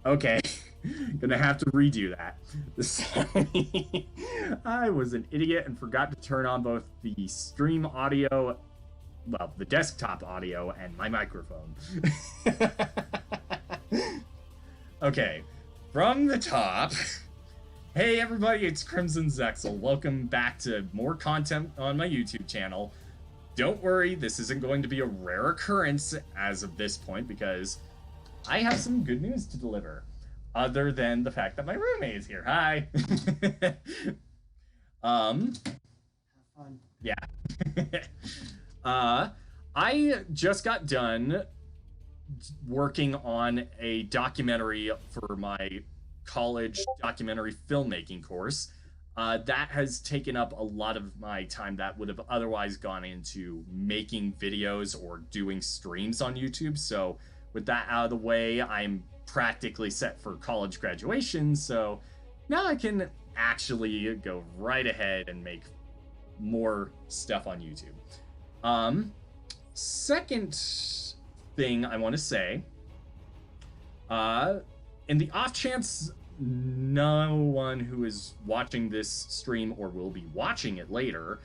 Okay, gonna have to redo that. Sorry. I was an idiot and forgot to turn on both the stream audio, well, the desktop audio, and my microphone. Okay, from the top. Hey everybody, it's Crimson Zexel. Welcome back to more content on my YouTube channel. Don't worry, this isn't going to be a rare occurrence as of this point because I have some good news to deliver. Other than the fact that my roommate is here. Hi. um, Fun. yeah. uh, I just got done working on a documentary for my college documentary filmmaking course. That has taken up a lot of my time that would have otherwise gone into making videos or doing streams on YouTube. So, with that out of the way, I'm practically set for college graduation. So, now I can actually go right ahead and make more stuff on YouTube. Second thing I want to say, in the off chance no one who is watching this stream or will be watching it later,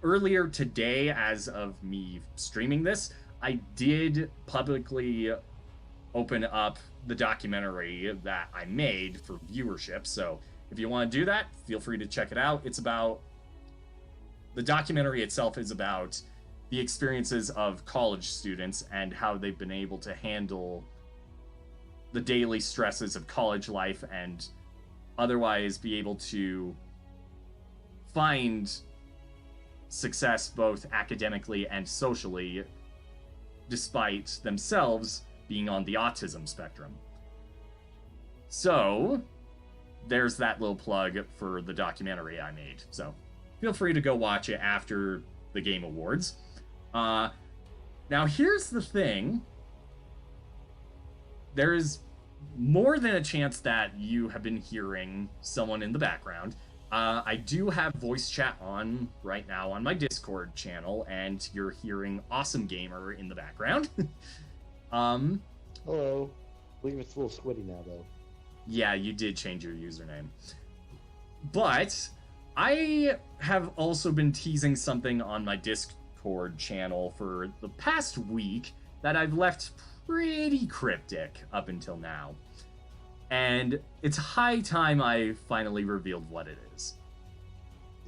earlier today, as of me streaming this, I did publicly open up the documentary that I made for viewership. So if you want to do that, feel free to check it out. It's about the documentary itself is about the experiences of college students and how they've been able to handle the daily stresses of college life and otherwise be able to find success both academically and socially despite themselves being on the autism spectrum. So, there's that little plug for the documentary I made. So, feel free to go watch it after the Game Awards. Now, here's the thing. There is more than a chance that you have been hearing someone in the background. I do have voice chat on right now on my Discord channel, and you're hearing Awesome Gamer in the background. Hello. I believe it's a little squiddy now, though. Yeah, you did change your username. But I have also been teasing something on my Discord channel for the past week that I've left pretty cryptic up until now. And it's high time I finally revealed what it is.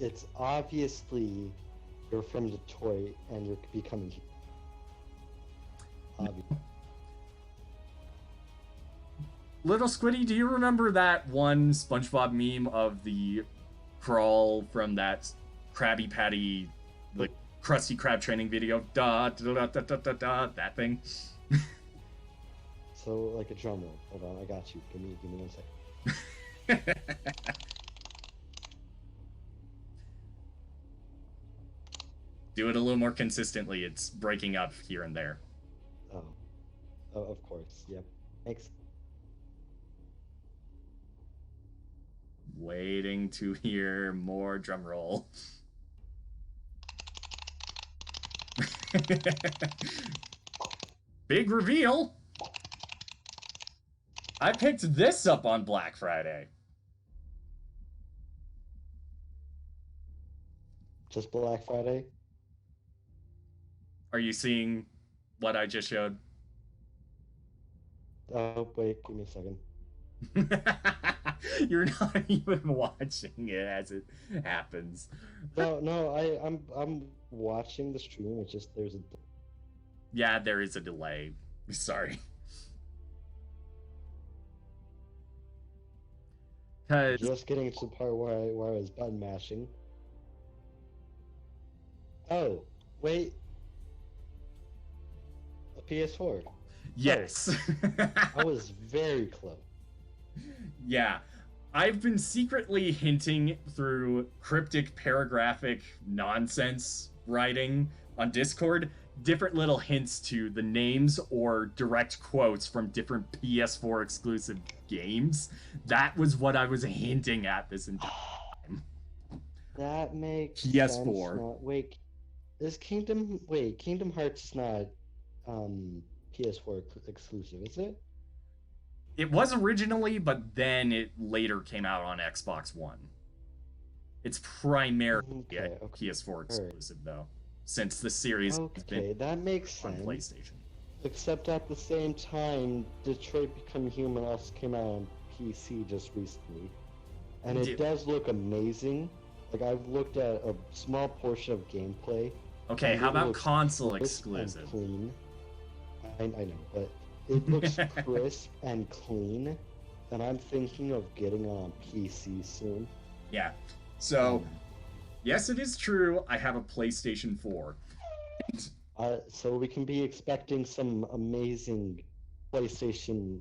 It's obviously you're from Detroit and you're becoming obvious. Little Squiddy, do you remember that one SpongeBob meme of the crawl from that Krabby Patty, the Krusty Krab training video? Da da da da da da da. That thing. So, like a drum roll. Hold on, I got you. Give me 1 second. Do it a little more consistently. It's breaking up here and there. Oh. Oh, of course. Yep. Thanks. Waiting to hear more drum roll. Big reveal! I picked this up on Black Friday. Just Black Friday? Are you seeing what I just showed? Oh, wait, give me a second. You're not even watching it as it happens. No, I'm watching the stream. It's just there's a. Yeah, there is a delay. Sorry. Just getting to the part where I was button mashing. Oh, wait. A PS4. Yes. Oh, I was very close. Yeah. I've been secretly hinting through cryptic paragraphic nonsense writing on Discord different little hints to the names or direct quotes from different PS4 exclusive games. That was what I was hinting at this entire time. That makes PS4. sense. Now, wait, Kingdom Hearts is not PS4 exclusive, is it? It was originally, but then it later came out on Xbox One. It's primarily a Okay, okay, PS4 all right. exclusive, though, since the series has been Okay, that makes on sense. PlayStation. Except at the same time, Detroit Become Human also came out on PC just recently. And it does look amazing. Like, I've looked at a small portion of gameplay, Okay, and how it about looks console crisp and exclusive? clean. I know, but it looks crisp and clean, and I'm thinking of getting on PC soon. Yeah. I So, know. yes, it is true. I have a PlayStation 4. So we can be expecting some amazing PlayStation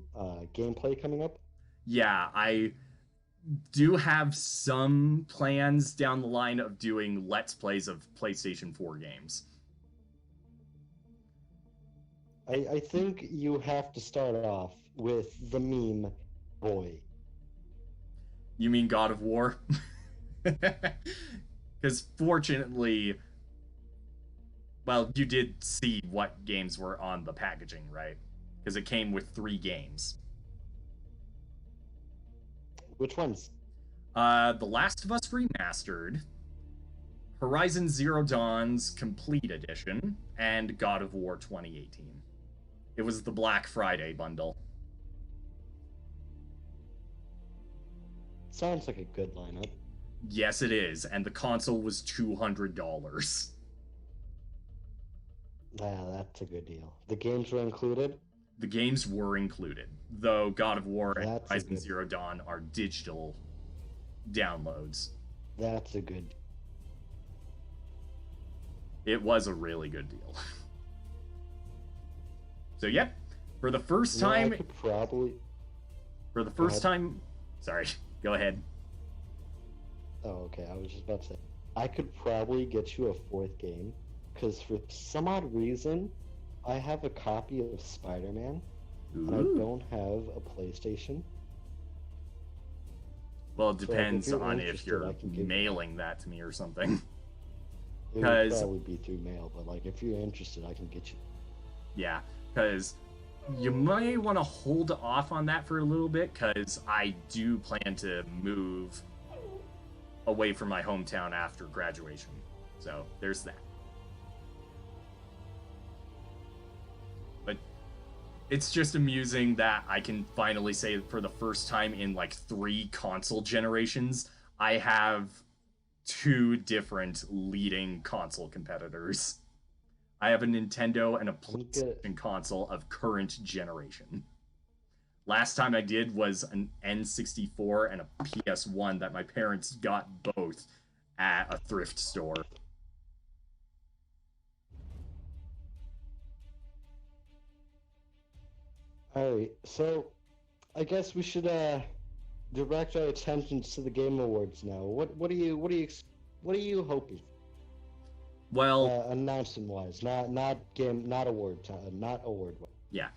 gameplay coming up. Yeah, I do have some plans down the line of doing Let's Plays of PlayStation 4 games. I think you have to start off with the meme boy. You mean God of War? Because fortunately, well, you did see what games were on the packaging, right? Because it came with 3 games. Which ones? The Last of Us Remastered, Horizon Zero Dawn's Complete Edition, and God of War 2018. It was the Black Friday bundle. Sounds like a good lineup. Yes, it is, and the console was $200. Yeah, that's a good deal. The games were included. The games were included, though God of War and That's a Horizon good. Zero Dawn are digital downloads. That's a good. It was a really good deal. So, yep, for the first You know, I time, could probably. for the Go first ahead. time, sorry, go ahead. Oh, okay. I was just about to say. I could probably get you a fourth game, because for some odd reason, I have a copy of Spider-Man, and I Ooh. don't have a PlayStation. Well, it So, like, if depends you're on if interested, you're I can give. mailing that to me or something. It would 'Cause probably be through mail, but like if you're interested, I can get you. Yeah, because you may want to hold off on that for a little bit, because I do plan to move away from my hometown after graduation. So there's that. But it's just amusing that I can finally say for the first time in like 3 console generations, I have 2 different leading console competitors. I have a Nintendo and a I'm good. PlayStation console of current generation. Last time I did was an N64 and a PS1 that my parents got both at a thrift store. All right, so I guess we should direct our attention to the Game Awards now. What are you hoping? Well, Announcement wise, not award wise. yeah.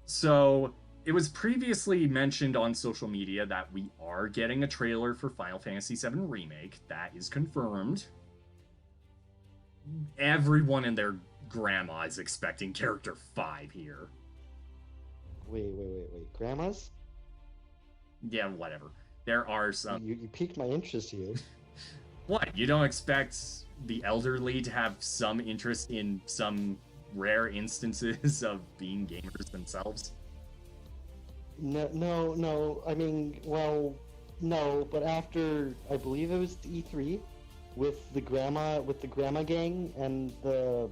So it was previously mentioned on social media that we are getting a trailer for Final Fantasy VII Remake. That is confirmed. Everyone and their grandma is expecting Character 5 here. Wait. Grandmas? Yeah, whatever. There are some. You piqued my interest here. What? You don't expect the elderly to have some interest in some rare instances of being gamers themselves? No. I mean, well, no. But after I believe it was E3, with the grandma gang and the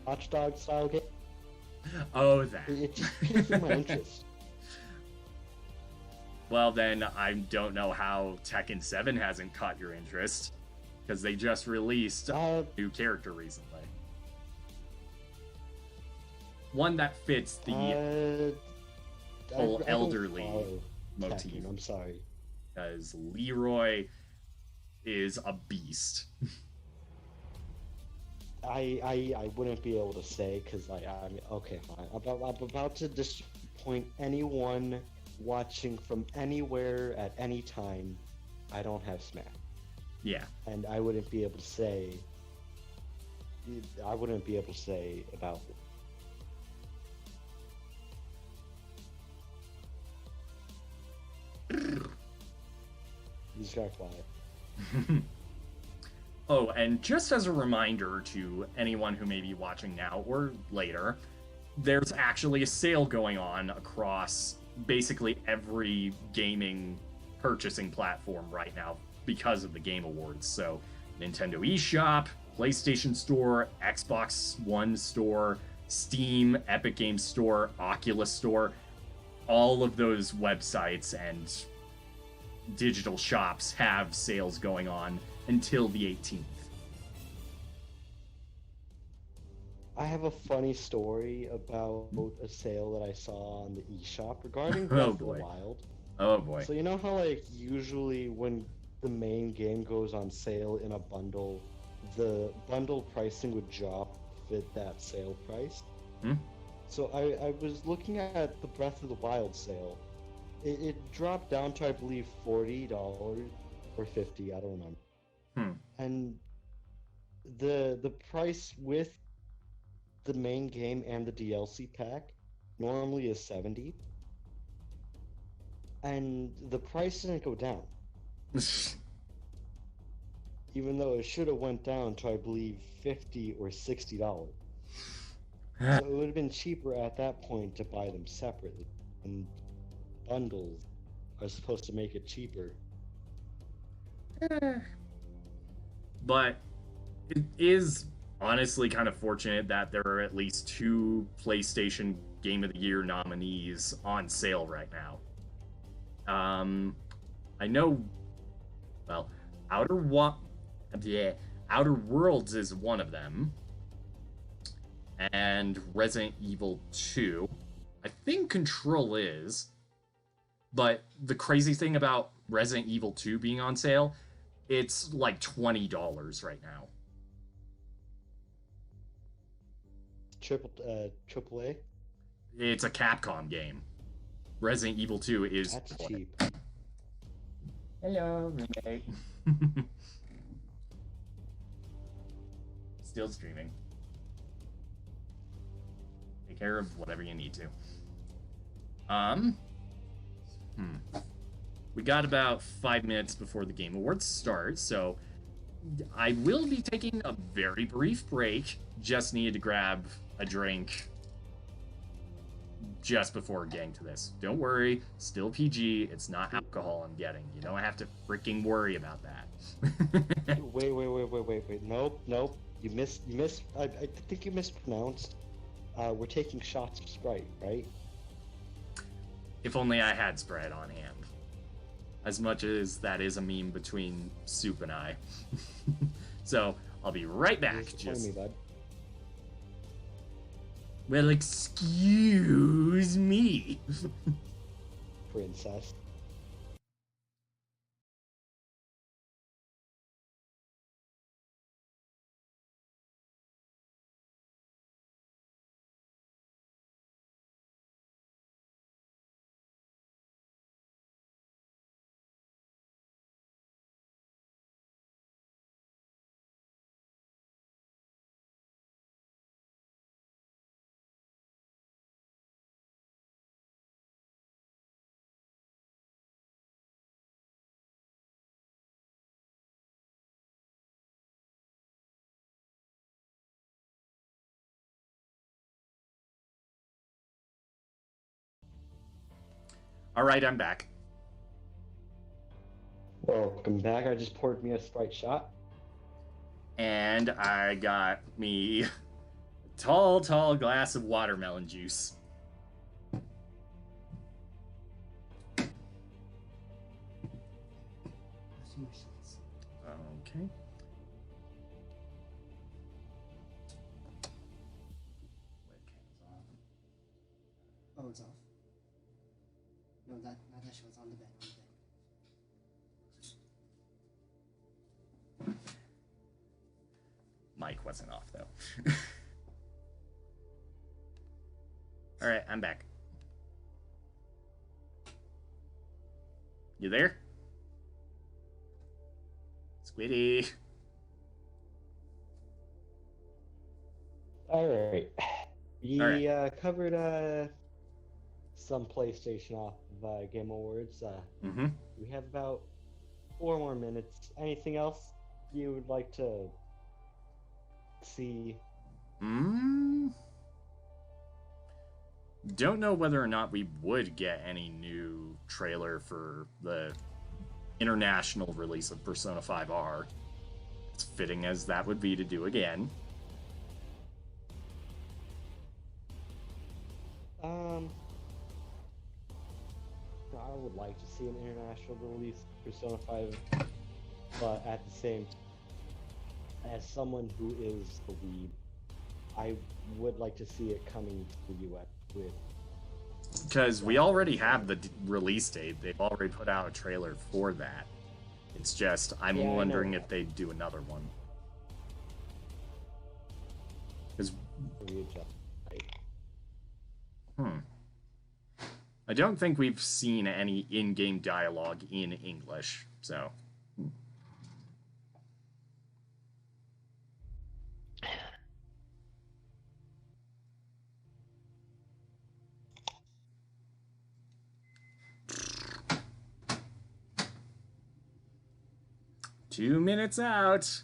Watchdog style game, Oh, that. it just piqued my interest. Well, then I don't know how Tekken 7 hasn't caught your interest, because they just released a new character recently. One that fits the whole I elderly don't follow motif. Tekken, I'm sorry. Because Leroy is a beast. I wouldn't be able to say because I'm okay fine. I'm about to disappoint anyone watching from anywhere at any time. I don't have Smash, Yeah. and I wouldn't be able to say. I wouldn't be able to say about it. exactly why. Oh, and just as a reminder to anyone who may be watching now or later, there's actually a sale going on across basically every gaming purchasing platform right now because of the Game Awards. So, Nintendo eShop, PlayStation Store, Xbox One Store, Steam, Epic Games Store, Oculus Store, all of those websites and digital shops have sales going on until the 18th. I have a funny story about a sale that I saw on the eShop regarding Oh Breath of the boy. Wild. Oh boy. So you know how like usually when the main game goes on sale in a bundle, the bundle pricing would drop fit that sale price? Hmm? So I was looking at the Breath of the Wild sale. It dropped down to I believe $40 or 50, I don't remember. Hmm. And the price with the main game and the DLC pack normally is 70, and the price didn't go down, even though it should have went down to I believe $50 or $60. So it would have been cheaper at that point to buy them separately, and bundles are supposed to make it cheaper. But it is honestly kind of fortunate that there are at least two PlayStation Game of the Year nominees on sale right now. I know, well, Outer Wa- yeah, Outer Worlds is one of them, and Resident Evil 2. I think Control is, but the crazy thing about Resident Evil 2 being on sale, it's like $20 right now. Triple A. It's a Capcom game. Resident Evil 2 is That's cheap. Hello, roommate. Still streaming. Take care of whatever you need to. Um, we got about 5 minutes before the Game Awards start, so I will be taking a very brief break. Just needed to grab a drink just before getting to this. Don't worry, still PG. It's not alcohol I'm getting. You don't have to freaking worry about that. Wait. Nope. You missed. I think you mispronounced. We're taking shots of Sprite, right? If only I had Sprite on hand. As much as that is a meme between Soup and I. So, I'll be right back. Just me, bud. Well, excuse me. Princess. All right, I'm back. Welcome back. I just poured me a Sprite shot. And I got me a tall glass of watermelon juice. Okay. Oh, it's off. No, that show's on the bed. Mic wasn't off though. All right, I'm back. You there? Squiddy. All right. We covered some PlayStation off of Game Awards. Mm-hmm. We have about 4 more minutes. Anything else you would like to see? Don't know whether or not we would get any new trailer for the international release of Persona 5R. It's fitting as that would be to do again. I would like to see an international release of Persona 5, but at the same time, as someone who is the lead, I would like to see it coming to the US with. Because we already have the release date. They've already put out a trailer for that. It's just, I'm wondering if they'd do another one. Because... I don't think we've seen any in-game dialogue in English, so... 2 minutes out.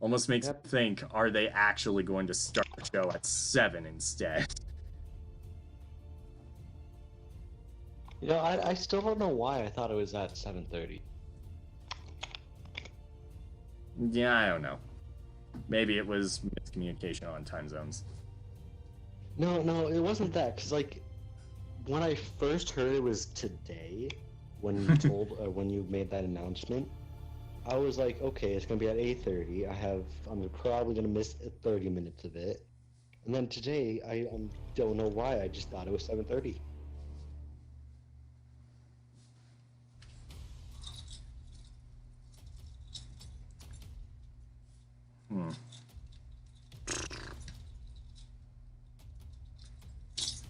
Almost makes me think, are they actually going to start the show at 7 instead? You know, I still don't know why I thought it was at 7:30. Yeah, I don't know. Maybe it was miscommunication on time zones. No, it wasn't that. Cause like, when I first heard it was today, when you told, when you made that announcement, I was like, okay, it's gonna be at 8:30. I'm probably gonna miss 30 minutes of it. And then today, I don't know why. I just thought it was 7:30.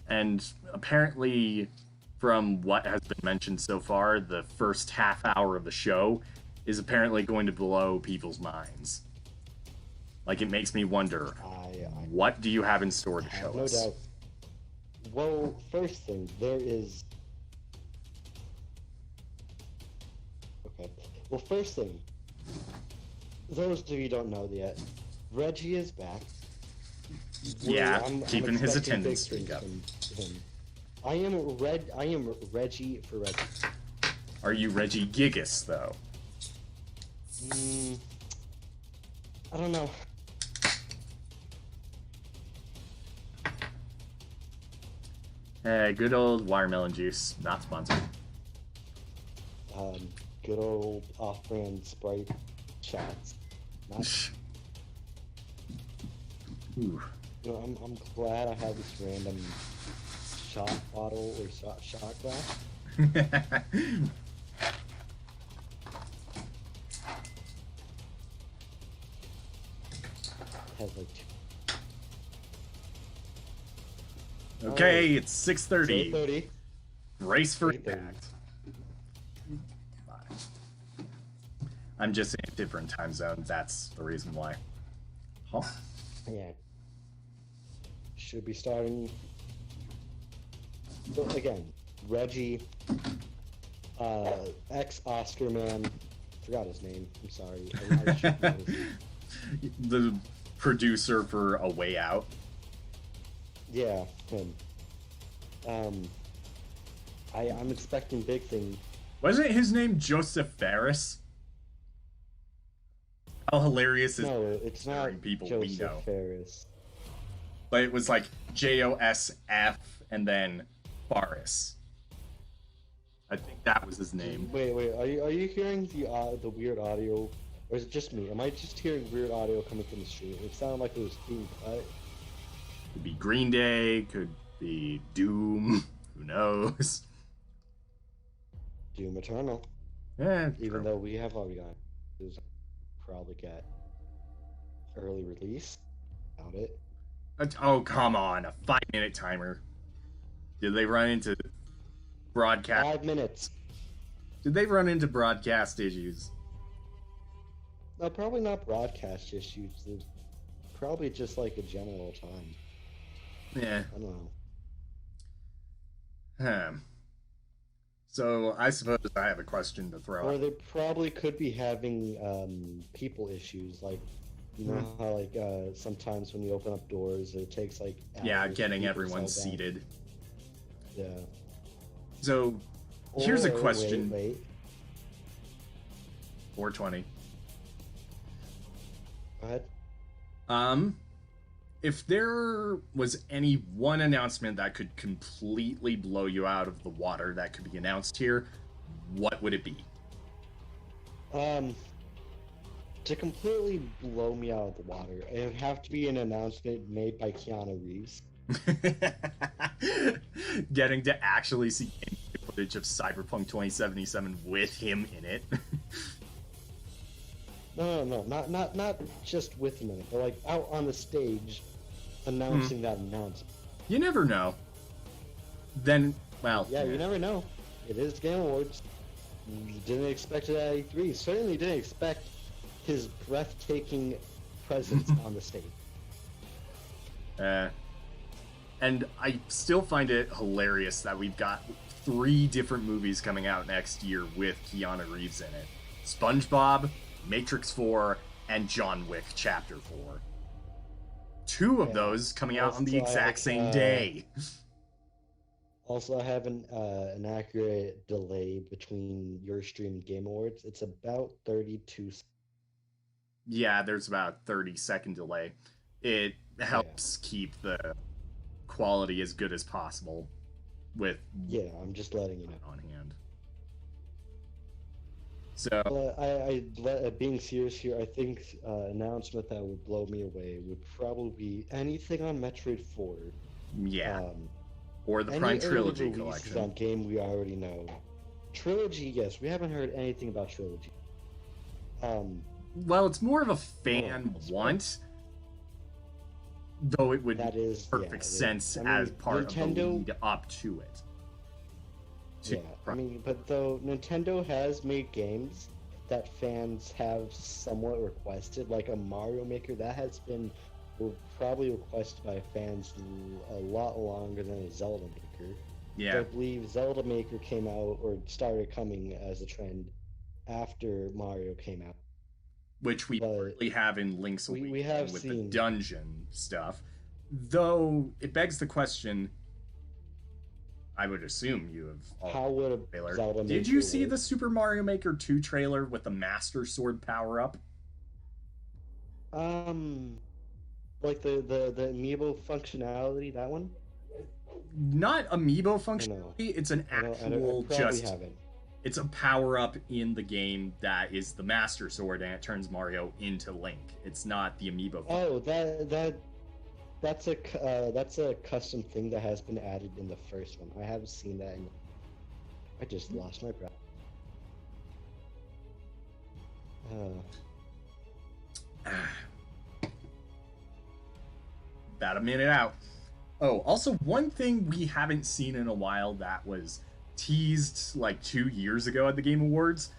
And apparently, from what has been mentioned so far, the first half hour of the show is apparently going to blow people's minds. Like, it makes me wonder, what do you have in store to show us? No doubt. Well, first thing, there is... Okay. Well, first thing, those of you who don't know yet, Reggie is back. Yeah, keeping his attendance streak up. I am Reggie for Reggie. Are you Reggie Gigas, though? I don't know. Hey, good old watermelon juice. Not sponsored. Good old off-brand Sprite shots. Not... Ooh. You know, I'm glad I have this random shot bottle or shot glass. Has like two. Okay, it's 6:30. 6:30. Brace for impact. I'm just in a different time zone. That's the reason why. Huh? Yeah. Should be starting. So again, Reggie, ex-Oscar man. Forgot his name. I'm sorry. I should know his name. The producer for A Way Out. Yeah, him. I'm expecting big things. Wasn't his name Joseph Ferris? How hilarious is No, it's not people Joseph we know. Ferris. But it was like Josf and then Faris. I think that was his name. Wait, are you hearing the weird audio, or is it just me? Am I just hearing weird audio coming from the stream? It sounded like it was being cut. Could be Green Day, could be Doom, who knows? Doom Eternal. Yeah, even though we have already got it, probably get early release. Doubt it. Oh, come on, a 5-minute timer. Did they run into broadcast? 5 minutes. Did they run into broadcast issues? No, probably not broadcast issues. It's probably just like a general time. Yeah. I don't know. So I suppose I have a question to throw Or out. they probably could be having people issues, like you know Hmm. how like sometimes when you open up doors, it takes like Yeah, hours for getting people to everyone settle down. seated. Yeah. So here's a Or question. wait, 420. go ahead. Um, if there was any one announcement that could completely blow you out of the water that could be announced here, what would it be? Um, to completely blow me out of the water, it would have to be an announcement made by Keanu Reeves. Getting to actually see gameplay footage of Cyberpunk 2077 with him in it. No, not just with him in it, but like out on the stage, announcing that announcement. You never know. Then, well, Yeah, you never know. It is Game Awards. You didn't expect it at E3. Certainly didn't expect his breathtaking presence on the stage. Uh, and I still find it hilarious that we've got 3 different movies coming out next year with Keanu Reeves in it: SpongeBob, Matrix 4, and John Wick Chapter 4. 2 of those coming out on the exact same day. Also, I have an accurate delay between your stream and Game Awards. It's about 32. Yeah, there's about a 30-second delay. It helps keep the quality as good as possible with I'm just letting you know on hand. So, being serious here, I think announcement that would blow me away would probably be anything on Metroid 4. yeah. Or the Any Prime early Trilogy releases collection. on game we already know. Trilogy, yes, we haven't heard anything about Trilogy. Well, it's more of a fan want, though it would that is perfect sense as part of the lead up to it. But though Nintendo has made games that fans have somewhat requested, like a Mario Maker, that has been probably requested by fans a lot longer than a Zelda Maker. Yeah. I believe Zelda Maker came out or started coming as a trend after Mario came out. Which we already have in Link's Awakening we have with seen the dungeon stuff. Though it begs the question, I would assume you have. How would a trailer. Zelda Maker Did you see work? the Super Mario Maker 2 trailer with the Master Sword power up? Like the amiibo functionality, that one? Not amiibo functionality. It's an actual It's a power up in the game that is the Master Sword, and it turns Mario into Link. It's not the amiibo. Oh, that's a custom thing that has been added in the first one. I haven't seen that. I just lost my breath. About a minute out. Oh, also one thing we haven't seen in a while that was teased like 2 years ago at the Game Awards.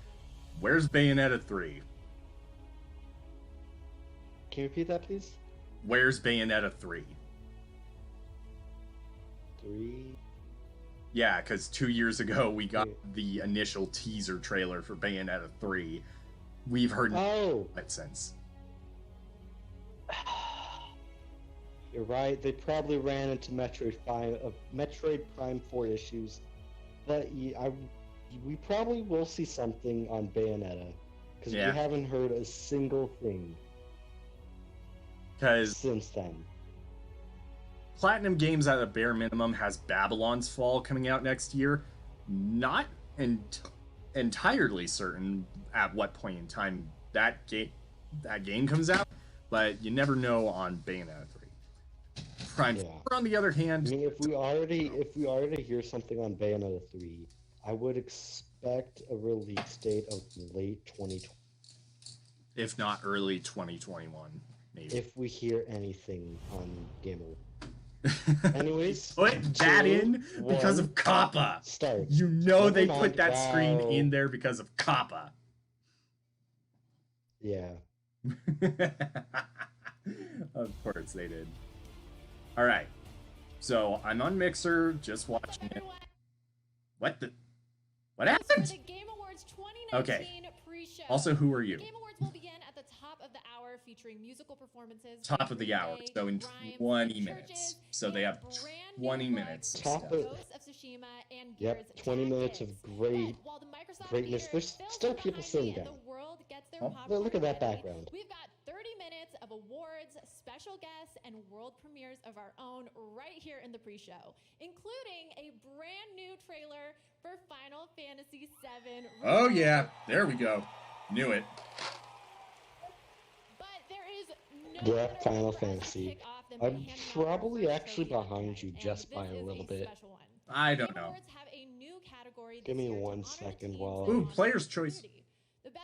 Where's Bayonetta 3? Can you repeat that, please? Where's Bayonetta 3? 3? Yeah, because 2 years ago we got the initial teaser trailer for Bayonetta 3. We've heard nothing since. You're right. They probably ran into Metroid Prime 4 issues, but we probably will see something on Bayonetta because we haven't heard a single thing since then. Platinum Games at a bare minimum has Babylon's Fall coming out next year. Not entirely certain at what point in time that game comes out, but you never know on Bayonetta 3. Prime 4, on the other hand, I mean, if we already hear something on Bayonetta 3, I would expect a release date of late 2020. If not early 2021, maybe. If we hear anything on Game Awards. Anyways, put that in because of Kappa. You know they put that screen in there because of Kappa. Yeah. Of course they did. All right. So I'm on Mixer, just watching it. What the? What happened? The Game Awards 2019 Okay. pre-show. Also, who are you? The Game Awards will begin at the top of the hour, featuring musical performances. Top of the hour, so in 20 minutes. So they have 20 minutes. Top of Ghost of Tsushima and Gears 20 minutes of greatness. There's still people sitting down. Oh, look at that background. We've got 30 minutes of awards, special guests, and world premieres of our own right here in the pre-show, including a brand new trailer for Final Fantasy VII. Oh yeah, there we go. Knew it. But there is no Yeah, Final Fantasy. I'm probably actually behind you just by a little bit. I don't know. Give me 1 second while. Ooh, player's choice.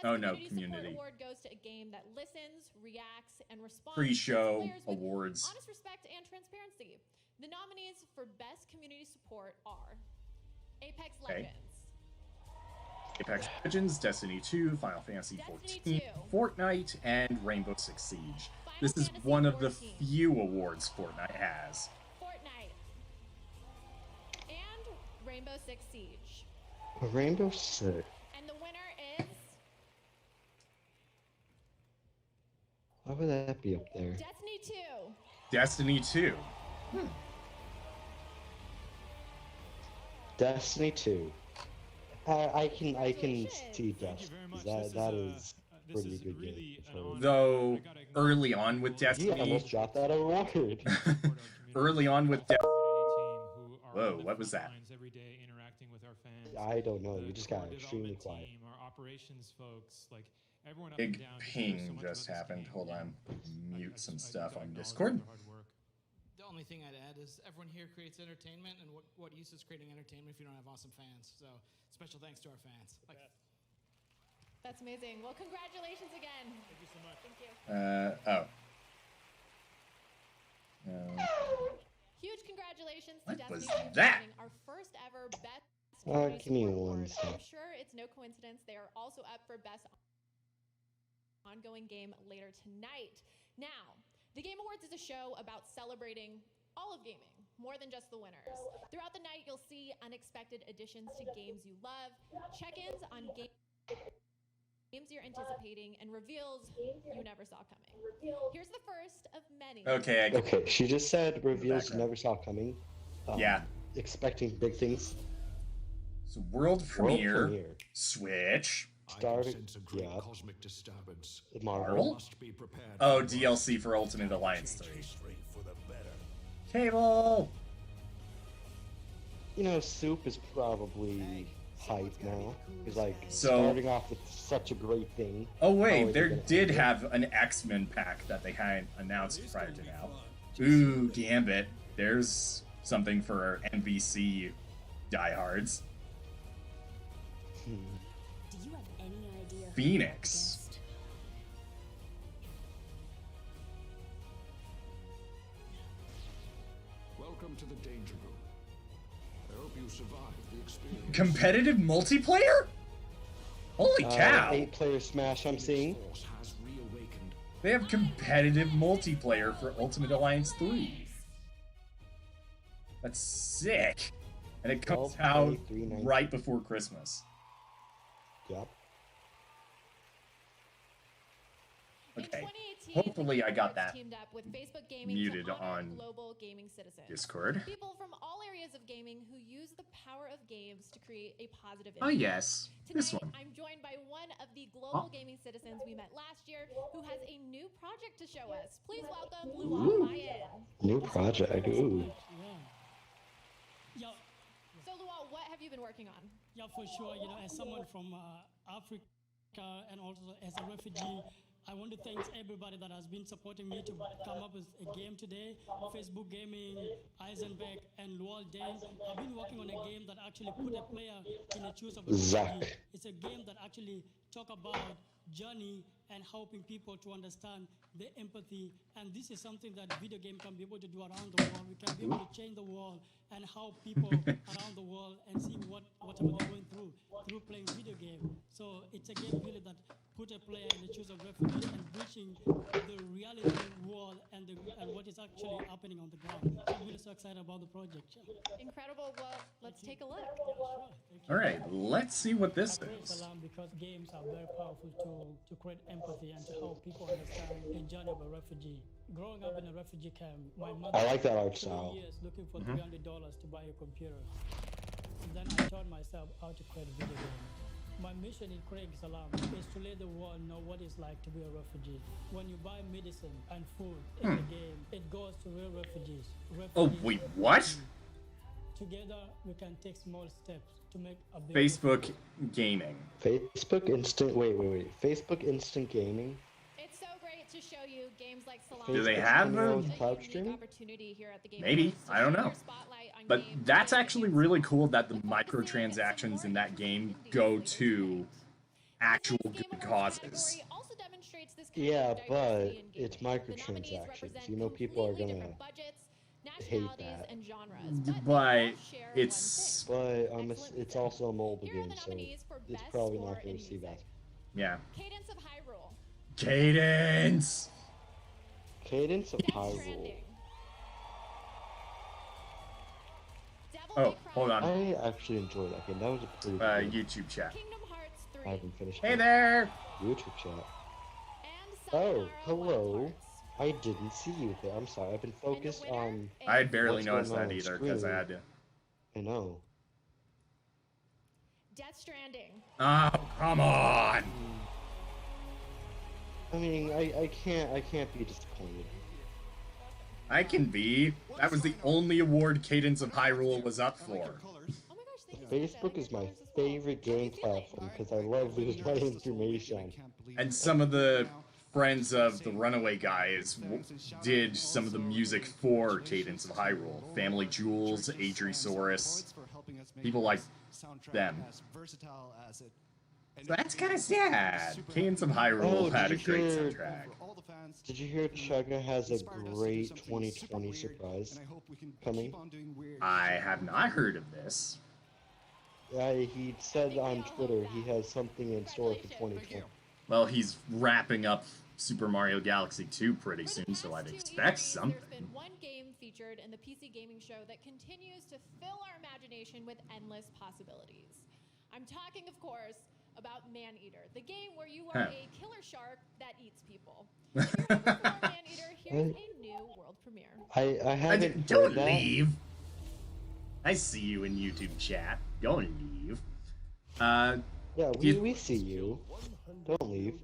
Oh no, community award goes to a game that listens, reacts, and responds pre-show awards. Honest respect and transparency. The nominees for best community support are Apex Legends, Apex Legends, Destiny 2, Final Fantasy 14, Fortnite, and Rainbow Six Siege. This is one of the few awards Fortnite has. Fortnite and Rainbow Six Siege. Rainbow Six. And the winner is. Why would that be up there? Destiny 2. Destiny 2. Destiny 2. I can see Destiny. That is pretty good game. Though early on with Destiny, you almost got that award. Early on with Destiny. Whoa, what was that? I don't know. You just got extremely quiet. Big ping just happened. Hold on. Mute some stuff on Discord. The only thing I'd add is everyone here creates entertainment, and what use is creating entertainment if you don't have awesome fans? So special thanks to our fans. That's amazing. Well, congratulations again. Thank you so much. Thank you. Huge congratulations to What was Destiny that? winning our first ever best Give me award. 1 second. I'm sure it's no coincidence they are also up for best ongoing game later tonight. Now, the Game Awards is a show about celebrating all of gaming, more than just the winners. Throughout the night, you'll see unexpected additions to games you love, check-ins on games you're anticipating, and reveals you never saw coming. Here's the first of many. Okay, she just said reveals you never saw coming. Yeah. Expecting big things. So world premiere. Switch. Starting, yeah. Marvel. Oh, DLC for Ultimate Alliance 3. Cable! You know, Soup is probably hype now. He's like starting off with such a great thing. Oh wait, there did have an X-Men pack that they had announced prior to now. Ooh, Gambit. There's something for NBC diehards. Phoenix. Welcome to the Danger Room. I hope you survived the experience. Competitive multiplayer? Holy cow! 8-player Smash I'm seeing. They have competitive multiplayer for Ultimate Alliance 3. That's sick. And it comes out right before Christmas. Yep. Okay. Hopefully I got that teamed up with Facebook Gaming muted to honor on global gaming citizens. Discord. People from all areas of gaming who use the power of games to create a positive impact. Oh yes, this Tonight, one. I'm joined by one of the global gaming citizens we met last year who has a new project to show us. Please welcome Luan Mayan. New project, ooh. Yeah. So Luan, what have you been working on? Yeah, for sure. You know, as someone from Africa and also as a refugee, I want to thank everybody that has been supporting me to come up with a game today. Facebook Gaming, Eisenberg, and Lual Dane. I've been working on a game that actually put a player in the shoes of a refugee. It's a game that actually talk about journey and helping people to understand the empathy. And this is something that video game can be able to do around the world. We can be able to change the world and help people around the world and see whatever they're going through playing video game. So it's a game really that put a player in the shoes of refugee and bridging the reality world and what is actually happening on the ground. So I'm really so excited about the project. Incredible. Well, let's take a look. Sure, thank you. All right, let's see what this I praise is. Salam because games are very powerful to create empathy and to help people understand the journey of a refugee. Growing up in a refugee camp, my mother I like that art spent 3 style. years looking for $300 to buy a computer. And then I taught myself how to create a video game. My mission in creating Salam is to let the world know what it's like to be a refugee. When you buy medicine and food in the game, it goes to real refugees. Oh, wait, what? Together, we can take small steps to make a big Facebook gaming. Facebook Instant. Wait. Facebook Instant Gaming. It's so great to show you games like Salam. Do they Facebook's have coming out a- with A cloud unique streaming? opportunity here at the Game Maybe, Awards to I don't shine know. your spotlight on But games that's that actually you really cool that the look forward to seeing and some microtransactions more in that interesting game indies go later to tonight. actual This Game good Awards causes. category also demonstrates this kind Yeah, of but diversity in it's gaming. The nominees microtransactions. represent You know, people are completely gonna different budgets, hate nationalities, that. and genres, but they But all share it's one thing. But Excellent it's music. also a mobile Here are game, the so nominees for it's Best probably Score not going in to receive Music. that. Yeah. Cadence of Hyrule, Cadence. Cadence of Death Hyrule. Stranding, Devil Oh, May Cry, hold on. I actually enjoyed that game. That was a pretty good game. YouTube chat. Kingdom Hearts 3, I haven't finished Hey it. there. YouTube chat. and Oh, Sayonara hello. Wild Hearts. I didn't see you there. I'm sorry. I've been focused winner on. is I had barely What's noticed going that on either because I screen? had to. I know. Death Stranding. Oh, come on. I mean, I can't be disappointed. I can be. That was the only award Cadence of Hyrule was up for. Oh my gosh, thank you so much. Facebook is my favorite game platform because I love losing my information. And some of the friends of the Runaway Guys did some of the music for Cadence of Hyrule. Family Jewels, Adrisaurus, people like them. So that's kind of sad. Cadence of Hyrule Oh, had a did you great hear- soundtrack. Did you hear Chugga has a great 2020 surprise coming? I have not heard of this. He said on Twitter he has something in store for 2020. Well, he's wrapping up Super Mario Galaxy 2 pretty For the soon, so past I'd 2 expect E3s, something. There's been one game featured in the PC gaming show that continues to fill our imagination with endless possibilities. I'm talking, of course, about Maneater, the game where you are Huh. a killer shark that eats people. If you're looking for Maneater, here's a new world premiere. I haven't Don't heard that. leave. I see you in YouTube chat. Don't leave. Yeah, You- we see you. Don't leave.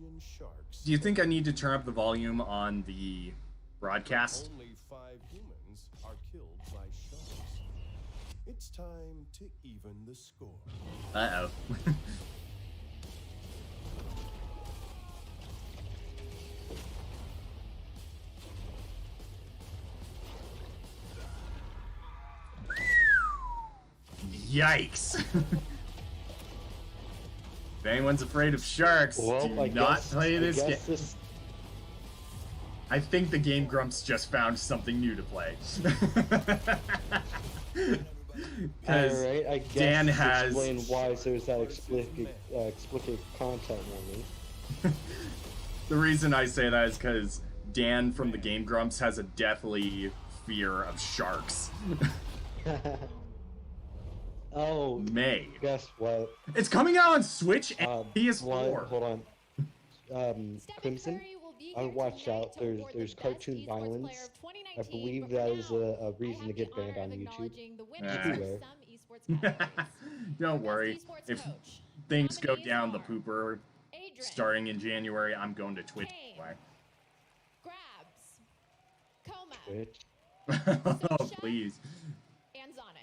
Do you think I need to turn up the volume on the broadcast? Only 5 humans are killed by sharks. It's time to even the score. Uh-oh. Yikes. If anyone's afraid of sharks, Well, do I not guess, play I this game. guess this. I think the Game Grumps just found something new to play. Because Alright, I guess Dan this has- explain why there's that explicit content warning. the reason I say that is because Dan from the Game Grumps has a deathly fear of sharks. Oh, May. guess what? It's coming out on Switch and What? PS4. Hold on. Stephen Crimson. Curry will be I here watched tonight out. to There's award the there's best cartoon esports player violence. of I 2019, believe but that for is now, a I reason to have get the banned honor on of YouTube. acknowledging the winners Yeah. of some esports categories. Don't For worry. best esports If coach, things go nominees down the are pooper Adrian, starting in January, I'm going to Twitch Kane, anyway. Grabs, Coma, Twitch. Oh, please. and Zonic.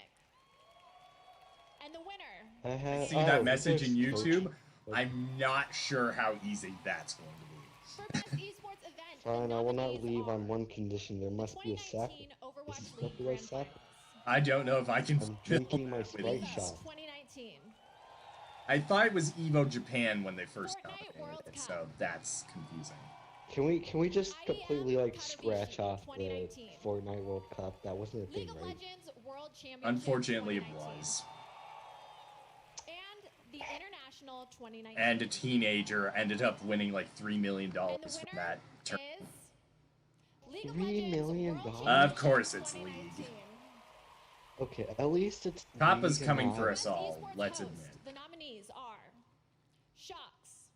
And the winner I I have, see that oh, message in there's YouTube. Coach. I'm not sure how easy that's going to be. for best esports event. the Fine, I will not nominees leave on are one condition. There the must be a sack. 2019 Overwatch Is League that the Grand right sack? Finals. I don't know if I can I'm film drinking my that with Sprite ease. shot. 2019. I thought it was Evo Japan when they first Fortnite nominated World it, Cup. so that's confusing. Can we just IEM completely like Katabashi scratch off the 2019. Fortnite World Cup? That wasn't a League thing, of right? Legends World Championship. Unfortunately, it 2019. was. And the International 2019. And a teenager ended up winning like $3 million And the from winner that tournament. is League of $3 Legends million? World Of course Championship it's League. 2019. Okay, at least it's Kappa's league and coming not- for us all, Esports let's host, admit. The nominees are Shocks,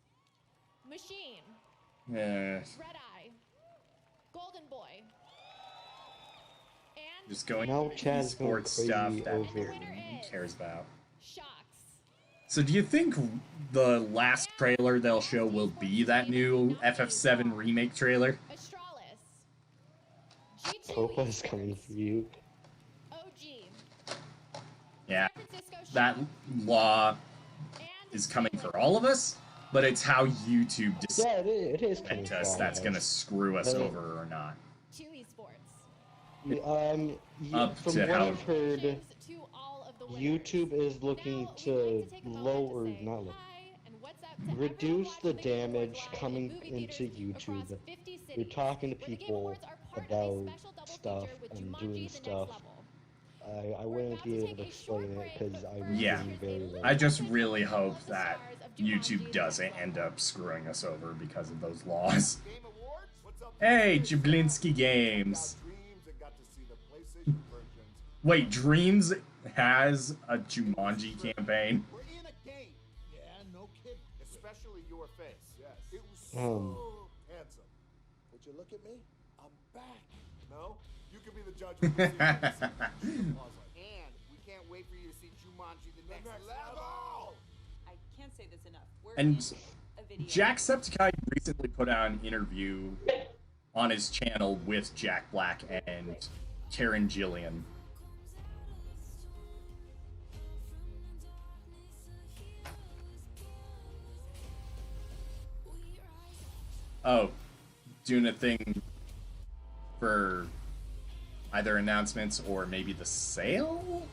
Machine, Yeah. Red Eye, Golden Boy, and Just going Now Chad's going esports stuff crazy that over the it. winner who is cares about. Shocks. So do you think the last trailer they'll show will be that new FF7 remake trailer? Astralis, G2 Copa is coming for you. OG, Yeah, San Francisco that Shock, law and is coming for all of us, but it's how YouTube decides Yeah, it is coming for us all that's of gonna us. screw us But- over or not. 2 Esports. Up From to what how- I've heard, To all of the winners. YouTube is looking Now, we'd to like take a moment lower, to say not lower, hi and what's up to everyone reduce watching the the Game Awards damage live in coming movie into theaters across YouTube. 50 cities, You're talking to where the Game people Awards are part of a about special double stuff feature with and Jumanji: doing The Next stuff. Level. I We're wouldn't about be to able to take a short explain it break, because but I was first, Yeah. doing here's a very little well. I just quick really look at hope all of the that stars of Jumanji: YouTube The doesn't Next end Level. up screwing us over because of those laws. Game Awards? What's up? Hey, Jablinski Games. Dreams and got to see the PlayStation versions. Wait, Dreams has a Jumanji campaign? We're in a game. Yeah, no kidding. Especially your face. Yes. It was so handsome. Would you look at me? I'm back. No? You can be the judge when you see it. And we can't wait for you to see Jumanji: The Next Level. I can't say this enough. We're And in a video. Jacksepticeye recently put out an interview on his channel with Jack Black and Karen Gillian. Oh, doing a thing for either announcements or maybe the sale?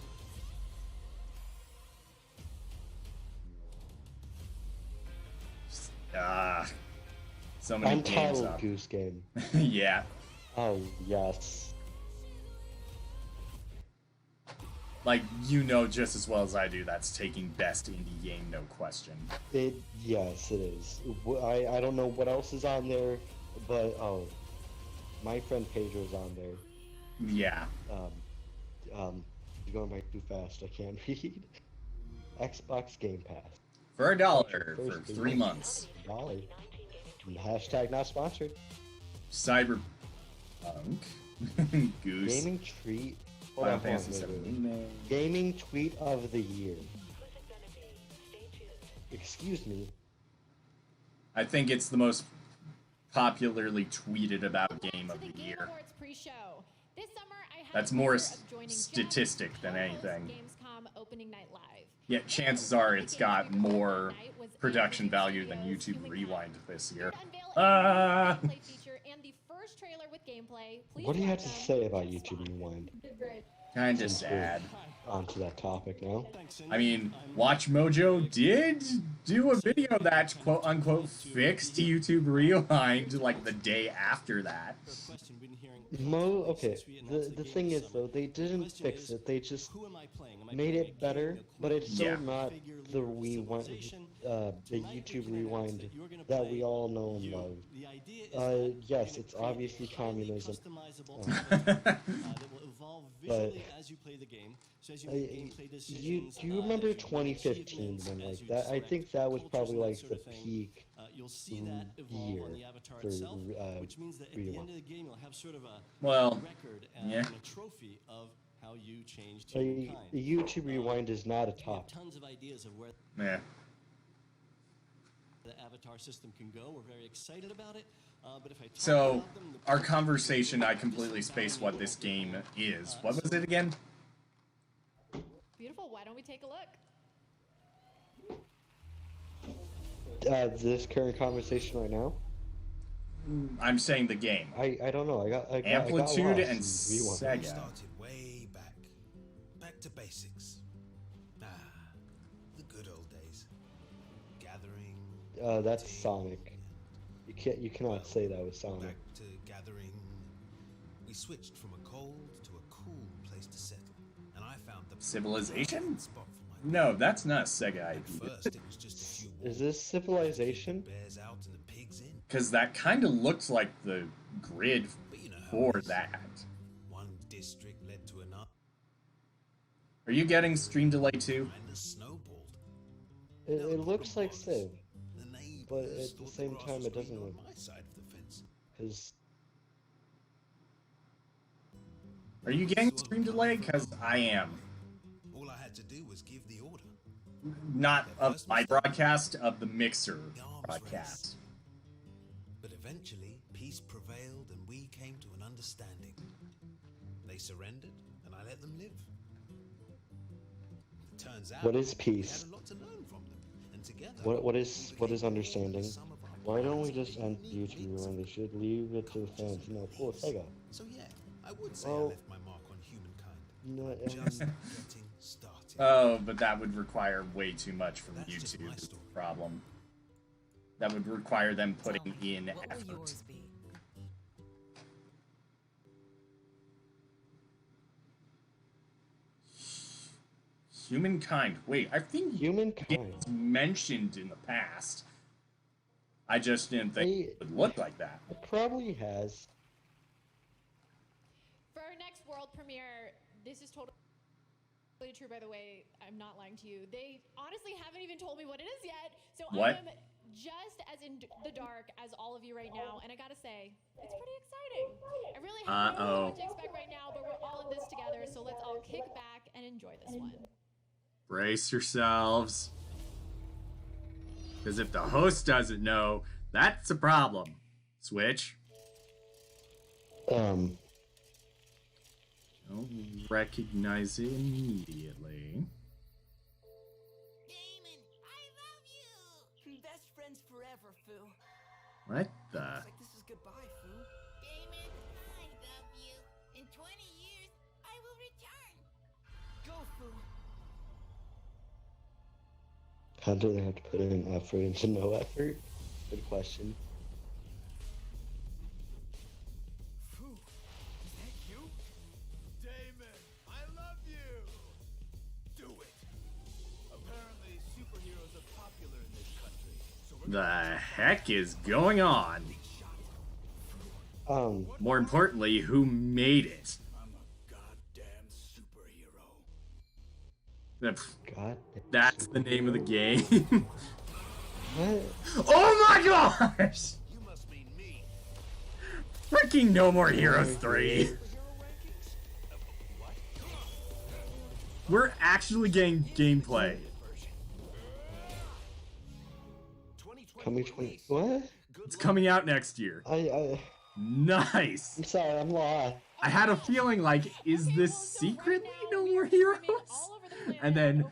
Ah, so many games Untitled up. Goose Game. Yeah, Oh, yes. like you know just as well as I do, that's taking best indie game, no question. Yes, it is. I don't know what else is on there, but oh, my friend Pedro's on there. Yeah, You're going back too fast. I can't read. Xbox Game Pass. for $1 for First 3 months. Dollar. Hashtag not sponsored. Cyberpunk, Goose, Gaming treat. Final Hold on, Fantasy wait, VII wait. Remake. Gaming tweet of the year. Excuse me. I think it's the most popularly tweeted about game To of the the Game year. Awards pre-show. This summer, I had That's the more pleasure of joining Jeff, statistic than co-host anything. Gamescom opening night live. Yet chances are it's got more production value than YouTube Rewind this year. Gameplay feature and the first trailer with gameplay. Please What do you have to welcome say about Jeff YouTube Spock. Rewind? Kinda Since we're sad. onto that topic now. I mean, Watch Mojo did do a video that quote unquote fixed YouTube Rewind like the day after that. Okay, the thing is though, they didn't fix it, they just made it better, but it's still Yeah. not the rewind, the YouTube Rewind that we all know and love. Yes, it's obviously communism. But do you remember 2015 when like that? I think that was probably like the peak year for Rewind. Well, yeah. The YouTube Rewind is not a top. Tons of ideas of where Yeah. the Avatar system can go. We're very excited about it. But if I talk So, about them, the our conversation, I completely spaced what this game is. What was it again? Beautiful. Why don't we take a look? This current conversation right now, I'm saying the game. I don't know. I got Amplitude lost and in Rewind. Sega. Started way back to basics. The good old days. Gathering. That's Sonic. You cannot say that was Sonic. Back to gathering. We switched from a cold to a cool place to settle, and I found the Civilization? spot for my. No, that's not a Sega At IP. first, it was just a few Is this Civilization? bears out and the pigs in. Because that kind of looks like the grid But you know how for it is. that. One district led to another. Are you getting stream delay too? Kinda snowballed. It looks like Civ, The neighbors but at the thought same grass time was it doesn't greener look. on my side of the fence. Because Are you getting stream delay? Because I am. All I had to do was give the order. Not of my broadcast, of the Mixer broadcast. But eventually, peace prevailed and we came to an understanding. They surrendered, and I let them live. It turns out what is we peace? had a lot to learn from them, and together What is understanding? Why don't we just end YouTube and they should leave it to the fans? No, cool, Sega. So yeah, I would say I Well, left my mark on humankind. no, Just getting started. Oh, but that would require way too much from That's just my YouTube. Is the story. problem. That would require them putting in What will effort. yours be? Humankind. Wait, I think Humankind. it's mentioned in the past. I just didn't think it would look like that. It probably has. For our next world premiere, this is totally true, by the way. I'm not lying to you. They honestly haven't even told me what it is yet. So What? I am just as in the dark as all of you right now. And I gotta say, it's pretty exciting. I really have no idea what to expect right now, but we're all in this together. So let's all kick back and enjoy this one. Brace yourselves. Because if the host doesn't know, that's a problem. Switch. Um. Don't recognize it immediately. Damon, I love you! Best friends forever, Foo. What the? Looks like this is goodbye, Foo. Damon, I love you. In 20 years, I will return. Go, Foo. How do they have to put in effort into no effort? Good question. Phew, is that you? Damon, I love you! Do it! Apparently, superheroes are popular in this country, so we're The heck is going on? More importantly, who made it? I'm a goddamn superhero. God. That's the name of the game. What? Oh my gosh! You must mean me. Freaking No More Heroes 3. We're actually getting gameplay. Coming 20. What? It's coming out next year. Nice. I'm sorry, I'm lost. I had a feeling like, is this secretly No More Heroes? And then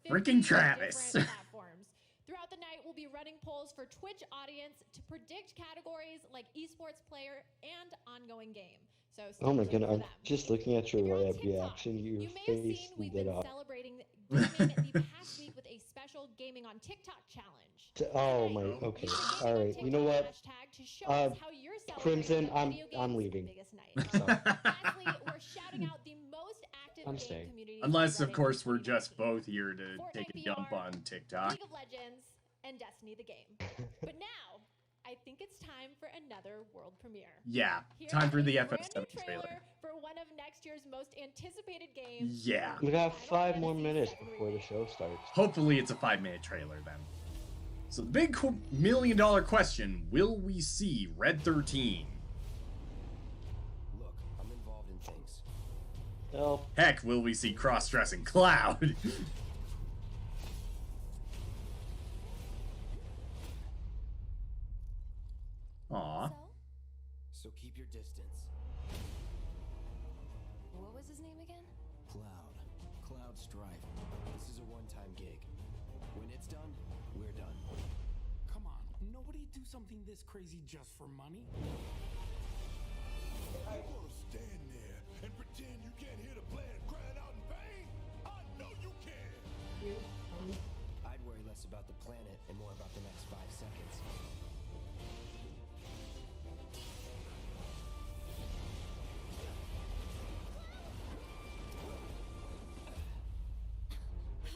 freaking Travis. Throughout the night, we'll be running polls for Twitch audience to predict categories like esports player and ongoing game. So Oh my stay tuned god, for I'm them. just looking at your reaction. Your You may have face seen we've lit been up. celebrating gaming the past week with a special gaming on TikTok challenge. Oh my. Okay. All right. You know what? Hashtag to show us how you're Crimson, celebrating the video I'm game's leaving. biggest night. Lastly, we're shouting out the most active I'm game staying. communities Unless, of running course, we're 2019. just both here to take a Fortnite dump VR, on TikTok. League of Legends, and Destiny the game. But now, I think it's time for another world premiere. Yeah, Here time for is the a brand new FF7 trailer. for one of next year's most anticipated games. Yeah. We got 5 more minutes before the show starts. Hopefully it's a 5-minute trailer then. So the big $1,000,000 question, will we see Red 13? Look, I'm involved in things. Help. Heck, will we see cross-dressing Cloud? Aw. So keep your distance. What was his name again? Cloud. Cloud Strife. This is a one-time gig. When it's done, we're done. Come on, nobody do something this crazy just for money. You wanna stand there and pretend you can't hear the plan crying out in pain? I know you can! I'd worry less about the planet and more about the next 5 seconds.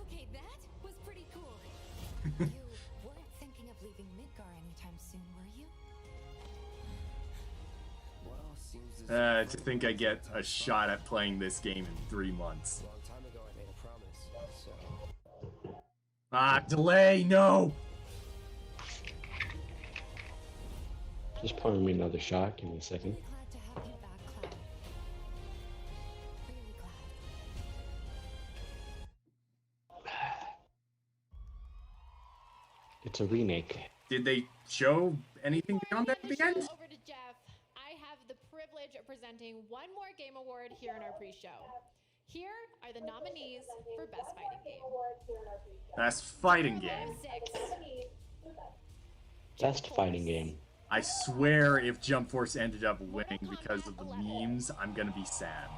Okay, that was pretty cool. You weren't thinking of leaving Midgar anytime soon, were you? Well, seems as To think I get a shot at playing this game in 3 months. long time ago I made a Ah, delay, no! Just pouring me another shot. Give me a second. It's a remake. Did they show anything beyond that at the end? Over to Jeff. I have the privilege of presenting one more game award here in our pre-show. Here are the nominees for Best Fighting Game. Best Fighting Game. Best Fighting Game. I swear if Jump Force ended up winning because of the memes, I'm gonna be sad.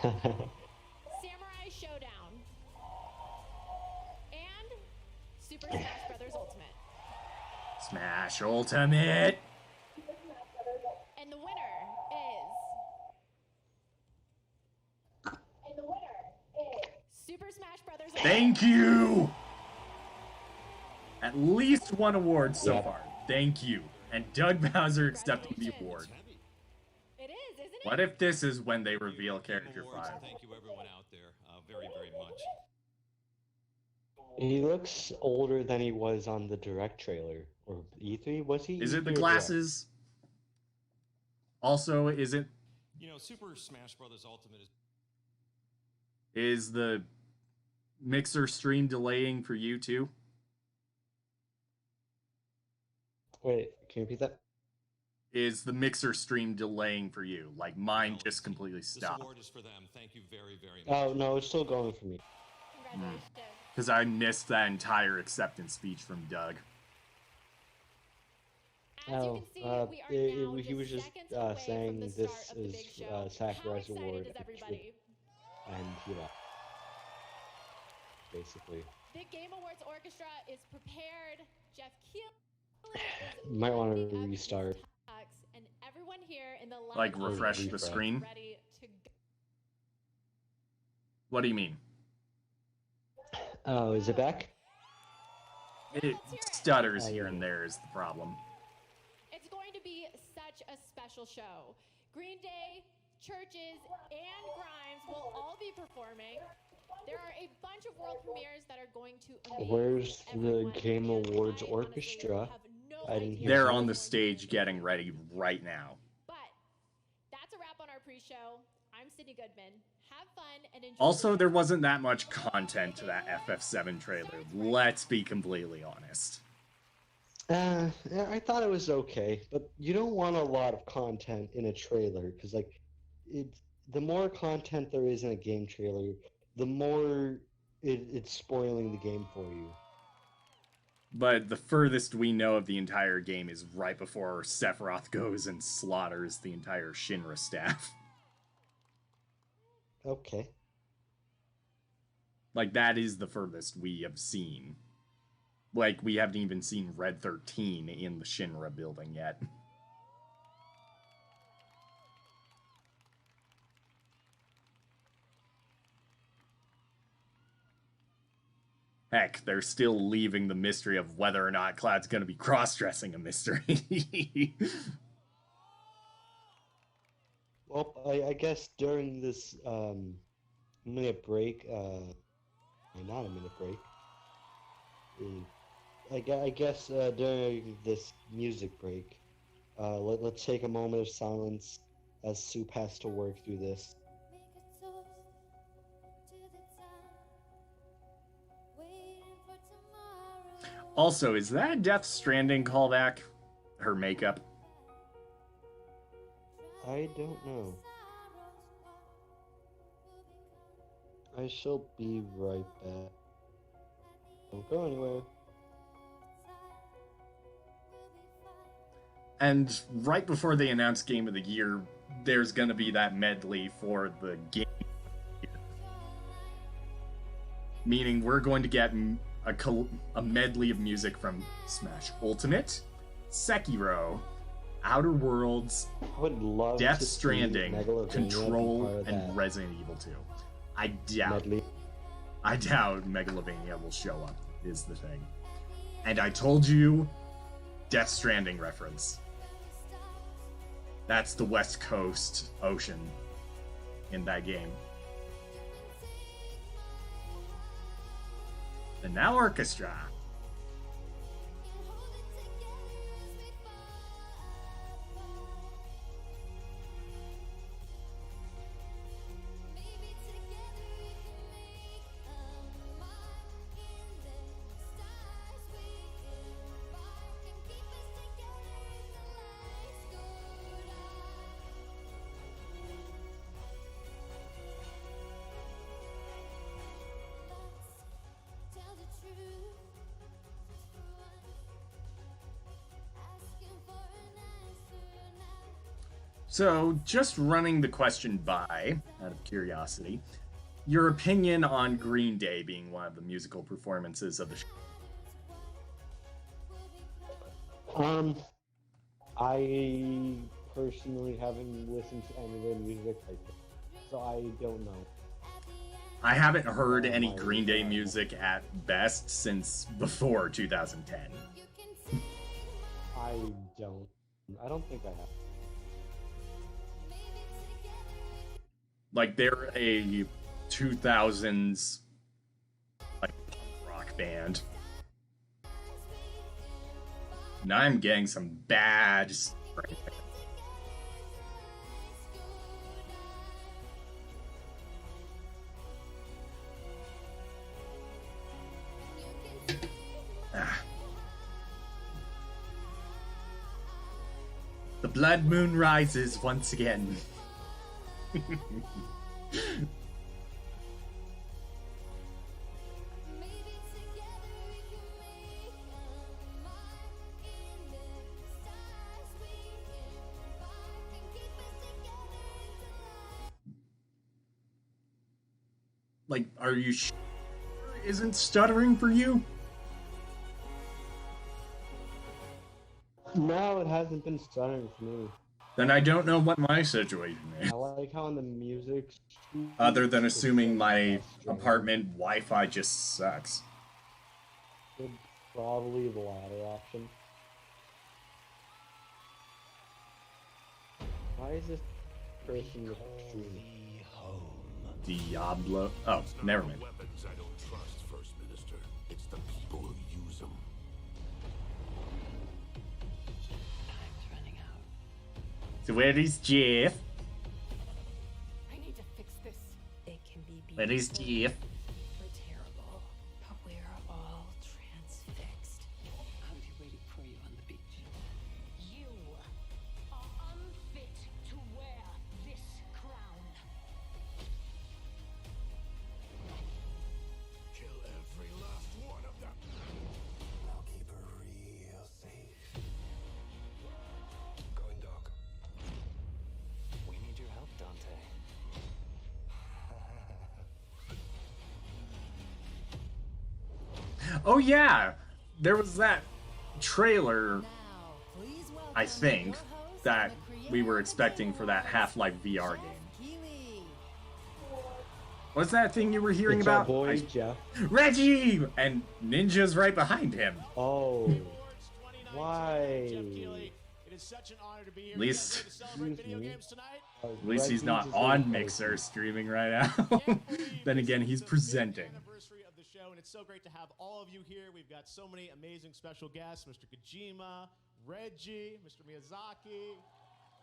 Samurai Showdown. And Super Smash Bros. Ultimate. Smash Ultimate! And the winner is... Super Smash Bros. Ultimate. Thank you! At least one award so far. Thank you. And Doug Bowser accepting the award. It is, isn't it? What if this is when they reveal Character 5? Thank you everyone out there very, very much. He looks older than he was on the Direct trailer. Or E3, was he? Is it the E3 or glasses? Also, is it... You know, Super Smash Bros. Ultimate Is the Mixer stream delaying for you too? Wait, can you repeat that? Is the Mixer stream delaying for you? Like mine just completely stopped. This award is for them. Thank you very, very much. Oh, no, it's still going for me. Because I missed that entire acceptance speech from Doug. Oh, he was just saying this is Sakurai's award, and he left. Basically. Big Game Awards Orchestra is prepared. Jeff Keel You might want to restart. And everyone here in the Like refresh the screen? ready to go. What do you mean? Oh, is it back? It stutters here and there is the problem. It's going to be such a special show. Green Day, Churches, and Grimes will all be performing. There are a bunch of world premieres that are going to amaze Where's the Game Awards Orchestra? I didn't hear. They're on the stage getting ready right now. But that's a wrap on our pre-show. I'm Sydney Goodman. Have fun and enjoy. Also, there wasn't that much content to that FF7 trailer. Let's be completely honest. Yeah, I thought it was okay, but you don't want a lot of content in a trailer because, like, the more content there is in a game trailer, the more it's spoiling the game for you. But the furthest we know of the entire game is right before Sephiroth goes and slaughters the entire Shinra staff. Okay. Like, that is the furthest we have seen. Like, we haven't even seen Red 13 in the Shinra building yet. Heck, they're still leaving the mystery of whether or not Cloud's going to be cross-dressing a mystery. Well, I guess during this minute break, not a minute break, I guess during this music break, let's take a moment of silence as Soup has to work through this. Also, is that a Death Stranding callback? Her makeup? I don't know. I shall be right back. Don't go anywhere. And right before they announce Game of the Year, there's gonna be that medley for the game. Meaning we're going to get a medley of music from Smash Ultimate, Sekiro, Outer Worlds, Death Stranding, Control, and Resident Evil 2. I doubt Megalovania will show up, is the thing. And I told you, Death Stranding reference. That's the West Coast ocean in that game. And now orchestra. So, just running the question by, out of curiosity, your opinion on Green Day being one of the musical performances of the show? I personally haven't listened to any of their music, so I don't know. I haven't heard any Green Day music at best since before 2010. I don't think I have. Like, they're a 2000s like punk rock band. Now I'm getting some bad right there. The blood moon rises once again. Like, are you sure it isn't stuttering for you? No, it hasn't been stuttering for me. Then I don't know what my situation is. I like how in the music... Other than assuming my apartment Wi-Fi just sucks. Probably the latter option. Why is this person extreme? Diablo. Oh, never mind. Weapons I don't trust, First Minister. It's the people who use them. Time's running out. So where is Jeff? I need to fix this. It can be beautiful. Where is Jeff? We're terrible, but we're all transfixed. I'll be waiting for you on the beach. You are unfit to wear this crown. Kill every last one of them. I'll keep her real safe. Going dog. We need your help, Dante. Oh yeah, there was that trailer, I think, that we were expecting for that Half-Life VR game. What's that thing you were hearing It's about? our boy, Jeff. Reggie! And Ninja's right behind him. Oh. Why? At least he's not on Mixer streaming right now. Then again, he's presenting. And it's so great to have all of you here. We've got so many amazing special guests, Mr. Kojima, Reggie, Mr. Miyazaki.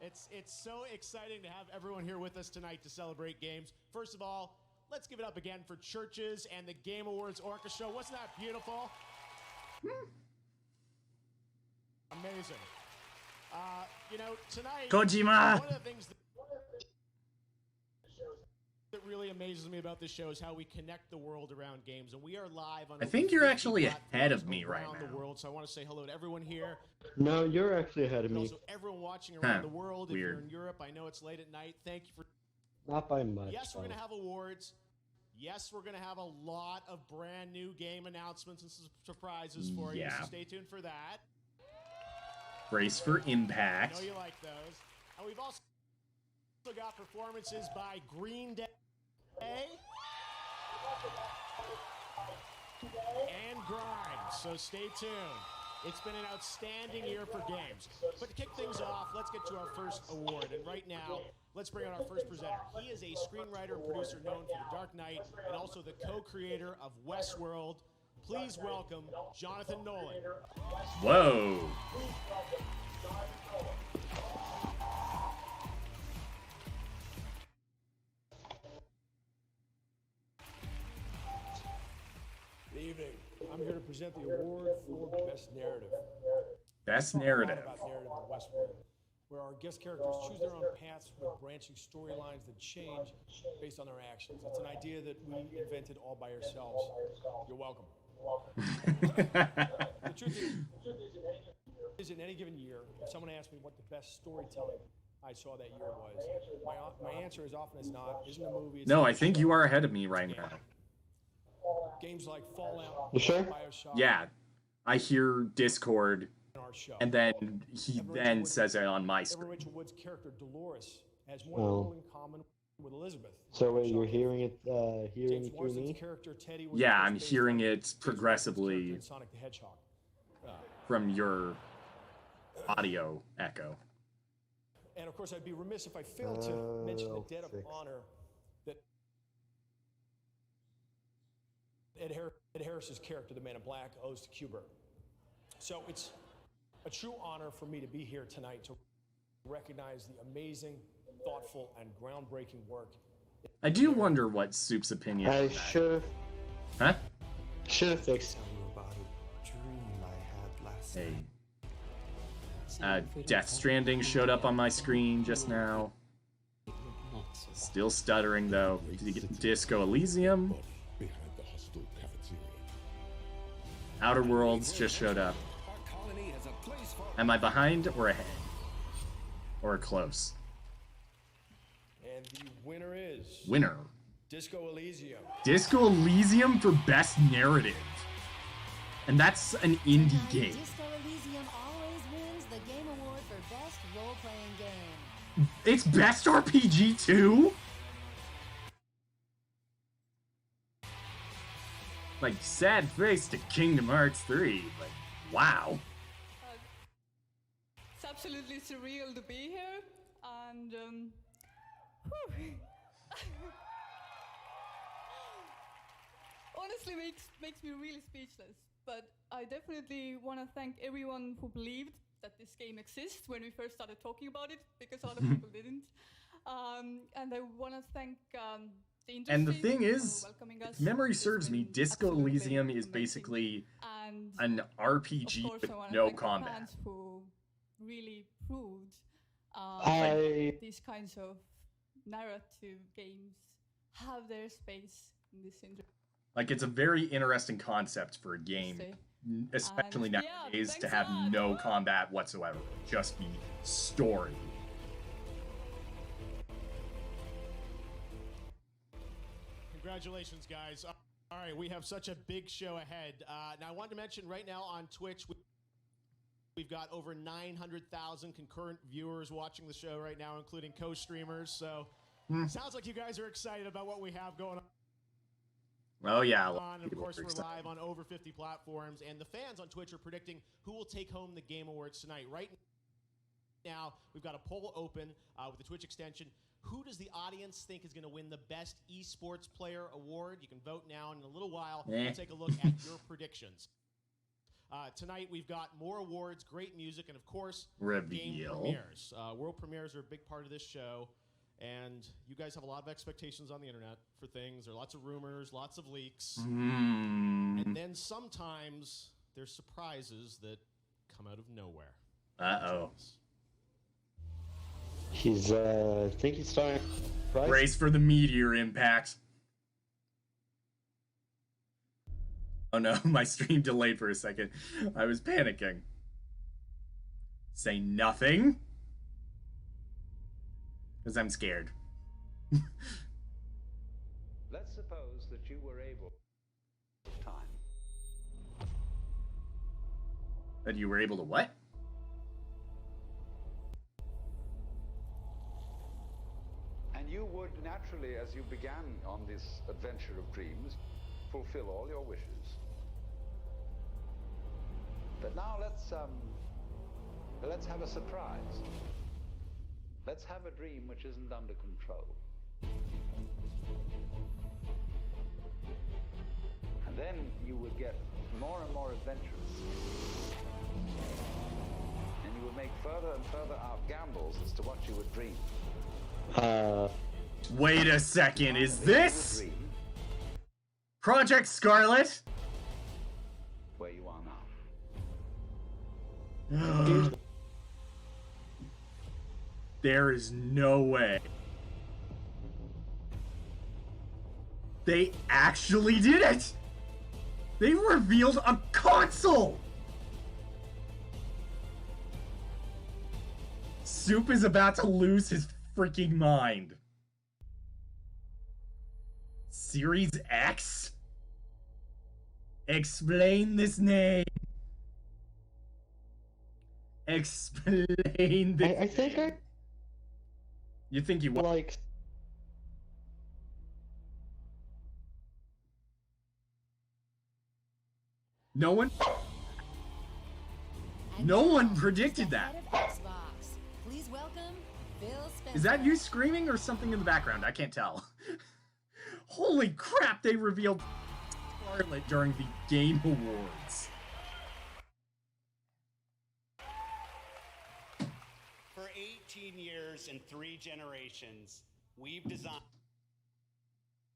It's so exciting to have everyone here with us tonight to celebrate games. First of all, let's give it up again for Churches and the Game Awards Orchestra. Wasn't that beautiful? Amazing. You know, tonight, Kojima! one of the things that really amazes me about this show is how we connect the world around games, and we are live on. I think you're actually ahead of me right around now. the world, so I want to say hello to everyone here. No, you're actually ahead of me. Also, everyone watching around the world. If Weird. you're in Europe, I know it's late at night. Thank you for. Not by much. Yes, we're though. going to have awards. Yes, we're going to have a lot of brand new game announcements and surprises for you. Yeah. So stay tuned for that. Brace for I impact. know you like those. And we've also got performances by Green Day and Grimes. So stay tuned. It's been an outstanding year for games. But to kick things off, let's get to our first award. And right now, let's bring out our first presenter. He is a screenwriter and producer known for The Dark Knight and also the co-creator of Westworld. Please welcome Jonathan Nolan. Whoa. Good evening. I'm here to present the award for Best Narrative. Best We talk narrative. A lot about narrative in Westworld, where our guest characters choose their own paths with branching storylines that change based on their actions. It's an idea that we invented all by ourselves. You're welcome. The truth is, in any given year, if someone asked me what the best storytelling I saw that year was, my answer is often as not isn't a movie. It's No, I think you are ahead of me right now. Games like Fallout, You sure? Bioshock. Yeah. I hear Discord, and then he then says it on my Evan screen. Rachel Wood's character Dolores has more Oh. in common with Elizabeth. So wait, you're hearing it James through Marsden's me? character Teddy was Yeah, of course I'm based hearing on it James Marsden's character progressively in Sonic the Hedgehog. from your audio echo. And of course, I'd be remiss if I failed to mention the debt of honor that Ed Harris's character, the Man in Black, owes to Kubert. So it's a true honor for me to be here tonight to recognize the amazing, thoughtful, and groundbreaking work. I do wonder what Soup's opinion I on that. should have fixed. Hey. Death Stranding showed up on my screen just now. Still stuttering though. Did you get Disco Elysium? Outer Worlds just showed up. Am I behind or ahead? Or close? And the winner is Winner. Disco Elysium. Disco Elysium for Best Narrative. And that's an indie game. Disco Elysium always wins the Game Award for Best Role-Playing Game. It's Best RPG too? Like, sad face to Kingdom Hearts 3, but wow. It's absolutely surreal to be here, and honestly makes me really speechless. But I definitely want to thank everyone who believed that this game exists when we first started talking about it, because a lot of people didn't. And I want to thank the industry And the thing for is, welcoming us. if memory It's serves me, been Disco absolutely Elysium is amazing. basically And an RPG of course, with I wanna no thank the combat. fans who really proved these kinds of narrative games have their space in this industry. Like, it's a very interesting concept for a game, especially And, yeah, nowadays, to thanks have a lot. no combat whatsoever. Just be story. Congratulations, guys. All right, we have such a big show ahead. Now, I wanted to mention right now on Twitch, we've got over 900,000 concurrent viewers watching the show right now, including co-streamers. So, sounds like you guys are excited about what we have going on. Oh yeah, a lot And of of people course, are we're excited. live on over 50 platforms, and the fans on Twitch are predicting who will take home the Game Awards tonight. Right now, we've got a poll open with the Twitch extension. Who does the audience think is going to win the Best Esports Player Award? You can vote now, and in a little while, we'll take a look at your predictions. Tonight, we've got more awards, great music, and of course, game Reveal. premieres. World premieres are a big part of this show. And you guys have a lot of expectations on the internet for things. There are lots of rumors, lots of leaks. And then sometimes there's surprises that come out of nowhere. Uh-oh. I think he's starting. Brace for the meteor impact. Oh no, my stream delayed for a second. I was panicking. Say nothing. Because I'm scared. Let's suppose that you were able time. That you were able to what? And you would naturally, as you began on this adventure of dreams, fulfill all your wishes. But now let's have a surprise. Let's have a dream which isn't under control. And then you would get more and more adventurous. And you would make further and further out gambles as to what you would dream. Wait a second, is this Project Scarlet? Where you are now. There is no way. They actually did it! They revealed a console! Soup is about to lose his freaking mind. Series X? Explain this name. Explain this I think name. You think you like... No one predicted that. Please welcome Phil Spencer. Is that you screaming or something in the background? I can't tell. Holy crap, they revealed Scarlet during the Game Awards. For 18 years and 3 generations, we've designed...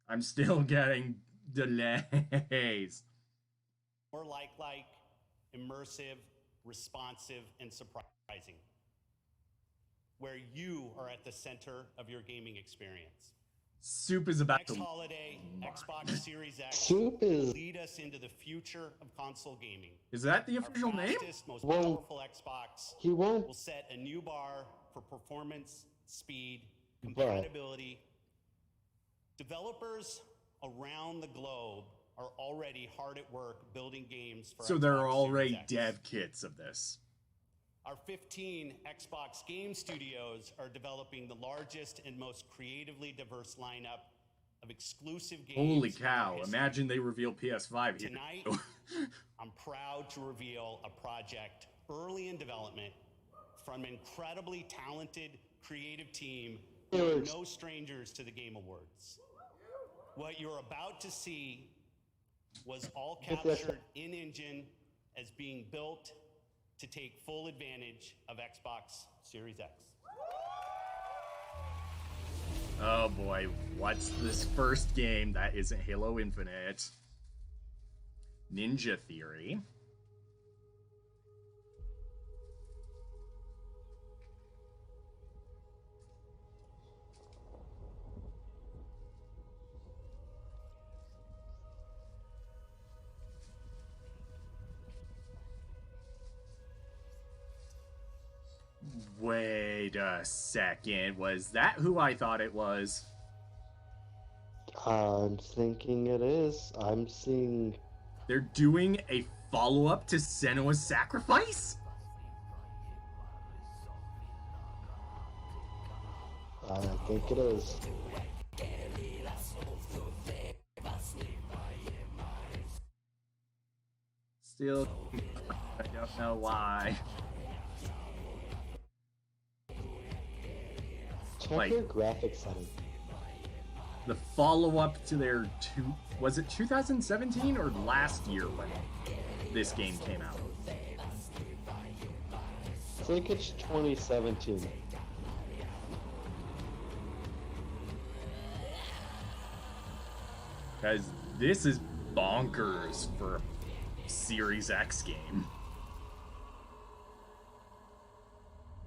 I'm still getting delays. More like, immersive, responsive, and surprising. Where you are at the center of your gaming experience. Soup is about Next holiday, Xbox Series X Soup is... lead us into the future of console gaming. Is that the official name? Most powerful Xbox he won't. will set a new bar for performance, speed, compatibility. Developers around the globe are already hard at work building games for So Xbox there are already Series X. dev kits of this. Our 15 Xbox game studios are developing the largest and most creatively diverse lineup of exclusive games. Holy cow, imagine they reveal PS5 here. Tonight, I'm proud to reveal a project early in development from an incredibly talented, creative team who are no strangers to the Game Awards. What you're about to see was all captured in-engine as being built to take full advantage of Xbox Series X. Oh boy, what's this first game that isn't Halo Infinite? Ninja Theory. Wait a second, was that who I thought it was? I'm thinking it is. I'm seeing... They're doing a follow-up to Senua's Sacrifice? I think it is. Still, I don't know why. Check your graphics setting. The follow-up to their was it 2017 or last year when this game came out? I think it's 2017. Guys, this is bonkers for a Series X game.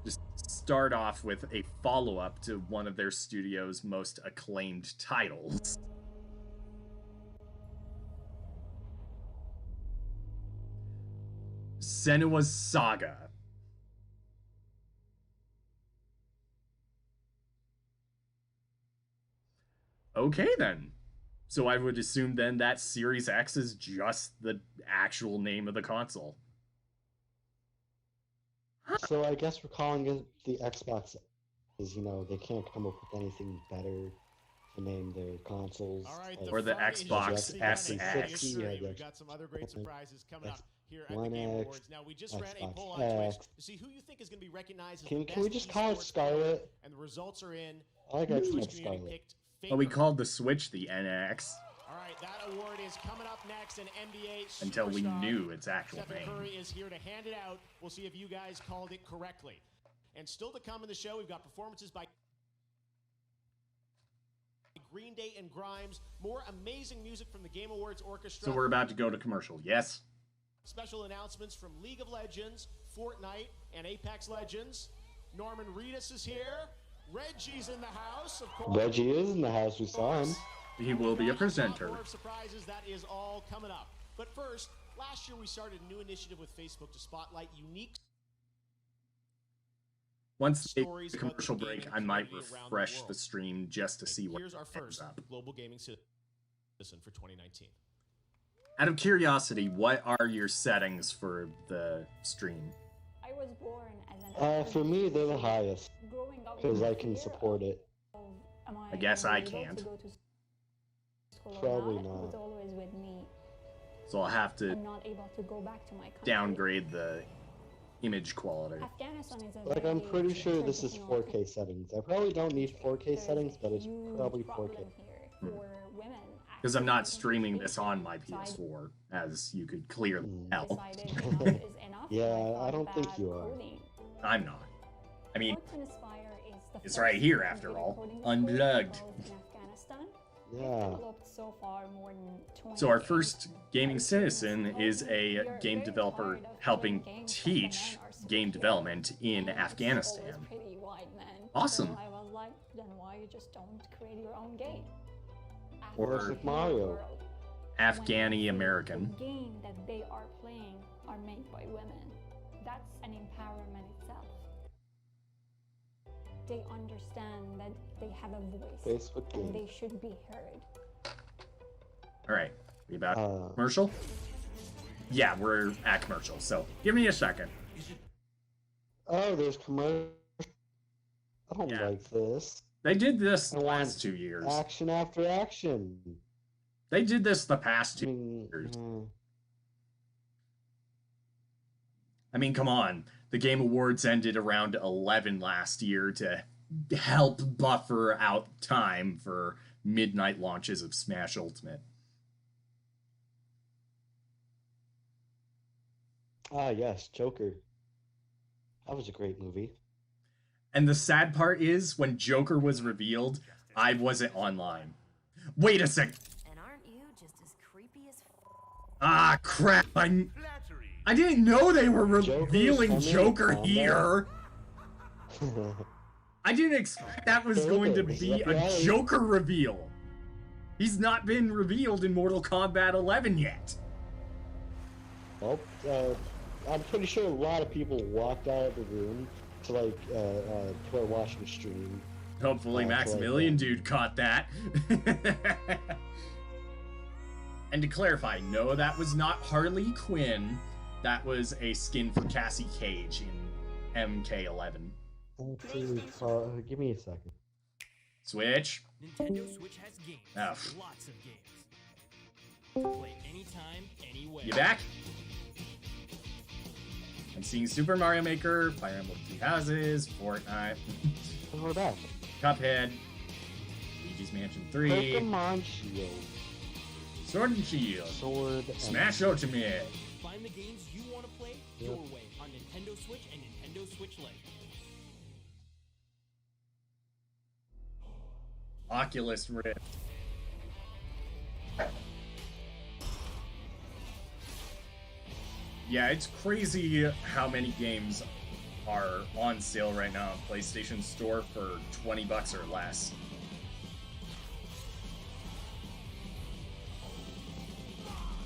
Just start off with a follow-up to one of their studio's most acclaimed titles. Senua's Saga. Okay then. So I would assume then that Series X is just the actual name of the console. So I guess we're calling it the Xbox, because, you know, they can't come up with anything better to name their consoles. Right, like, or the Xbox SX. We've got some other great surprises coming up here at the Game Awards. Now, we just ran a poll on Twitch to see who you think is going to be recognized as the best Can we just call it Scarlet? And the results are in. I like Xbox Scarlet. Well, we called the Switch the NX. All right, right, that award is coming up next, an NBA superstar. Until we knew its actual Stephen name. Curry is here to hand it out. We'll see if you guys called it correctly. And still to come in the show, we've got performances by Green Day and Grimes, more amazing music from the Game Awards Orchestra. So we're about to go to commercial. Yes? Special announcements from League of Legends, Fortnite, and Apex Legends. Norman Reedus is here. Reggie's in the house, of course. Reggie is in the house. We saw him. He will be a presenter. More surprises, that is all coming up. But first, last year we started a new initiative with Facebook to spotlight unique Once they take a commercial break, I might refresh the stream just to see what Here's our ends first up. global gaming citizen for 2019. Out of curiosity, what are your settings for the stream? I was born as an For me, they're the highest. growing up Because I can support it. am I guess I able to can't. go to school or Probably not? not. It was always with me. So I'll have to I'm not able to go back to my country. downgrade the image quality. Afghanistan is a Like, I'm very pretty sure this is traditional 4K settings. I probably don't need 4K settings, but it's probably 4K. for women. Because I'm not streaming this on my PS4, as you could clearly tell. Decided enough is enough. Yeah, I don't think you are. I'm not. I mean, What to Inspire is the it's first right here computer after all. coding Unplugged. school in Afghanistan. Yeah. Developed so far more than 20 So our games. first gaming citizen is a game developer helping teach game development in Afghanistan. Pretty white men. Awesome. So I was like, then why you just don't create your own game? Or Super Mario. Afghani American. The game that they are playing are made by women. That's an empowerment itself. They understand that they have a voice Facebook and game. they should be heard. All right, we about commercial? Yeah, we're at commercial. So give me a second. Oh, there's commercial. I don't like this. They did this the last 2 years. Action after action. They did this the past 2 years. I mean, come on. The Game Awards ended around 11 last year to help buffer out time for midnight launches of Smash Ultimate. Ah, yes, Joker. That was a great movie. And the sad part is, when Joker was revealed, I wasn't online. Wait a sec. And aren't you just as creepy as Ah, crap. I didn't know they were revealing Joker here. I didn't expect that was going to be a Joker reveal. He's not been revealed in Mortal Kombat 11 yet. Well, I'm pretty sure a lot of people walked out of the room to to watch the stream. Hopefully Maximilian Dude caught that. And to clarify, no, that was not Harley Quinn. That was a skin for Cassie Cage in MK11. Give me a second. Switch. Nintendo Switch has games. Oh. Lots of games. Play anytime, anywhere. You back? I'm seeing Super Mario Maker, Fire Emblem Three Houses, Fortnite. We're back. Cuphead, Luigi's Mansion 3, Pokemon Shield. Sword and Shield, Smash Ultimate. Find the games you want to play your way on Nintendo Switch and Nintendo Switch Lite. Oculus Rift. Yeah, it's crazy how many games are on sale right now on PlayStation Store for $20 or less.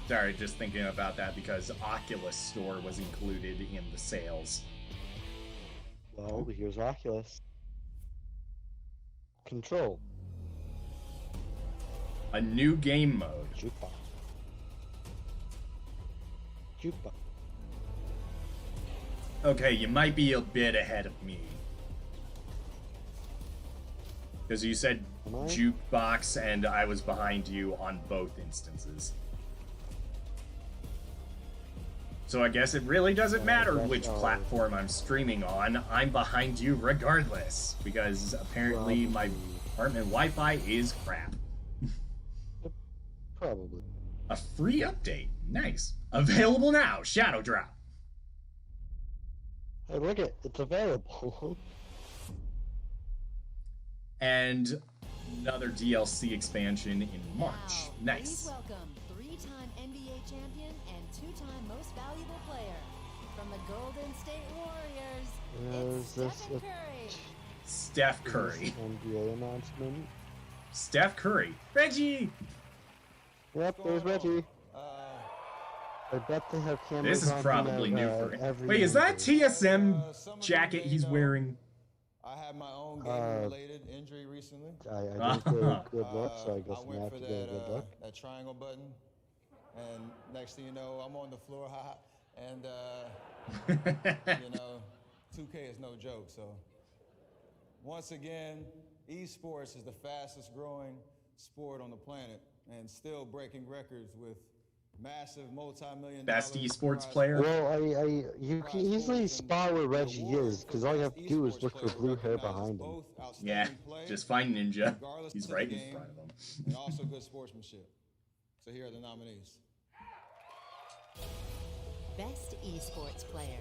Sorry, just thinking about that because Oculus Store was included in the sales. Well, here's Oculus. Control. A new game mode. Jukebox. Jukebox. Okay, you might be a bit ahead of me. Because you said jukebox and I was behind you on both instances. So I guess it really doesn't matter which platform I'm streaming on. I'm behind you regardless. Because apparently my apartment Wi-Fi is crap. Probably. A free update. Nice. Available now. Shadow Drop. Hey, look it. It's available. And another DLC expansion in March. Now, Nice. Please welcome 3-time NBA champion and 2-time most valuable player from the Golden State Warriors. It's Stephen Curry. Steph Curry. NBA announcement. Steph Curry. Reggie! Yep, there's Reggie. I bet they have cameras. This is on probably him new at, for him. every Wait, is that movie. TSM jacket he's wearing? I had my own game-related injury recently. I didn't get a good look, so I guess I'm went gonna have for to get a good look. that triangle button, and next thing you know, I'm on the floor, and you know, 2K is no joke. So once again, esports is the fastest-growing sport on the planet, and still breaking records with massive multi-million Best esports player? Well, you can easily spot where Reggie is, because all you have to do is look for blue hair behind him. Yeah, just find Ninja. He's right in front of him. And also good sportsmanship. So here are the nominees. Best esports player.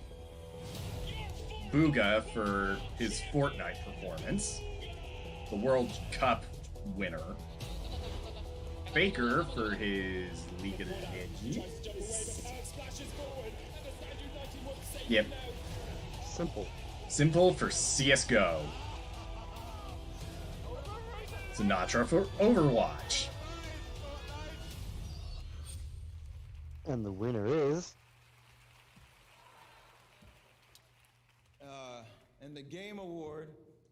Booga for his Fortnite performance. The World Cup winner. Faker for his League of Legends. Yep. Simple. Simple for CSGO. Sinatra for Overwatch. And the winner is... And the game award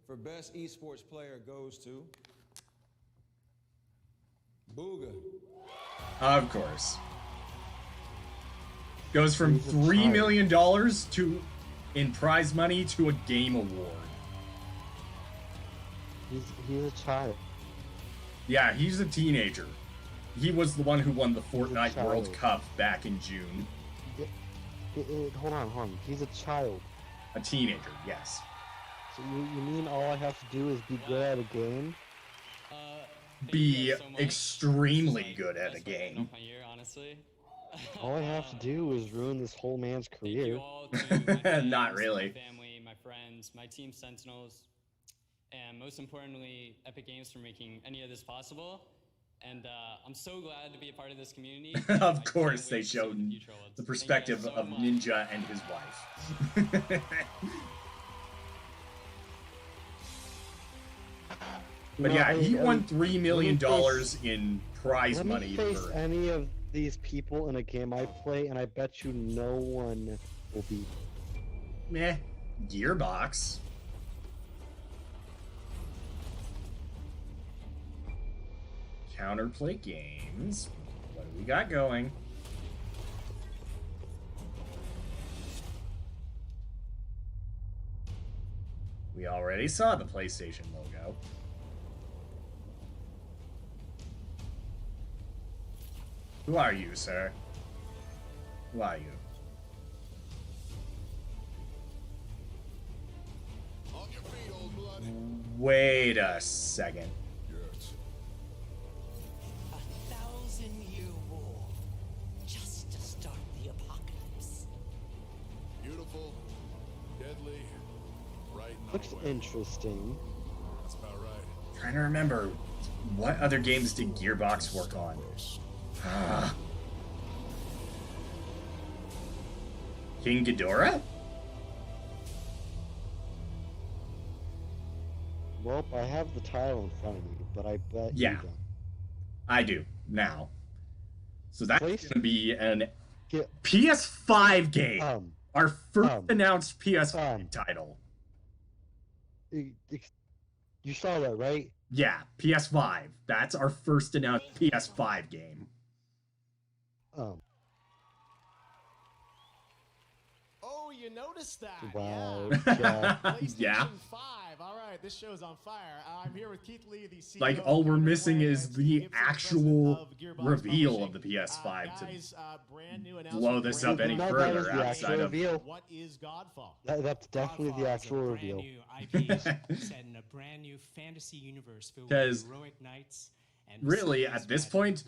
for best esports player goes to Booga. Of course. Goes from $3 million to in prize money to a game award. He's a child. Yeah, he's a teenager. He was the one who won the Fortnite World child. Cup back in June. Hold on. He's a child. A teenager, yes. So you mean all I have to do is be good at a game? Be extremely good at a game. Honestly. All I have to do is ruin this whole man's career. Not really. My family, my friends, my team Sentinels, and most importantly, Epic Games for making any of this possible. And I'm so glad to be a part of this community. Of course, they showed the perspective of Ninja and his wife. But yeah, he won $3 million in prize money. Let me face any of these people in a game I play, and I bet you no one will beat. Meh. Gearbox. Counterplay Games. What do we got going? We already saw the PlayStation logo. Who are you, sir? Who are you? On your feet, old blood. Wait a second. 1,000-year war, just to start the apocalypse. Beautiful, deadly, right in Looks interesting. That's about right. Trying to remember, what other games did Gearbox work on? King Ghidorah? Well, I have the title in front of me, but I bet Yeah. you don't. I do, now. So that's going to be an PS5 game. Our first announced PS5 title. You saw that, right? Yeah, PS5. That's our first announced PS5 game. Oh, you noticed that? Wow. Yeah. Yeah. PlayStation 5. All right, this show's on fire. I'm here with Keith Lee, the CEO. Like, all we're missing is the actual reveal of the PS5 guys, brand new to blow this up any further outside of... What is Godfall? That's definitely the actual reveal. New IP set in a brand new fantasy universe filled with 'Cause heroic knights And really, at this point,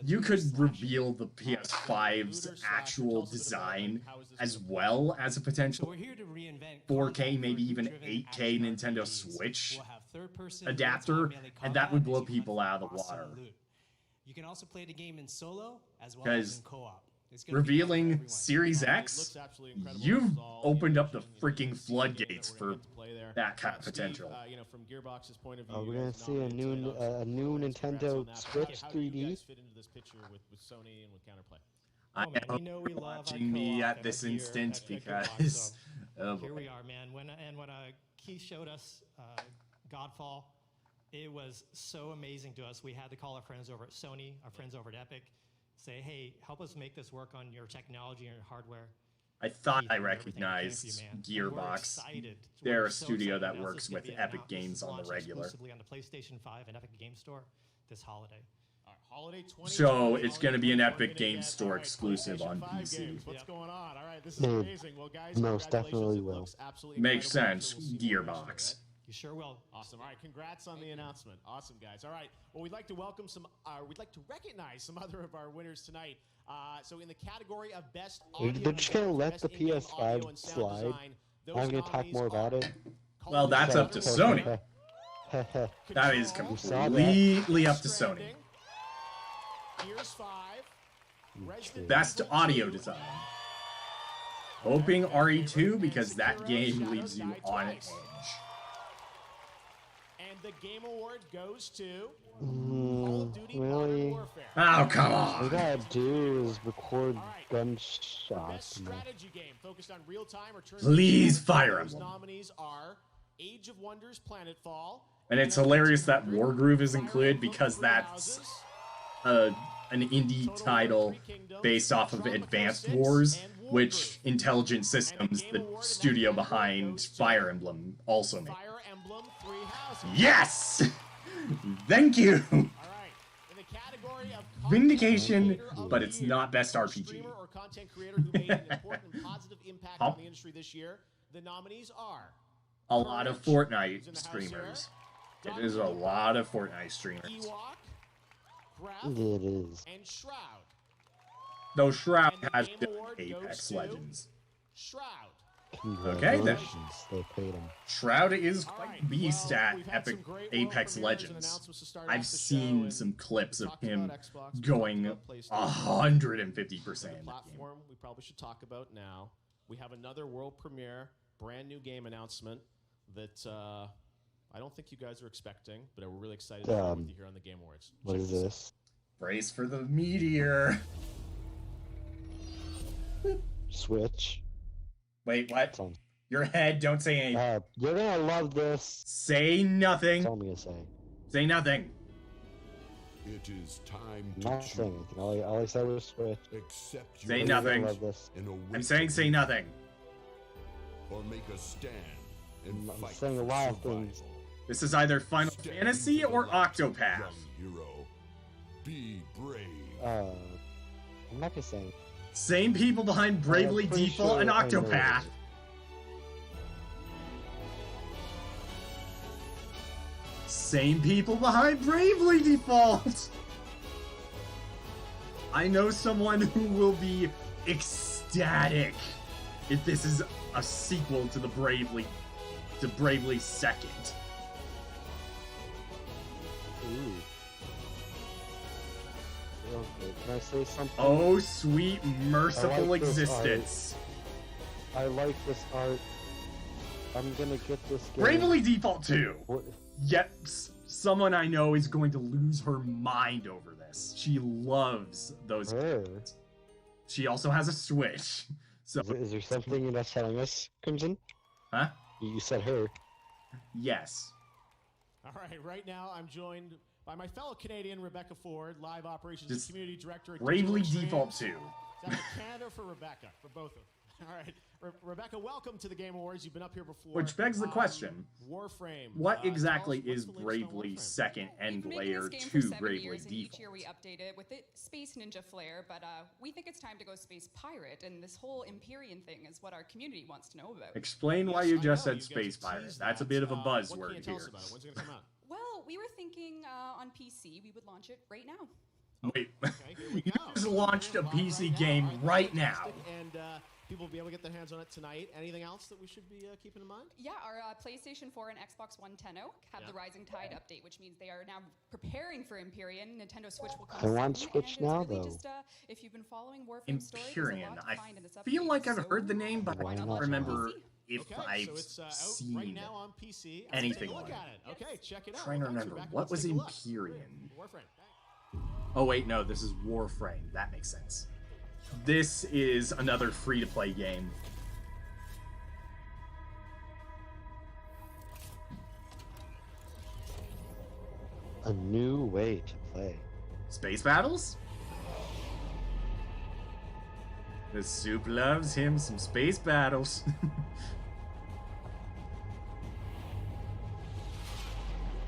you could reveal the PS5's actual design as well as a potential 4K, maybe even 8K Nintendo Switch adapter, and that would blow people out of the water. You can also play the game in solo as well as in co-op. Revealing Series X, you've opened up the freaking floodgates for that kind of potential. You know, from Gearbox's point of view, we're gonna see a new Nintendo Switch 3D. Fit into this picture with Sony and with Counterplay. I hope you're watching me at this instant because here we are, man. When Keith showed us Godfall, it was so amazing to us. We had to call our friends over at Sony, our friends over at Epic, say, hey, help us make this work on your technology and your hardware. I thought I recognized Gearbox. They're a studio that works with Epic Games on the regular. Exclusively on the PlayStation 5 and Epic Game Store this holiday. So it's going to be an Epic Games Store exclusive on PC. What's going on? All right, this is amazing. Well, guys, most definitely will. Makes sense. Gearbox. You sure will. Awesome. All right, congrats on the announcement. Awesome, guys. All right. Well, we'd like to welcome we'd like to recognize some other of our winners tonight. So in the category of best audio, they're just gonna let the PS5 slide. I'm gonna talk more about it. Well, that's up to Sony. That is completely up to Sony. Gears 5. Best audio design. Hoping RE2 because that game leaves you on edge. And the Game Award goes to Call of Duty really? Modern Warfare. Oh, come on. All we gotta do is record gunshots. Best strategy game focused on real-time or Please fire him. Nominees are Age of Wonders Planetfall. And it's hilarious that Wargroove is included because that's an indie title based off of Advanced Wars, which Intelligent Systems, the studio behind Fire Emblem, also made. Fire Emblem Three Houses. Yes! Thank you! All right. In the category of Vindication, but it's not best RPG. Streamer or content creator who made an important and positive impact on the industry this year, the nominees are a lot of Fortnite streamers. It is a lot of Fortnite streamers. It is. And Shroud. Though Shroud has been Apex Legends. Shroud. Okay then. They paid him. Shroud is quite beast at Apex Legends. I've seen some clips of him going 150%. Platform we probably should talk about now. We have another world premiere, brand new game announcement that I don't think you guys are expecting, but we're really excited to have with you here on the Game Awards. What is this? Brace for the meteor. Switch. Wait, what? Your head, don't say anything. You're gonna love this. Say nothing. That's all I'm gonna say. Say nothing. It is time I'm to not saying anything. All I said was Switch. accept Say your nothing. Love this. and await I'm saying say nothing. or make a stand and I'm fight saying a for lot of survival. things. This is either Final Fantasy or Octopath. Young hero, be brave. I'm not gonna say anything. Same people behind Bravely pretty Default and sure I know Octopath. it. Same people behind Bravely Default. I know someone who will be ecstatic if this is a sequel to Bravely Second. Ooh. Okay, can I say something? Oh, sweet merciful like this existence. I like this art. I'm gonna get this game. Bravely Default 2. What? Yet someone I know is going to lose her mind over this. She loves those games. She also has a Switch. So Is there something you're not telling us, Crimson? Huh? You said her. Yes. All right, right now I'm joined by my fellow Canadian, Rebecca Ford, live operations and community director at Bravely Digital Default Extremes. 2. Is that for Canada or for Rebecca? For both of them. All right. Rebecca, welcome to the Game Awards. You've been up here before. Which begs the question, Warframe. what exactly is Bravely Second End Layer to Bravely Each Default? year we update it with it Space Ninja flair, but we think it's time to go Space Pirate, and this whole Empyrean thing is what our community wants to know about. Explain why you just said Space Pirate. That's a bit of a buzzword here. Well, Well, we were thinking on PC we would launch it right now. Wait, Okay, here we you go. just launched a Live PC right game now. right now. Fantastic. And people will be able to get their hands on it tonight. Anything else that we should be keeping in mind? Yeah, our PlayStation 4 and Xbox One Tenno have the Rising Tide update, which means they are now preparing for Empyrean. Nintendo Switch will come I want soon, Switch and now, it's really though. just, if you've been following Warframe's story, there's a Empyrean. lot to I find in this feel update, like I've so heard the name, but Why I not don't remember PC? if Okay, I've so it's out seen right now on PC. anything Take a look like at it. Okay, check it out. trying to Thanks, remember. Rebecca. What Let's was take a look. Empyrean? Warframe. Oh wait, no, this is Warframe. That makes sense. This is another free-to-play game. A new way to play. Space battles? The soup loves him some space battles.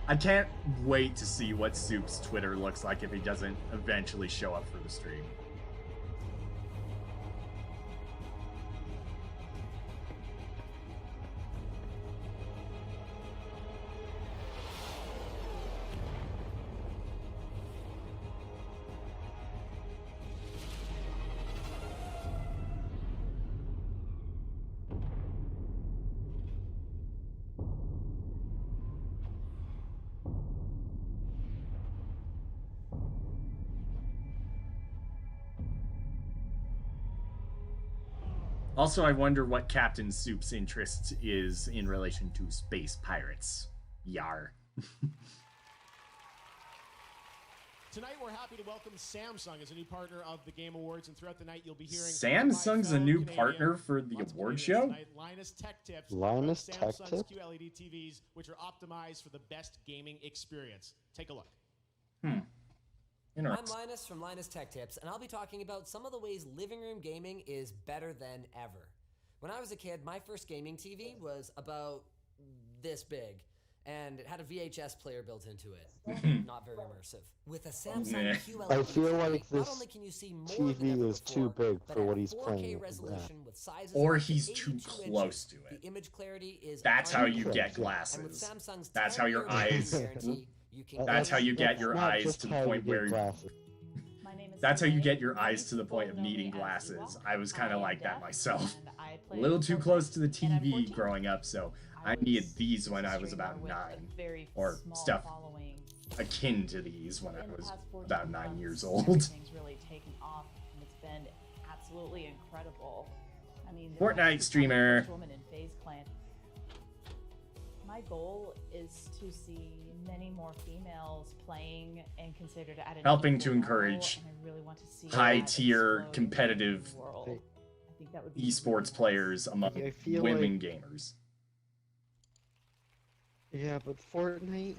I can't wait to see what Soup's Twitter looks like if he doesn't eventually show up for the stream. Also, I wonder what Captain Soup's interest is in relation to space pirates. Yar. Tonight, we're happy to welcome Samsung as a new partner of the Game Awards, and throughout the night, you'll be hearing Samsung's a new partner for the award show? Tonight, Linus Tech Tips. Linus about Tech Samsung's Tips? QLED TVs, which are optimized for the best gaming experience. Take a look. I'm Interesting. Linus from Linus Tech Tips, and I'll be talking about some of the ways living room gaming is better than ever. When I was a kid, my first gaming TV was about this big, and it had a VHS player built into it. Not very immersive. With a Samsung QLED I feel TV, like not this only can you see more than TV ever is too before, big but for at what he's 4K playing. resolution with sizes Or up to he's too 82 close to inches. it. The image clarity is That's how you unreal. get And with glasses. Samsung's That's how your 10-year eyes. guarantee, you can That's how you get your not eyes just to the how you point get where. glasses. That's how you get your eyes to the point of needing glasses. I was kind of like that myself. A little too close to the TV growing up, so I needed these when I was about 9. Or stuff akin to these when I was about 9 years old. Everything's really taken off, and it's been absolutely incredible. I mean, Fortnite streamer. First woman in FaZe Clan. My goal is to see many more females playing and considered at an Helping equal to encourage level, and I really want to see high-tier that explode competitive in the world. I think that would be esports players among I feel women like- gamers. Yeah, but Fortnite.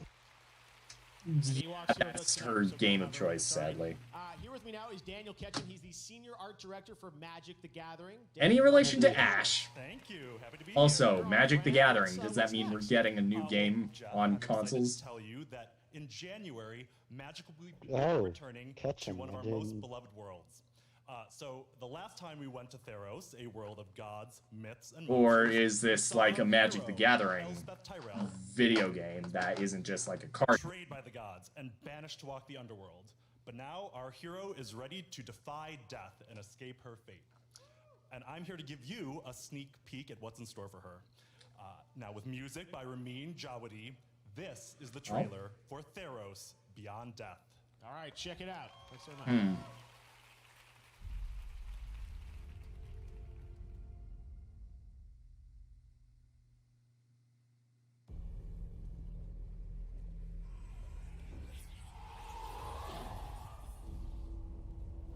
That's her game of choice, sadly. Here with me now is Daniel Ketchum. He's the senior art director for Magic the Gathering. Any relation to Ash? Thank you. Happy to be Also, here. Magic the Gathering, does that mean we're getting a new game on I'm excited consoles? to tell you that in January, Magic will be Oh, returning to Ketchum, one of I our most didn't- beloved worlds. So the last time we went to Theros, a world of gods, myths, and Or monsters, is this we saw like a our Magic the hero, Gathering Elspeth Tyrell, video game that isn't just like a card? betrayed by the gods and banished to walk the underworld. But now our hero is ready to defy death and escape her fate. And I'm here to give you a sneak peek at what's in store for her. Now with music by Ramin Djawadi, this is the trailer for Theros Beyond Death. All right, check it out. Thanks very much.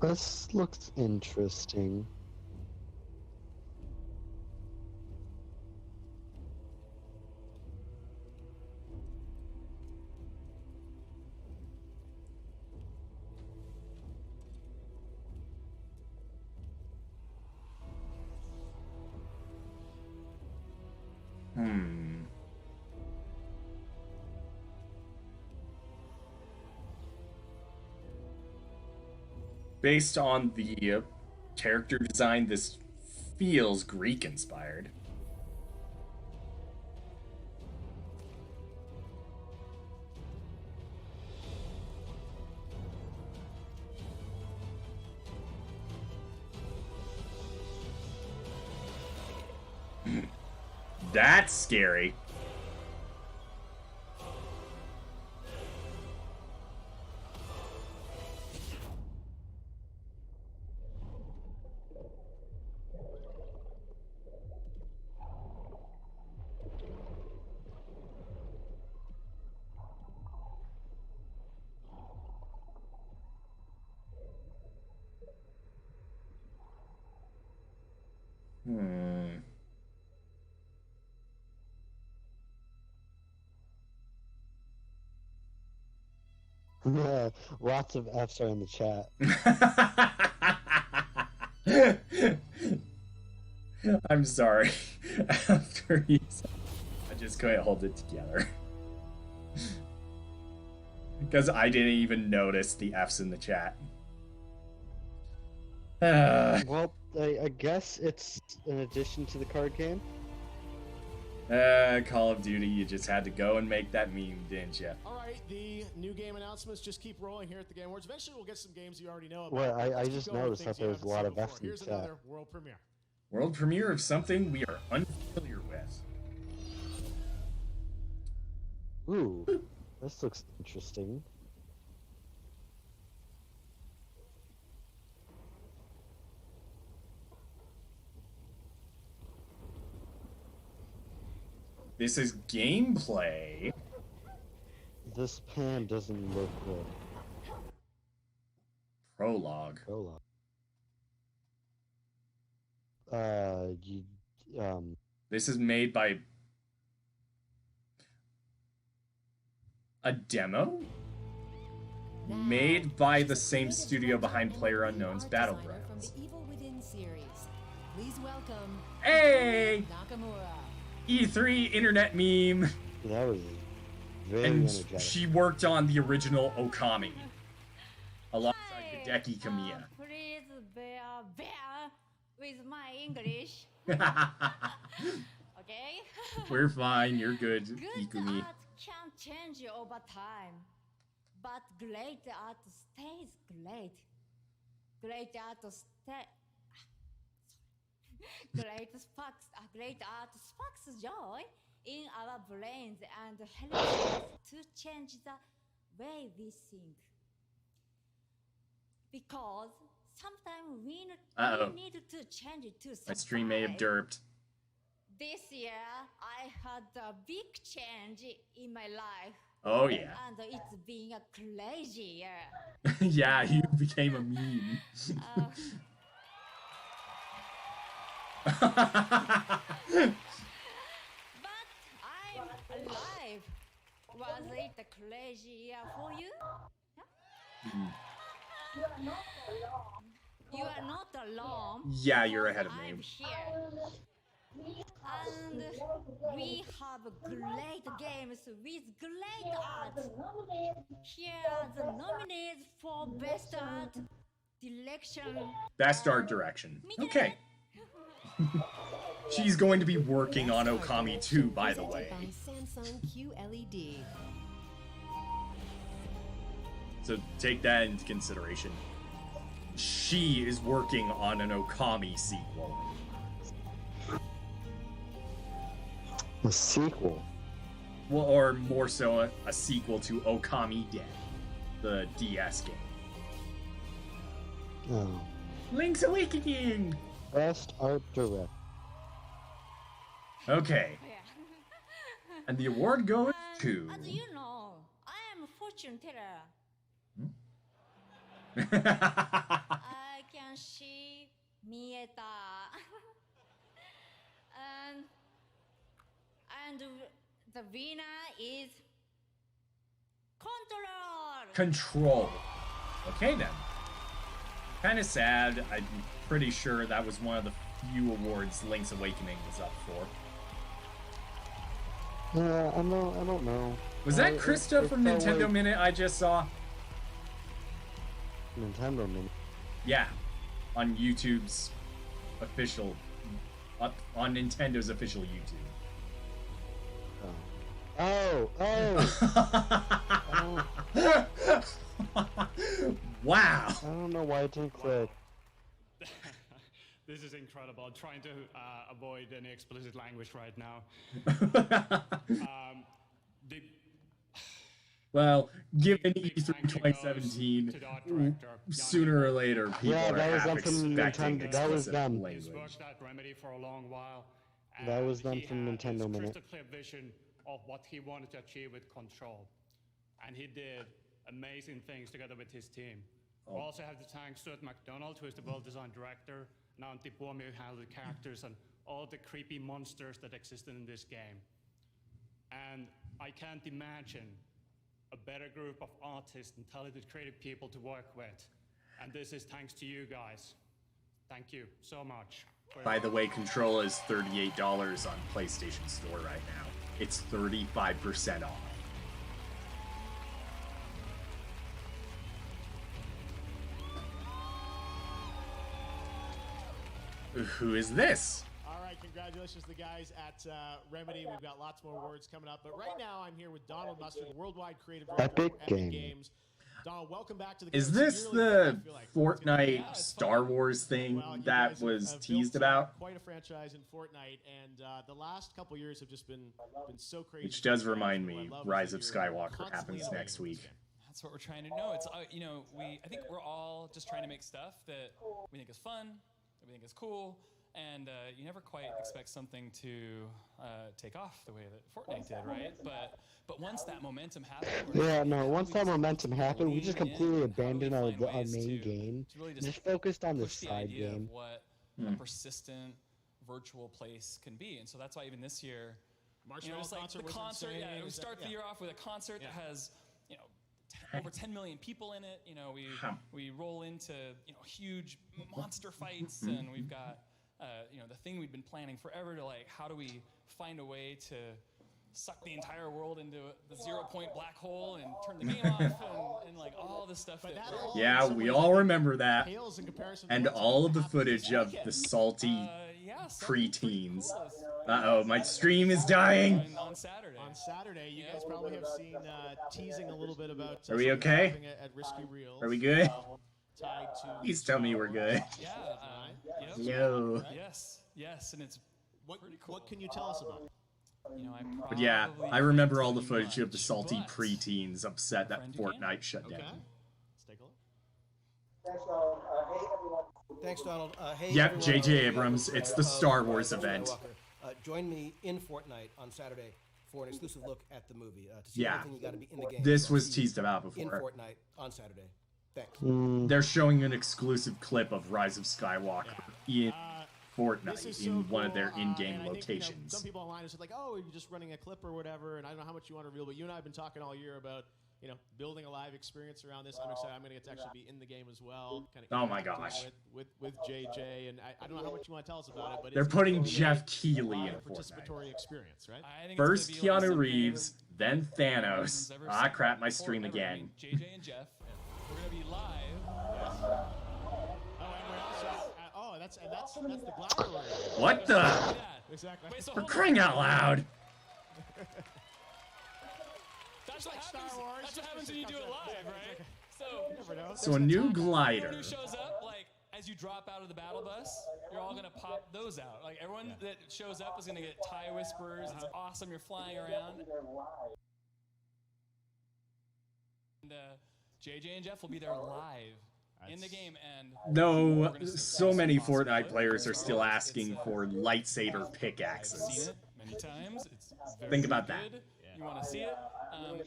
This looks interesting. Based on the character design, this feels Greek inspired. That's scary. Lots of F's are in the chat. I'm sorry. After you said, I just couldn't hold it together. Because I didn't even notice the F's in the chat. Well, I guess it's an addition to the card game. Call of Duty, you just had to go and make that meme, didn't you? All right, the new game announcements just keep rolling here at the Game Awards. Eventually, we'll get some games you already know about. Well, I Let's keep just going with noticed that things you there's a lot haven't of seen F's in before. the Here's chat. another world premiere. World premiere of something we are unfamiliar with. Ooh, this looks interesting. This is gameplay. This pan doesn't look good. Prologue. This is made by a demo? Made by the same studio behind PlayerUnknown's Battlegrounds. The Evil Within series. Please welcome Hey! Nakamura. E3 internet meme. That was very And energetic. she worked on the original Okami. Alongside Hideki Kamiya. Please bear with my English. Okay? We're fine, you're good, Good Ikumi. art can change over time, but great art stays great. Great art great art sparks joy in our brains and helps us to change the way we think. Because sometimes we need to change it to survive. My stream may have derped. This year, I had a big change in my life. Oh, yeah. And it's been a crazy year. Yeah, you became a meme. But I'm alive. Was it a crazy year for you? You are not alone. Yeah, you're ahead of me. I'm here. And we have great games with great art. Here are the nominees for Best Art Direction. Best art direction. Okay. She's going to be working on Okami 2, by the way. By Samsung QLED. So take that into consideration. She is working on an Okami sequel. A sequel? Well, or more so, a sequel to Okami Dead, the DS game. Oh. Link's Awakening! Best art direct. Okay. And the award goes to... As you know, I am a fortune teller. I can see Mieta. and the winner is Control. Okay, then. Kind of sad. I'm pretty sure that was one of the few awards Link's Awakening was up for. I don't know. Was that Krista from Nintendo Minute I just saw? Nintendo Minute? Yeah. On YouTube's official... on Nintendo's official YouTube. Oh. Wow. I don't know why it didn't click. This is incredible. I'm trying to avoid any explicit language right now. Well, given E3 2017, sooner or later, people are half expecting explicit language. He's worked at Remedy for a long while. That was done from Nintendo Minute. Crystal clear vision of what he wanted to achieve with Control, and he did amazing things together with his team. We also have to thank Stuart McDonald, who is the world design director, and Antti Puomi, who handled the characters and all the creepy monsters that existed in this game. And I can't imagine a better group of artists and talented creative people to work with. And this is thanks to you guys. Thank you so much. By the way, Control is $38 on PlayStation Store right now. It's 35% off. Who is this? All right, congratulations to the guys at Remedy. We've got lots more awards coming up. But right now, I'm here with Donald Mustard, the worldwide creative director of Epic Games. Donald, welcome back to the game. Is this the Fortnite Star Wars thing that was teased about? Quite a franchise in Fortnite, and the last couple years have just been so crazy. Which does remind me, Rise of Skywalker happens next week. That's what we're trying to know. It's you know, I think we're all just trying to make stuff that we think is fun, that we think is cool, and you never quite expect something to take off the way that Fortnite did, right? But once that momentum happened, once that momentum happened, we just completely abandoned our main game, just focused on the side game. What a persistent virtual place can be, and so that's why even this year, you know, it's like the concert. Yeah, we start the year off with a concert that has, you know, over 10 million people in it. You know, we roll into, you know, huge monster fights, and we've got you know, the thing we've been planning forever to, like, how do we find a way to suck the entire world into the 0-point black hole and turn the game off and like all this stuff. Yeah, we all remember that. And all of the footage of the salty preteens. Uh-oh, my stream is dying. On Saturday, you guys probably have seen teasing a little bit about. Are we okay? At Risky Reels, are we good? Tied to Please tell me we're good. Yeah. Yo. Yes, and it's what can you tell us about it? You know, but yeah, I remember all the footage of the salty preteens upset that Fortnite shut down. Let's take a look. Thanks, Donald. Hey, yep, J.J. Abrams. It's the Star Wars event. Join me in Fortnite on Saturday for an exclusive look at the movie. To see everything you got to be in the game. This was teased about before. In Fortnite on Saturday. Thanks. They're showing an exclusive clip of Rise of Skywalker in Fortnite in one of their in-game locations. You know, some people online have said like, "Oh, you're just running a clip or whatever," and I don't know how much you want to reveal, but you and I have been talking all year about, you know, building a live experience around this. I'm excited. I'm going to get to actually be in the game as well. Kind of oh my gosh! With JJ, and I don't know how much you want to tell us about it, but they're putting Jeff Keighley in a participatory experience, right? First Keanu Reeves, then Thanos. Ah, crap! My stream again. JJ and Jeff, we're going to be live. That's the glider right there. What the? Yeah, exactly. Wait, so for crying out loud! That's like Star Wars. That's what happens when you do it live, right? So a new glider. Who shows up, like, as you drop out of the battle bus, you're all gonna pop those out. Like, everyone that shows up is gonna get TIE Whispers. It's awesome. You're flying around. And JJ and Jeff will be there live. In the game, and though so many Fortnite players are still asking for lightsaber pickaxes. I've seen it many times. It's very Think about that. You want to see it,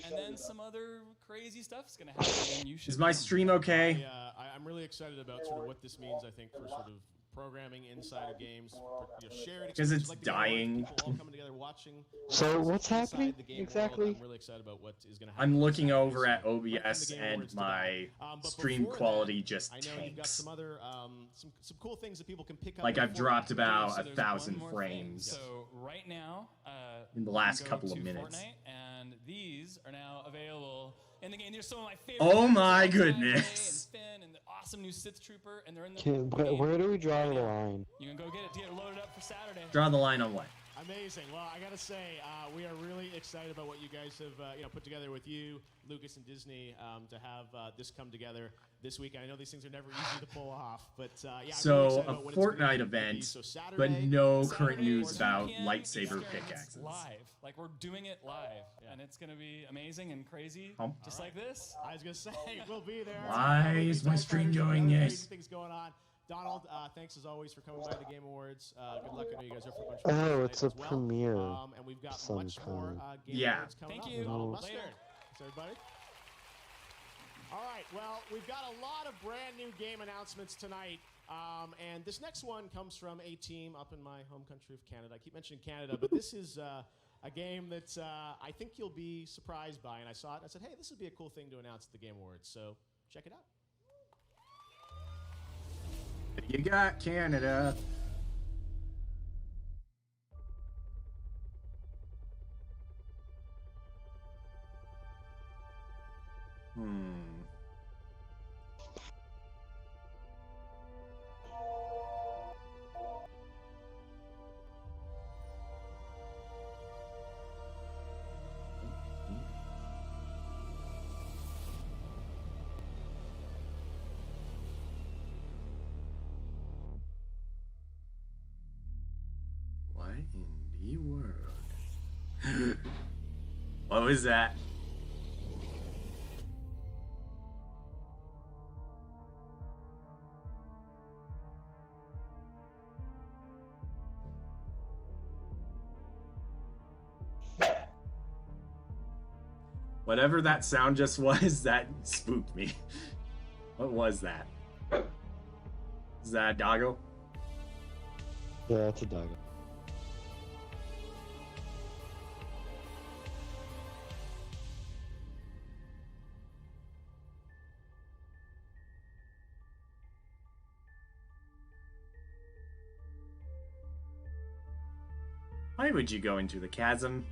and then some other crazy stuff's gonna happen. And you should. Is my stream okay? Yeah, I'm really excited about sort of what this means. I think for sort of programming inside of games, shared because it's like dying. All coming together, watching. So what's happening exactly? I'm really excited about what is going to happen. I'm looking over at OBS and my stream quality just tanks. I know you've got some other some cool things that people can pick up. Like I've dropped about 1,000 frames. So right now, in the last couple of minutes. Fortnite, and these are now available in the game. There's some of my favorite. Oh my goodness! And Finn and the awesome new Sith Trooper, and they're in the. Where do we draw the line? You can go get it. Get it loaded up for Saturday. Draw the line on what? Amazing. Well, I got to say, we are really excited about what you guys have put together with you, Lucas and Disney, to have this come together this week. I know these things are never easy to pull off, but yeah. So a Fortnite event, so Saturday, but no current Saturday, news 2 about p.m. lightsaber Eastern, pickaxes. Live, like we're doing it live, and it's gonna be amazing and crazy, just like this. I was gonna say we'll be there. Why is my stream doing this? Things going on. Donald, thanks as always for coming by the Game Awards. Good luck. I know you guys are for a bunch of Oh, it's a premiere. And we've got much more Game Awards coming up. Thank you. Donald Mustard. Thanks, everybody. All right, well, we've got a lot of brand new game announcements tonight. And this next one comes from a team up in my home country of Canada. I keep mentioning Canada, but this is a game that I think you'll be surprised by. And I saw it and I said, hey, this would be a cool thing to announce at the Game Awards. So check it out. You got Canada. What in the world? What was that? Whatever that sound just was, that spooked me. What was that? Is that a doggo? Yeah, it's a doggo. Why would you go into the chasm?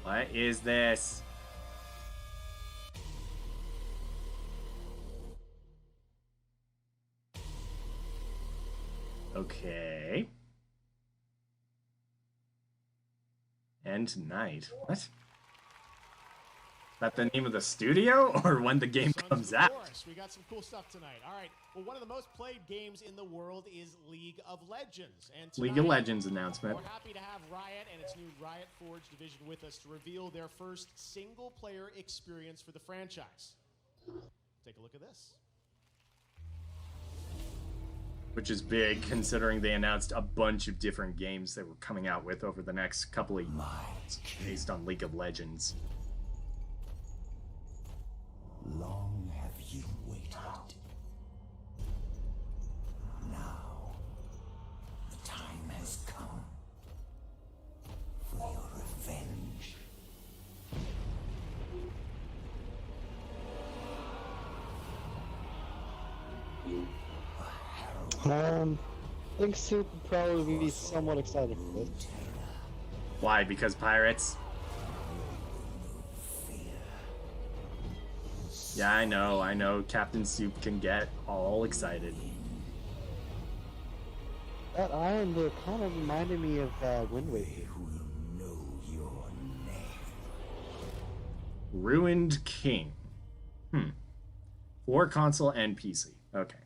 What is this? Okay. And night. What? Is that the name of the studio or when the game comes out? Of course, we got some cool stuff tonight. All right. Well, one of the most played games in the world is League of Legends. And tonight, League of Legends announcement. We're happy to have Riot and its new Riot Forge division with us to reveal their first single-player experience for the franchise. Take a look at this. Which is big, considering they announced a bunch of different games they were coming out with over the next couple of years based on League of Legends. Long have you waited. Now, the time has come for your revenge. I think Soup would probably be somewhat excited for this. Why? Because pirates? Yeah, I know. Captain Soup can get all excited. That island there kind of reminded me of Wind Waker. Ruined King. For console and PC. Okay.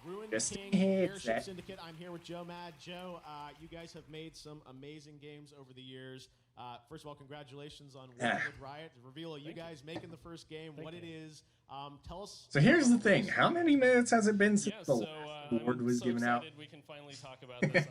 Ruined Just King, hit Airship that. Syndicate. I'm here with Joe Mad. Joe, you guys have made some amazing games over the years. First of all, congratulations on working with Riot. The reveal of you guys making the first game, what it is. Tell us. So here's the thing. How many minutes has it been since the award was so given out? excited we can finally talk about this.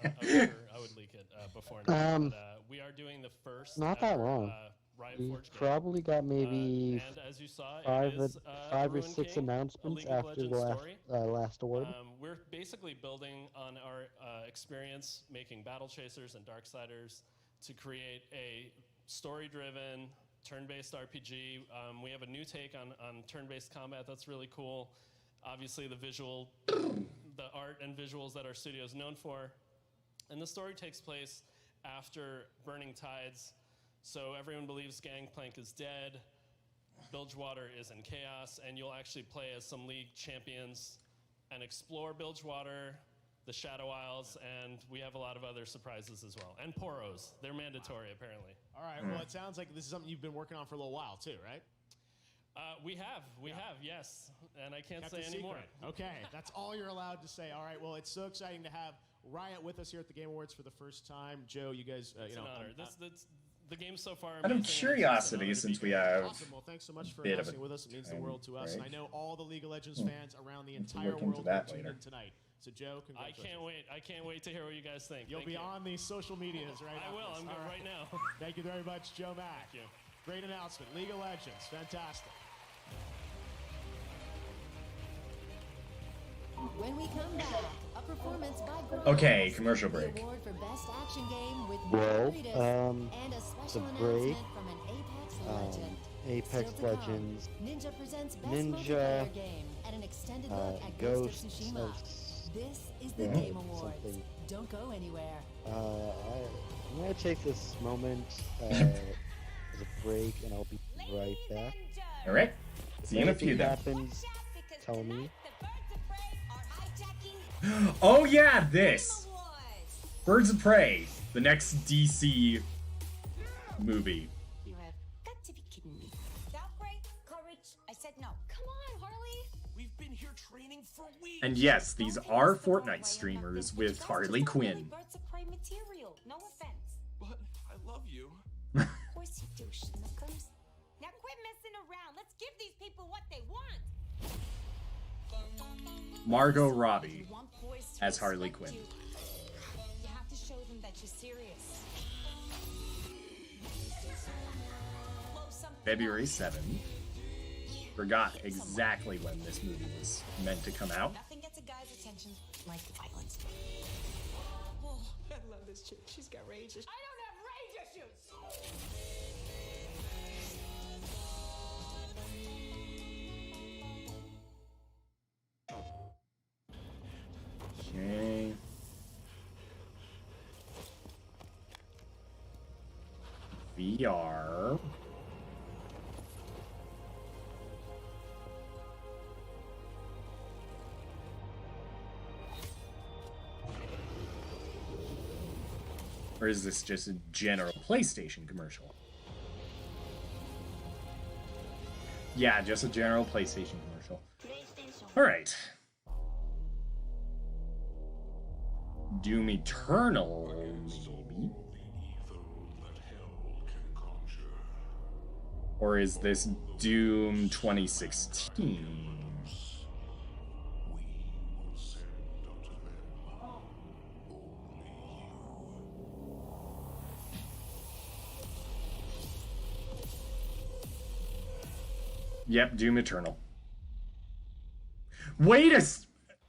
I would leak it before now. But, we are doing the first Not that long. Riot We Forge game. probably got maybe and as you saw, it five is, or Ruined six King, a announcements League of after the Legends story. last award. We're basically building on our experience making Battle Chasers and Darksiders to create a story-driven, turn-based RPG. We have a new take on turn-based combat that's really cool. Obviously, the art and visuals that our studio is known for. And the story takes place after Burning Tides, So everyone believes Gangplank is dead, Bilgewater is in chaos, and you'll actually play as some League champions and explore Bilgewater, the Shadow Isles, and we have a lot of other surprises as well. And Poros. They're mandatory, apparently. All right, well, it sounds like this is something you've been working on for a little while, too, right? We have, yes. And I can't Kept say a any more. secret. Okay, that's all you're allowed to say. All right, well, it's so exciting to have Riot with us here at the Game Awards for the first time. Joe, you guys, It's you know, an honor. The game so far. Out of curiosity, since we have awesome. Well, thanks so much for a bit of announcing a with us. It means the time world to us. And I break. know all the League of Legends fans around the Let's entire look into world that will tune later. in tonight. So, Joe, I congratulations. can't wait. I can't wait to hear what you guys think. You'll Thank be you. on the social medias right I after will. this. I'm All good right now. Thank you very much, Joe Mack. Thank you. Great announcement. League of Legends. Fantastic. When we come back, a performance by Grove. Okay, commercial break. The award for best action game with Well, Margaritas, and a special the break, announcement from an Apex legend. Apex Still to come, Legends, Ninja presents best Ninja, multiplayer game and an extended look at Ghost of Ghosts Tsushima. of This is the Yeah, Game Awards. something. Don't go anywhere. I'm gonna take this moment as a break, and I'll be right back. All right. See you in a few If then. happens, tell me. Oh yeah, this Birds of Prey, the next DC movie. You have got to be kidding me. Outbreak, courage. I said no. Come on, Harley. We've been here training for weeks. And yes, these are Fortnite streamers with Harley Quinn. Birds of Prey material. No offense. But I love you. Of course you do, Schnookums. Now quit messing around. Let's give these people what they want. Margot Robbie You want boys to as Harley respect Quinn. You have to show them that you're serious. Blow something February 7th. Forgot exactly when this movie was meant to come out. Nothing gets a guy's attention like violence. Oh, I love this chick. She's got rage issues. I don't have rage issues! Okay. VR. Or is this just a general PlayStation commercial? Yeah, just a general PlayStation commercial. Alright. Doom Eternal, maybe? Or is this Doom 2016? Yep, Doom Eternal. Wait a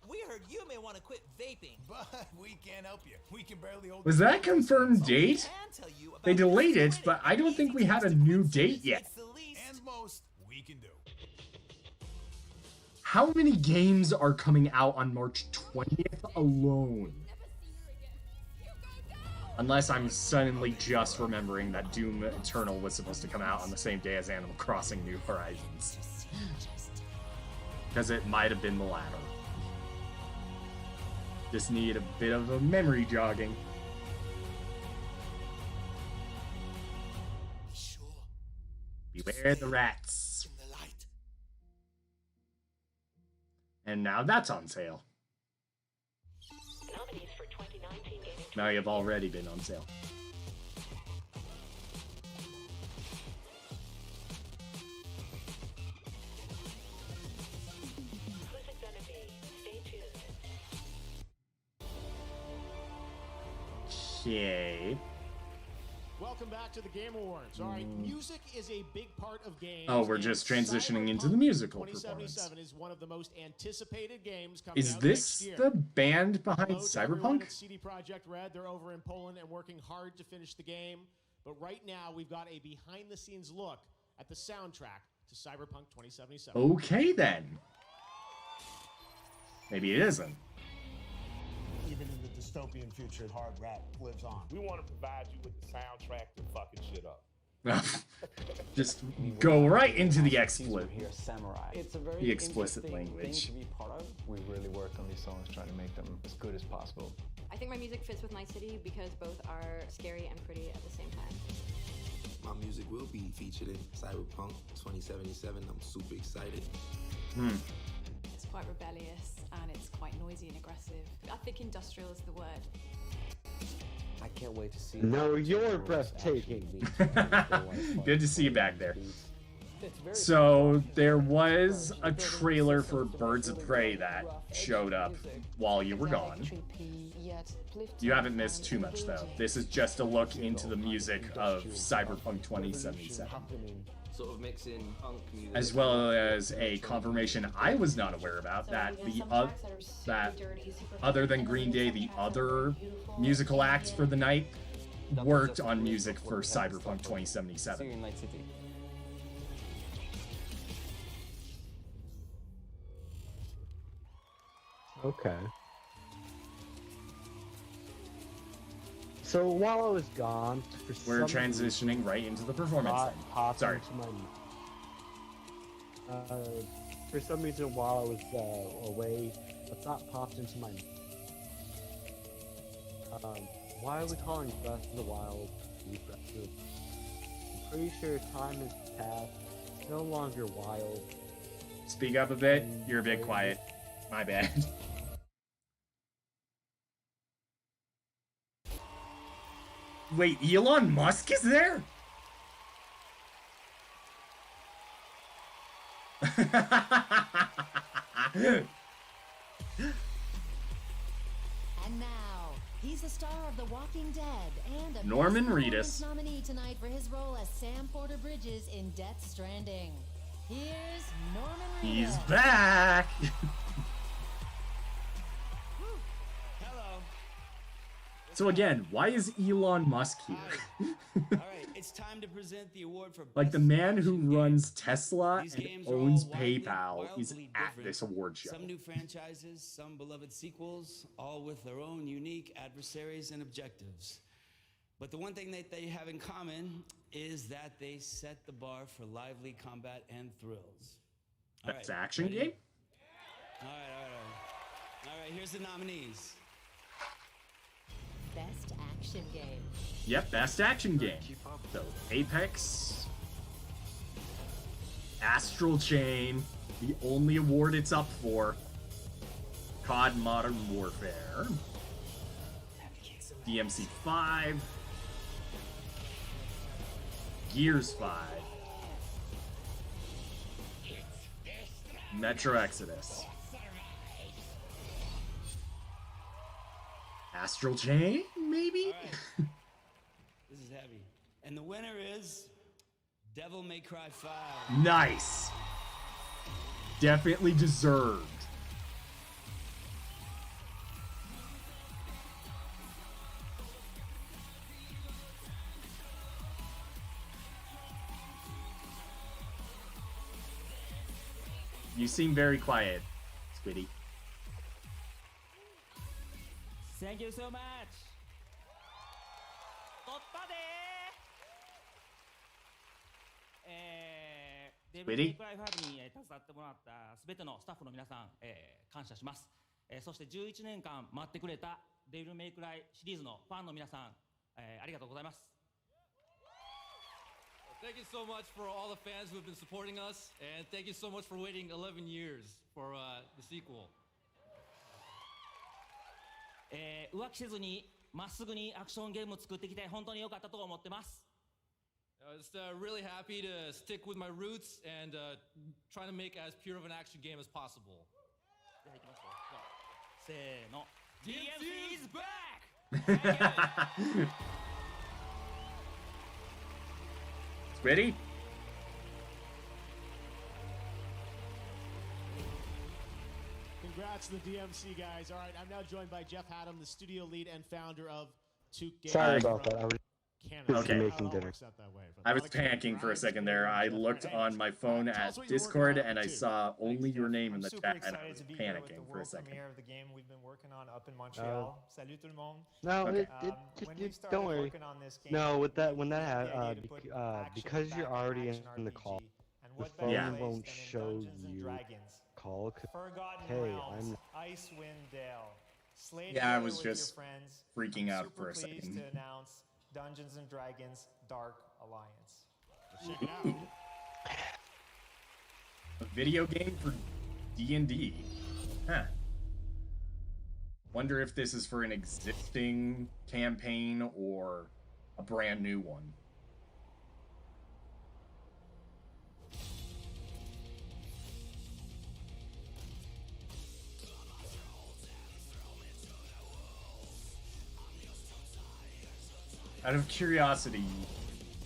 We heard you may want to quit vaping, but we can't help you. We can barely hold. Was that a confirmed date? They delayed it, but I don't think we had a new date yet. And most we can do. How many games are coming out on March 20th alone? Unless I'm suddenly just remembering that Doom Eternal was supposed to come out on the same day as Animal Crossing New Horizons. Because it might have been the latter. Just need a bit of a memory jogging. Beware the rats. And now that's on sale. Now you've already been on sale. Okay. Welcome back to the Game Awards. All right, music is a big part of games. Oh, we're just transitioning into the musical performance. 2077 is one of the most anticipated games coming Is out this next year. the band behind Hello to everyone Cyberpunk? at CD Projekt Red. They're over in Poland and working hard to finish the game. But right now, we've got a behind-the-scenes look at the soundtrack to Cyberpunk 2077. Okay, then. Maybe it isn't. Even in the dystopian future, hard rap lives on. We want to provide you with the soundtrack to fucking shit up. Just go right into the Samurai. It's a very the explicit interesting language. thing to be part of. We really worked on these songs, trying to make them as good as possible. I think my music fits with my city because both are scary and pretty at the same time. My music will be featured in Cyberpunk 2077. I'm super excited. It's quite rebellious and it's quite noisy and aggressive. I think industrial is the word. I can't wait to see. No, you're breathtaking. Good to see you back there. So there was a trailer for Birds of Prey that showed up while you were gone. You haven't missed too much though. This is just a look into the music of Cyberpunk 2077. Sort of mixing punk music. As well as a confirmation I was not aware about that that other than Green Day, the other musical acts for the night worked on music for Cyberpunk 2077. Okay. So while I was gone, we're transitioning right into the performance. Sorry. For some reason, while I was away, a thought popped into my mind. Why are we calling Breath of the Wild Breath of the... I'm pretty sure time has passed. It's no longer wild. Speak up a bit. You're a bit quiet. My bad. Wait, Elon Musk is there? And now, he's the star of The Walking Dead and a Norman Best Reedus. Performance nominee tonight for his role as Sam Porter Bridges in Death Stranding. Here's Norman Reedus. He's back. Hello. So again, why is Elon Musk here? All right, it's time to present the award for Like the man who runs Tesla These and games are owns all wildly, PayPal is wildly at different. this award show. Some new franchises, some beloved sequels, all with their own unique adversaries and objectives. But the one thing that they have in common is that they set the bar for lively combat and thrills. That's action game? All right, here's the nominees. Best action game. Yep, best action game. So Apex, Astral Chain, the only award it's up for, COD Modern Warfare, DMC 5, Gears 5, Metro Exodus, Astral Chain, maybe? Right. This is heavy. And the winner is Devil May Cry 5. Nice. Definitely deserved. You seem very quiet, Squiddy. Thank you so much. 突破でデビルメイクライフ5に携わってもらったすべてのスタッフの皆さん、感謝します、そして11年間待ってくれたデビルメイクライシリーズのファンの皆さん、ありがとうございます。 Thank you so much for all the fans who have been supporting us, and thank you so much for waiting 11 years for the sequel. 浮気せずにまっすぐにアクションゲームを作ってきて本当に良かったと思ってます。 I was really happy to stick with my roots and try to make as pure of an action game as possible. せーの。DMC is back! Ready? Congrats to the DMC guys. All right, I'm now joined by Jeff Haddam, the studio lead and founder of Took Games. Sorry about that. Canada. Okay. Making dinner. I was panicking for a second there. I looked on my phone at Discord and I saw only your name in the chat and I was panicking for a second. Premiere of the game we've been working on up in Montreal. Salut tout le monde. No, Okay. don't worry. No, with that because you're already in the call, the phone won't show you call. Hey, I'm. Icewind Dale. Yeah, I was just freaking out for a second. To announce Dungeons and Dragons Dark Alliance. Check it out. A video game for D&D. Huh. Wonder if this is for an existing campaign or a brand new one. Out of curiosity,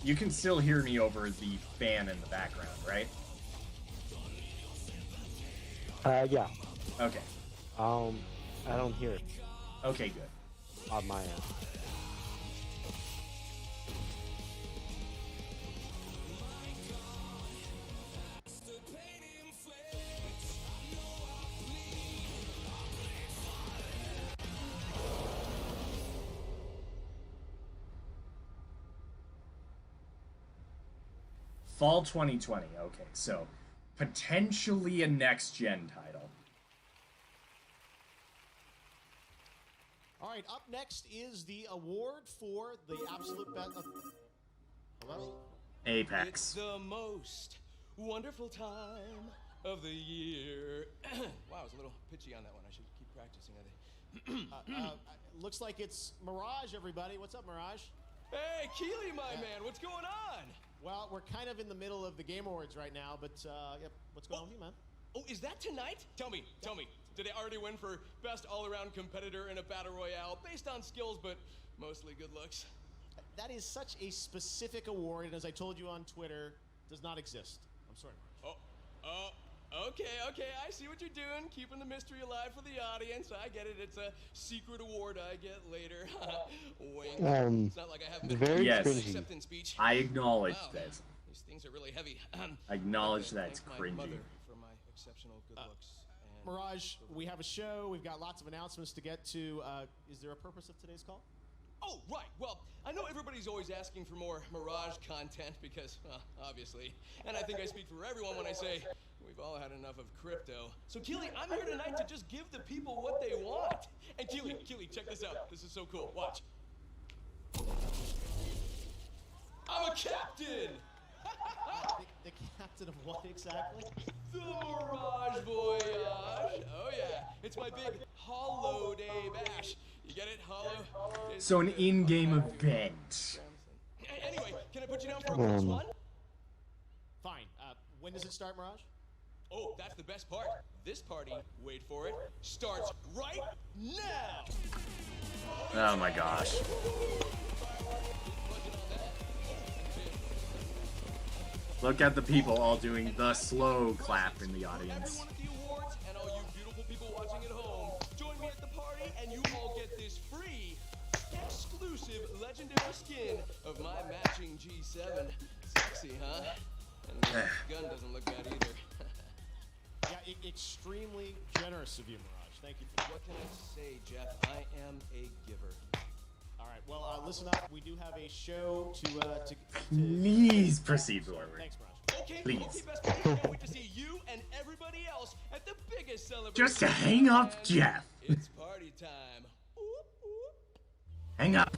you can still hear me over the fan in the background, right? Yeah. Okay. I don't hear it. Okay, good. On my end. Fall 2020. Okay, so potentially a next-gen title. All right, up next is the award for the absolute best. Hello? Apex. It's the most wonderful time of the year. Wow, I was a little pitchy on that one. I should keep practicing, I think. Looks like it's Mirage, everybody. What's up, Mirage? Hey, Keely, my man, what's going on? Well, we're kind of in the middle of the Game Awards right now, but yep, what's going on with you, man? Oh, is that tonight? Tell me. Did they already win for best all-around competitor in a battle royale based on skills, but mostly good looks? That is such a specific award, and as I told you on Twitter, does not exist. I'm sorry, Mirage. Okay, I see what you're doing, keeping the mystery alive for the audience. I get it, it's a secret award I get later. Wink. It's not like I haven't very yes, acceptance speech. I acknowledge that. These things are really heavy. I acknowledge that's my cringy. mother for my exceptional good looks. And Mirage, we have a show. We've got lots of announcements to get to. Is there a purpose of today's call? Oh, right. Well, I know everybody's always asking for more Mirage content because, obviously, and I think I speak for everyone when I say we've all had enough of crypto. So, Keely, I'm here tonight to just give the people what they want. And Keely, check this out. This is so cool. Watch. I'm a captain! The captain of what exactly? The Mirage Voyage. Oh, yeah. It's my big Hollow Day bash. You get it? Hollow? So an in-game event. Anyway, can I put you down for a quick one? Fine. When does it start, Mirage? Oh, that's the best part. This party, wait for it, starts right now! Oh my gosh. Look at the people all doing the slow clap in the audience. Everyone at the awards and all you beautiful people watching at home, join me at the party and you all get this free, exclusive legendary skin of my matching G7. Sexy, huh? And the gun doesn't look bad either. Yeah, extremely generous of you, Mirage. Thank you for that. What can I say, Jeff? I am a giver. All right, well, listen up. We do have a show to Please proceed forward. Thanks, Mirage. Okay, Please. Okay, best friend, I can't wait to see you and everybody else at the biggest celebration. Just hang up, Jeff. It's party time. Hang up.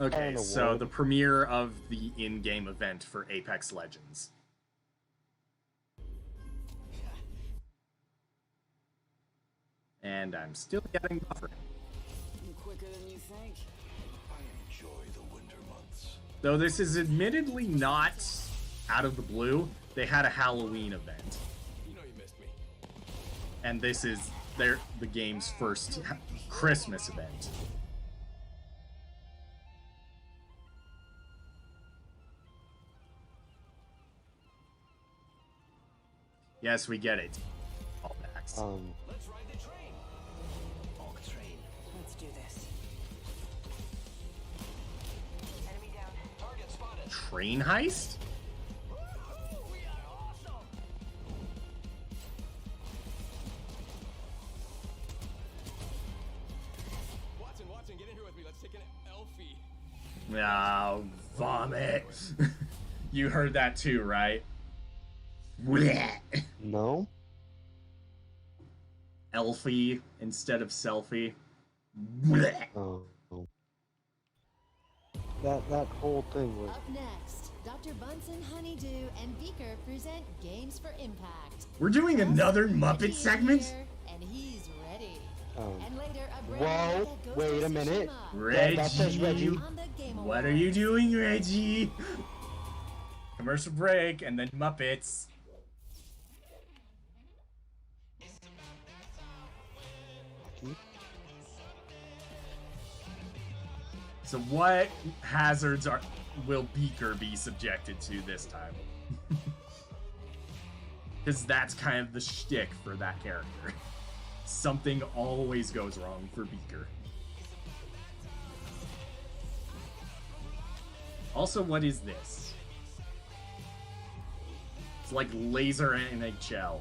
Okay, so the premiere of the in-game event for Apex Legends. And I'm still getting buffering. Quicker than you think. I enjoy the winter months. Though this is admittedly not out of the blue, they had a Halloween event. You know you missed me. And this is the game's first Christmas event. Yes, we get it. All backs. Let's ride the train. train heist? Watson, get in here with me. Let's take an Elfie. Oh, vomit. You heard that too, right? No. Elfie instead of selfie. Oh. That whole thing was. Up next, Dr. Bunsen, Honeydew, and Beaker present Games for Impact. We're doing another Muppet Reggie is segment? here, and he's ready. Oh. And later, a brand Whoa! new that goes Wait to a minute. Reggie. That says Reggie. on the Game What are you doing, Reggie? Commercial break and then Muppets. So what hazards will Beaker be subjected to this time? Because that's kind of the shtick for that character. Something always goes wrong for Beaker. Also, what is this? It's like laser NHL.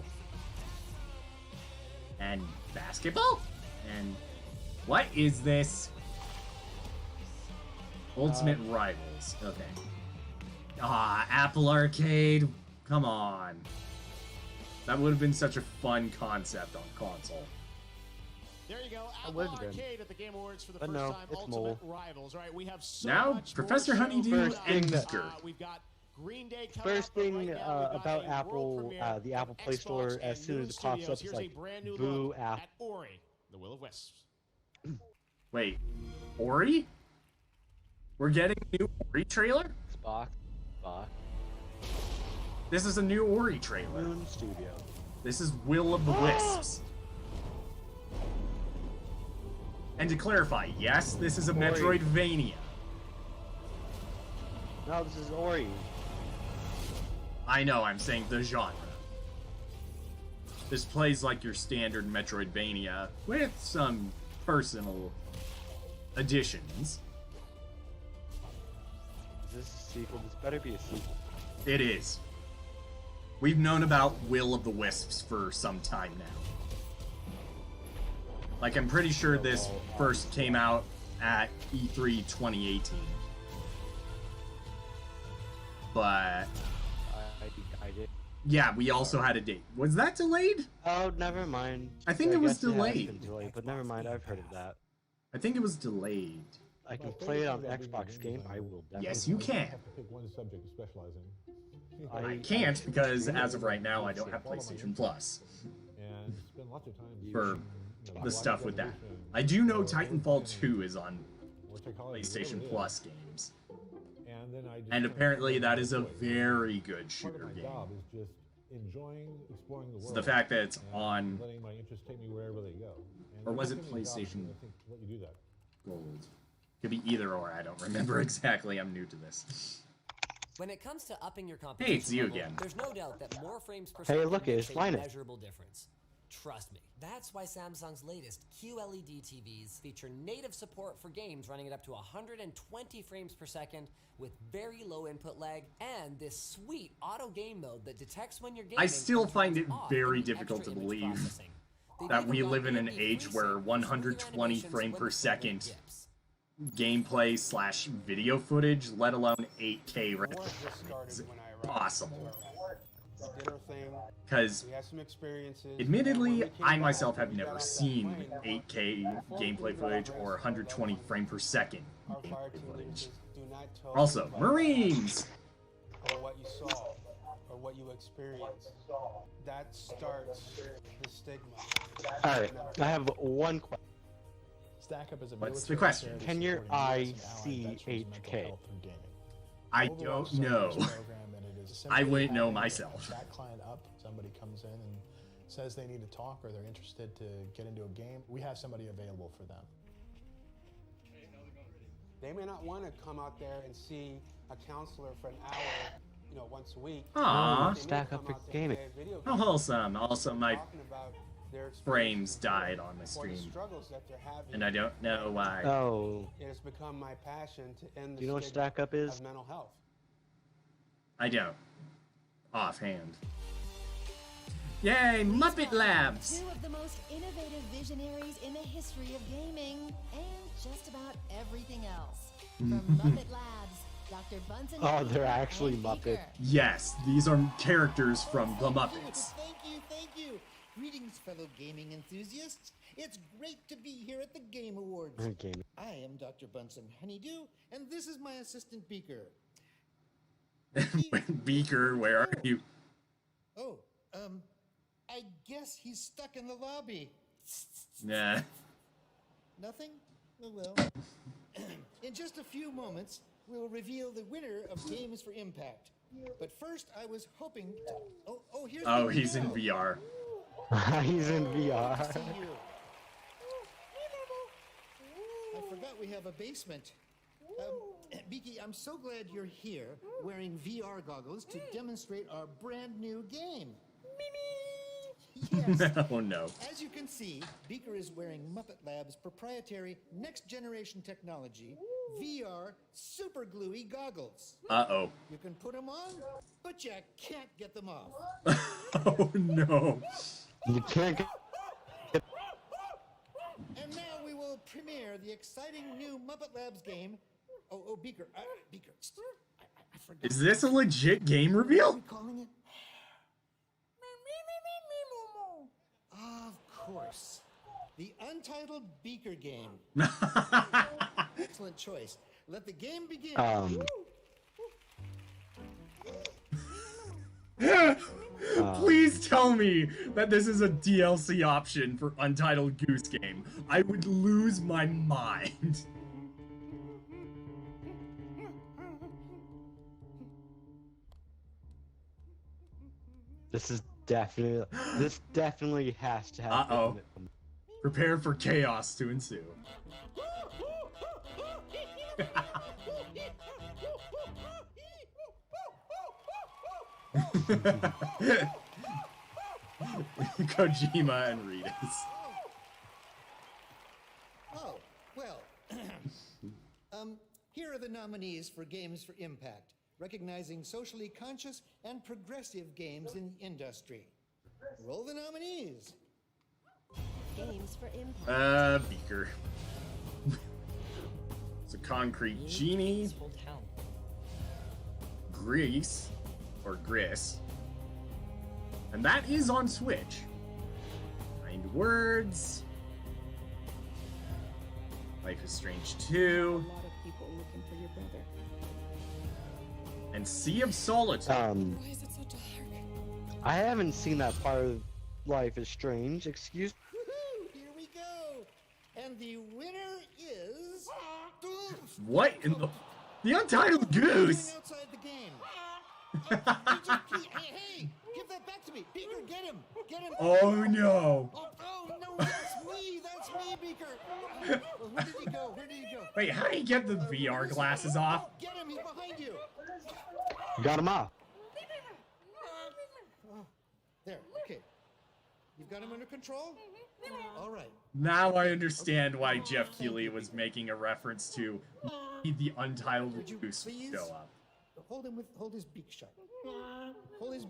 And basketball? And what is this? Ultimate Rivals. Okay. Ah, Apple Arcade. Come on. That would have been such a fun concept on console. There you go. Apple Arcade at the Game Awards for the first time. It's Ultimate Rivals. All right, we have so Now, much Professor more Honeydew shows. and Beaker. We've got Green Day coming First up, but thing right now we've got about a Apple, world premiere the Apple Play of Store, Xbox as and soon Moon as it pops up, Studios. it's Here's like, a brand new boo, look Apple. at Ori, the Will of Wisps. Wait, Ori? We're getting a new Ori trailer? Xbox. This is a new Ori trailer. Moon Studio. This is Will of the Wisps. And to clarify, yes, this is a Ori. Metroidvania. No, this is Ori. I know, I'm saying the genre. This plays like your standard Metroidvania with some personal additions. Is this a sequel? This better be a sequel. It is. We've known about Will of the Wisps for some time now. Like, I'm pretty sure this first came out at E3 2018. But... I did. yeah, we also had a date. Was that delayed? Oh, never mind. I think it was guess has delayed. been delayed. But never mind, I've heard of that. I think it was delayed. I can play it on Xbox game. I will definitely. Yes, you can. have to pick one subject to specialize in. I can't because as of right now, I don't have PlayStation Plus And spend lots of time for the stuff with that. I do know Titanfall 2 is on PlayStation Plus games. And apparently that is a very good shooter game. Just enjoying exploring the world. So the fact that it's on, letting my interests take me wherever they go. or was it PlayStation Let you do that. Gold? Could be either or, I don't remember exactly, I'm new to this. When it comes to upping your competition Hey, it's you level, again. there's no doubt that more frames per Hey, second look, makes it's a Linus. measurable difference. Trust me. That's why Samsung's latest QLED TVs feature native support for games running at up to 120 frames per second with very low input lag and this sweet auto game mode that detects when you're gaming. I still and find turns it off very any difficult extra to image believe processing. They've that even we got live in an AMD age where FreeSync, 120 animations frame when per the camera second dips. gameplay / video footage, let alone 8K is possible. Did our thing. Because, We had some experiences. admittedly, I myself have never seen 8K gameplay footage or 120 frame per second gameplay footage. Do not tell Also, anybody Marines! or what you saw or what you experienced. That starts the stigma. Alright, I have one question. Stack Up is a What's the question? Can your eye see 8K? I don't know. I wouldn't know myself. That client up, somebody comes in and says they need to talk or they're interested to get into a game. We have somebody available for them. They may not want to come out there and see a counselor for an hour, once a week. Aww. They may Stack come Up out there Gaming. and play a video How game, wholesome. Also, my talking about their frames experiences died on the or the stream. struggles that they're having. And I don't know why. Oh. It has become my passion to end the Do you know what stigma Stack Up is? of mental health. I don't. Offhand. Yay, Muppet Labs! Two of the most innovative visionaries in the history of gaming, and just about everything else. From Muppet Labs, Dr. Bunsen. Oh, they're actually Muppet. Yes, these are characters from the Muppets. Thank you. Greetings, fellow gaming enthusiasts. It's great to be here at the Game Awards. Okay. I am Dr. Bunsen Honeydew, and this is my assistant Beaker. Beaker, where are you? Oh, I guess he's stuck in the lobby. Nah. Nothing? Oh, well. In just a few moments, we'll reveal the winner of Games for Impact. But first, I was hoping to... here's Oh, he's in VR. He's in VR. I forgot we have a basement. Beaky, I'm so glad you're here wearing VR goggles to demonstrate our brand new game. Yes. Oh no. As you can see, Beaker is wearing Muppet Labs' proprietary next-generation technology, VR super gluey goggles. Uh-oh. You can put them on, but you can't get them off. Oh no. You can't get... And now we will premiere the exciting new Muppet Labs game. Oh, Beaker, Beaker, I forgot. Is this a legit game reveal? What are we calling it? Of course. The Untitled Beaker game. Excellent choice. Let the game begin. Please tell me that this is a DLC option for Untitled Goose Game. I would lose my mind. This definitely has to happen. Uh-oh. Prepare for chaos to ensue. Kojima and Ritas. Oh, well. Here are the nominees for Games for Impact, recognizing socially conscious and progressive games in the industry. Roll the nominees. Games for Impact. Beaker. It's a concrete genie. Grease, or Gris. And that is on Switch. Kind Words. Life is Strange 2. A lot of people looking for your brother. And Sea of Solitude. Why is it so dark? I haven't seen that part of Life is Strange. Excuse. Woohoo! Here we go. And the winner is. What in the Untitled Goose? Outside the game. Hey, give that back to me, Beaker. Get him. Oh no. Oh no, that's me, Beaker. Where did he go? Wait, how do you get the VR glasses off? Get him, he's behind you. Got him off. There, okay. You've got him under control? All right. Now I understand why Jeff Keighley was making a reference to the Untitled Goose show up. Hold his beak shut. Hold his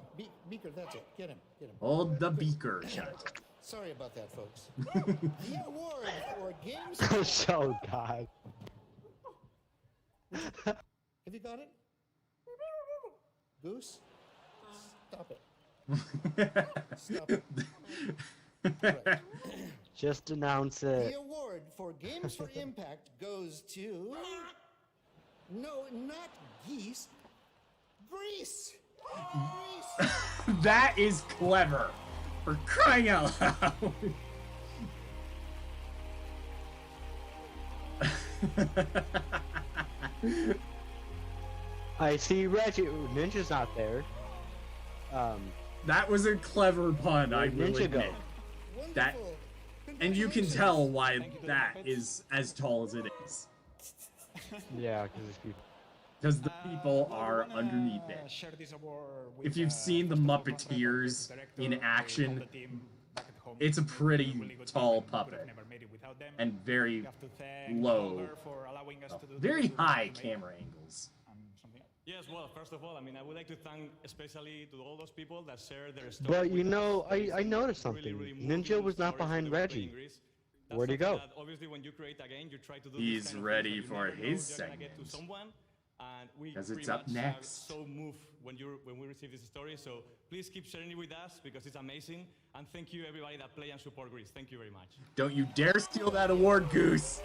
beaker, that's it. Get him. Hold the beaker shut. Sorry about that, folks. The award for games. Oh God. Have you got it? Goose? Stop it. Stop it. Right. Just announce it. The award for Games for Impact goes to... No, not geese. Grease! That is clever. For crying out loud. I see Reggie. Ninja's not there. That was a clever pun, I will Ninja admit. That, and you can tell why that is as tall as it is. Yeah, because the people are underneath it. If you've seen the Muppeteers in action, it's a pretty tall puppet and very low, very high camera angles. Yes, well, first of all, I mean, I would like to thank especially to all those people that share their stories. But you with know, us. I noticed something. Ninja was not behind Reggie. Where'd he go? Obviously, when you create a game, you try to do He's this kind ready of for things that you his never know you're gonna get to segment. someone, and we Because pretty it's up much next. so moved when we receive this story. So please keep sharing it with us because it's amazing. And thank you everybody that play and support Greece. Thank you very much. Don't you dare steal that award, Goose.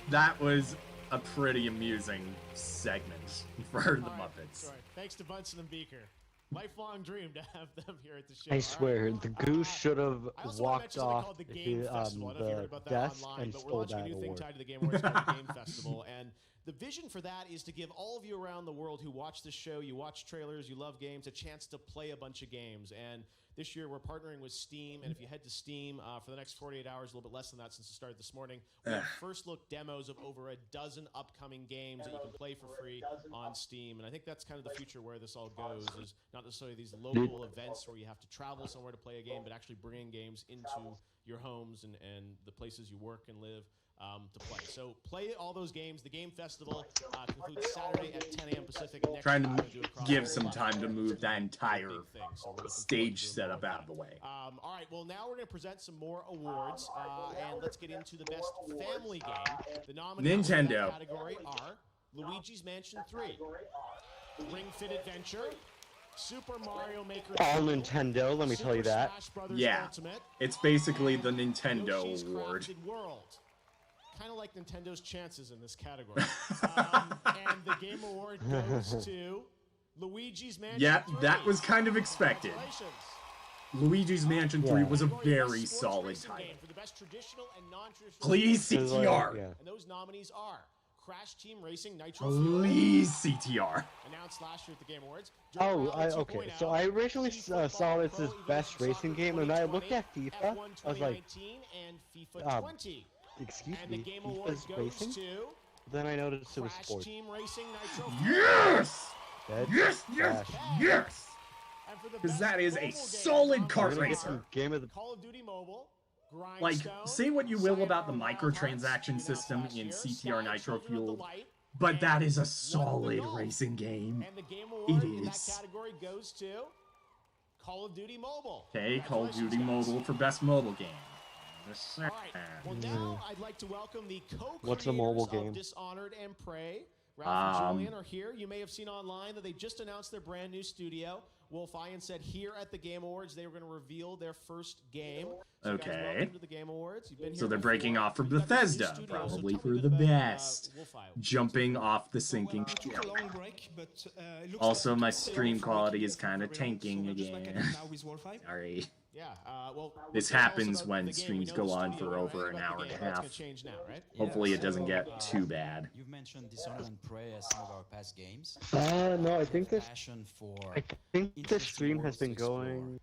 That was a pretty amusing segment for the Muppets. Sorry. Thanks to Bunsen and Beaker. Lifelong dream to have them here at the show. I swear, the Goose should have I also wanna walked mention something off called the Game Festival. I don't know if you heard about that desk online, and but we're stole launching a that new thing award. tied to the Game Awards called the Game Festival. And the vision for that is to give all of you around the world who watch this show, you watch trailers, you love games, a chance to play a bunch of games. And this year we're partnering with Steam, and if you head to Steam for the next 48 hours, a little bit less than that since it started this morning, we have first look demos of over a dozen upcoming games that you can play for free on Steam. And I think that's kind of the future where this all goes, is not necessarily these local events where you have to travel somewhere to play a game, but actually bringing games into your homes and the places you work and live. To play. So play all those games. The Game Festival concludes Saturday at 10 a.m. Pacific. And next Trying week to we'll do a give crossover some live time to event, move which is that a entire big thing. So we're looking forward stage to doing setup more of out of the way. all right, well, now we're going to present some more awards, and let's get into the best family game. The nominees for Nintendo. that category are Luigi's Mansion 3, Ring Fit Adventure, Super Mario Maker 2, All Nintendo, let me tell you that. Smash Brothers Yeah, Ultimate, it's basically the Nintendo Yoshi's award. Crafted World. Kind of like Nintendo's chances in this category. And the Game Award goes to Luigi's Mansion 3. Yeah, that was kind of expected. Congratulations. Luigi's Mansion 3 was a Category very Best Sports solid Racing title. Game for the best traditional and non-traditional Please sports CTR. racing. And those nominees are Crash Team Racing Nitro Fuel, Please CTR. announced last year at the Game Awards. Oh, Rally okay. 2.0, So I originally Football saw this Pro as Evolution best Soccer racing game, and I looked 2020, at FIFA. F1 I was like, 2019, and FIFA 20. excuse And the me, Game Award FIFA's goes racing? to Then I noticed it was Crash sports. Team Racing Nitro Fuel. Yes! Dead Yes, yes, Crash. yes! And for the Because best that is a mobile game, solid kart We're gonna get racer. some Game of the Call of Duty Mobile, Like, Grindstone, say what you will about the Sayonara Wild Hearts, microtransaction announced system last in year, CTR Sky Nitro Children of the Fuel, Light, but and that is a What the solid Golf. racing game. And the Game It Award in that is. category goes to Call of Duty Mobile. Okay, Call of Duty Congratulations, guys. Mobile for best mobile game. All right. Well, now I'd like to welcome the co-creators What's a mobile of game? Dishonored and Prey. Ralph and Um, Julian are here. You may have seen online that they just announced their brand new studio. Wolf Ian said here at the Game Awards they were going to reveal their first game. So guys, Okay. welcome to the Game Awards. You've been So here they're breaking before. off from You've got this new Bethesda, studio, so probably tell for me a the bit about, best. Wolf Ian. Jumping off the sinking Took ship. a long break, but it looks Also, like my it's still stream on for quality making is kind of it for everyone, tanking so just like I again. did now with Wolfeye. Sorry. Yeah, well, This tell us happens about when the game. We streams know go the on studio, for right? over an About the hour and a game. That's half. gonna change now, right? Hopefully it doesn't so, get too bad. You've mentioned Dishonored and Prey as some of our past games. No, I think this. Passion for I think the interesting stream has worlds been to explore. going.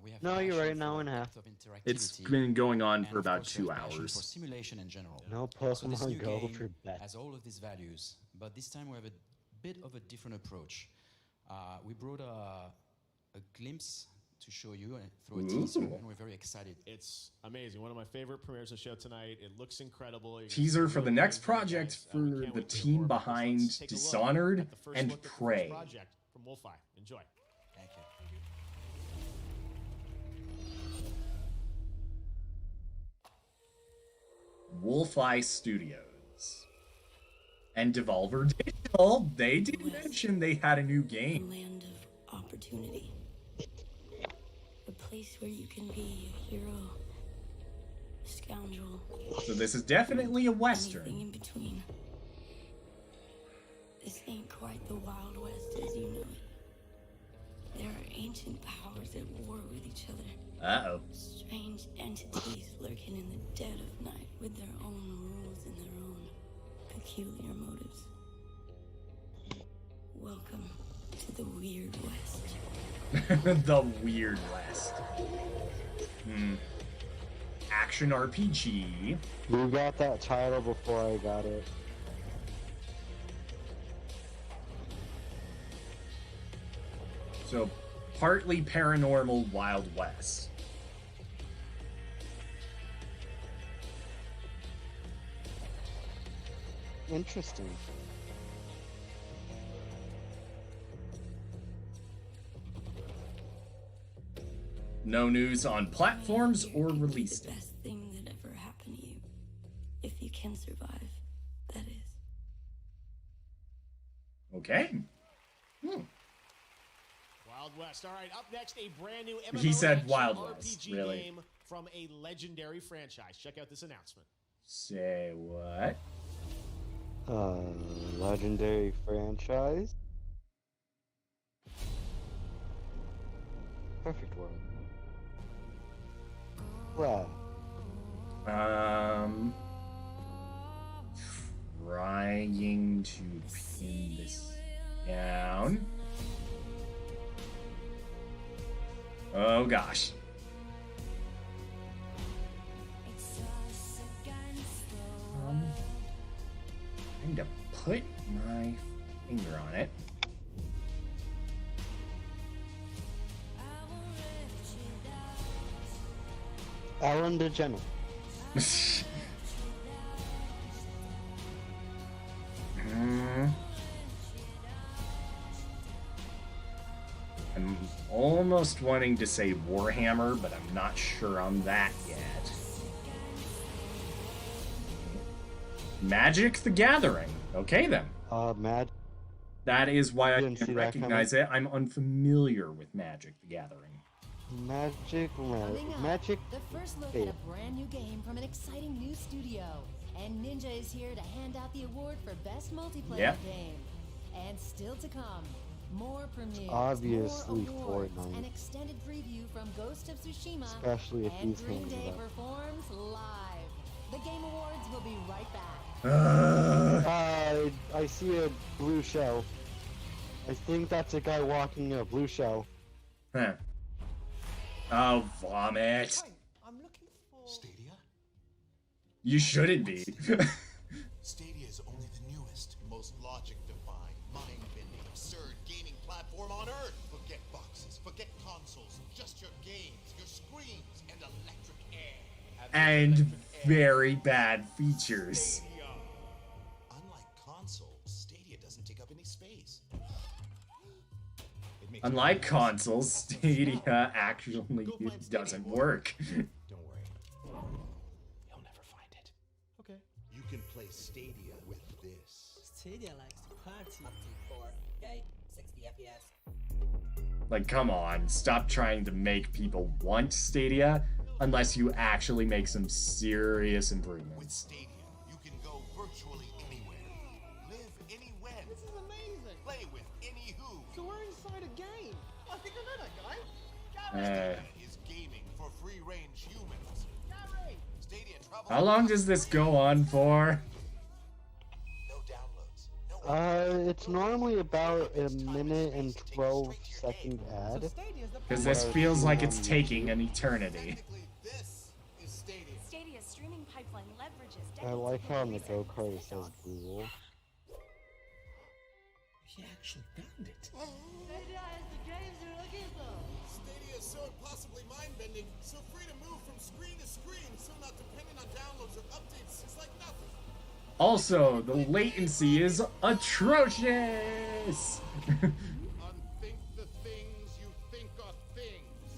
We have No, you're passion right. An hour for and a half. depth of It's interactivity, been going on and for of about course, we 2 have passion for hours. simulation in general. No So this Pokemon new Go game for best. has all of these values, but this time we have a bit of a different approach. We brought a glimpse to show you through a teaser, and we're very excited. It's amazing. One of my favorite premieres of the show tonight. It looks incredible. You can Teaser see for the really next great things, project guys. for We can't the wait to hear team more about this. behind Let's take a look Dishonored at the first and look at the first Prey. project from Wolfeye. Enjoy. Thank you. Wolfeye Studios. And Devolver Digital, they did mention they had a new game. Land of opportunity. A place where you can be a hero, a scoundrel, So this is definitely a anything Western. in between. This ain't quite the Wild West as you know it. There are ancient powers at war with each other. Uh-oh. Strange entities lurking in the dead of night with their own rules and their own peculiar motives. Welcome to the Weird West. The Weird West. Action RPG. You got that title before I got it. So, partly paranormal Wild West. Interesting. No news on platforms or release The date. best thing that ever happened to you. If you can survive, that is. Okay. Wild West. All right, up next, a brand new He said MMORPG Wild West, really. game from a legendary franchise. Check out this announcement. Say what? Legendary franchise. Perfect world. Wow. Trying to pin this down. Oh gosh. I need to put my finger on it. Ellen DeGeneres. I'm almost wanting to say Warhammer, but I'm not sure on that yet. Magic the Gathering. Okay then. That is why I didn't recognize it. I'm unfamiliar with Magic the Gathering. Magic. The first look at a brand new game from an exciting new studio. And Ninja is here to hand out the award for Best Multiplayer Game. And still to come, more premieres, Obviously, more awards, Fortnite. an extended preview from Ghost of Tsushima, Especially if and he's Green handing Day it up. performs live. The Game Awards will be right back. I see a blue shell. I think that's a guy walking in a blue shell. Huh. Oh, vomit. I'm looking for Stadia. You shouldn't be. Stadia is only the newest, most logic-defying, mind-bending, absurd gaming platform on Earth. Forget boxes, forget consoles, just your games, your screens, and electric air. And very bad features. Unlike consoles, Stadia doesn't take up any space. Unlike consoles, Stadia actually doesn't work. Don't worry. You'll never find it. Okay. You can play Stadia with this. Stadia likes to party. 4K, 60 FPS. Like, come on, stop trying to make people want Stadia unless you actually make some serious With improvements. Stadia, you can go virtually anywhere. Live anywhere. This is amazing. Play with any who. So we're inside a game. I think I know that guy. Uh, Is gaming for free-range humans. Gary. Stadia travels. how long does this go on for? It's normally about a minute and 12-second ad. Because this feels like it's taking an eternity. Stadia's streaming pipeline leverages I like how on the go-kart it says Google. He actually found it. Stadia is the games you're looking for. Stadia is so impossibly mind-bending, so free to move from screen to screen, so not dependent on downloads or updates. It's like nothing. Also, the latency is atrocious! Unthink the things you think are things.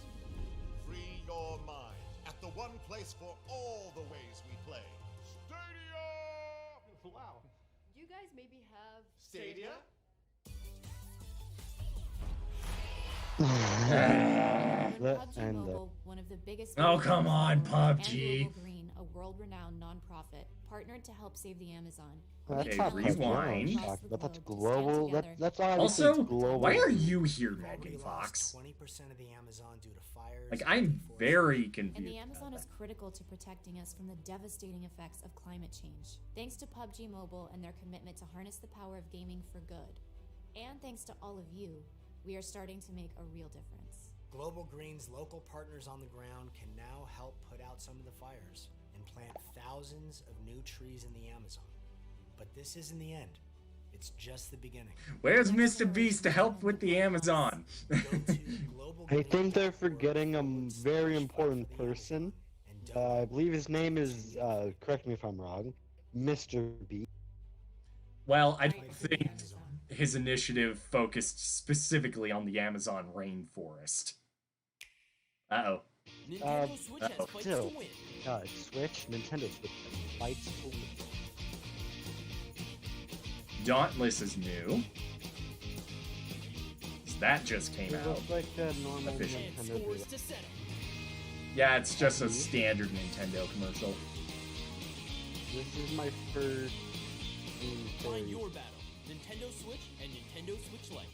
Free your mind at the one place for all the ways we play. Stadia! Wow. Do you guys maybe have Stadia? PUBG Mobile, one of the biggest. Oh, come on, PUBG. And Global Green, a world-renowned nonprofit, partnered to help save the Amazon. That's Okay, not rewind. but that's global. That's obviously Also, global. why are you here, Megan Fox? 20% of the Amazon due to fires. Like, I'm very And confused. the Amazon is critical to protecting us from the devastating effects of climate change. Thanks to PUBG Mobile and their commitment to harness the power of gaming for good. And thanks to all of you, we are starting to make a real difference. Global Green's local partners on the ground can now help put out some of the fires and plant thousands of new trees in the Amazon. But this isn't the end. It's just the beginning. Where's Mr. Beast to help with the Amazon? I think they're forgetting a very important person. I believe his name is, correct me if I'm wrong, Mr. B. Well, I don't think his initiative focused specifically on the Amazon rainforest. Uh-oh. Still, Switch, Nintendo Switch fights to win. Dauntless is new. That just came It out. looks like a normal Officially. Nintendo video. Yeah, it's just a standard Nintendo commercial. This is my first Find your battle. Nintendo Switch and Nintendo Switch Lite.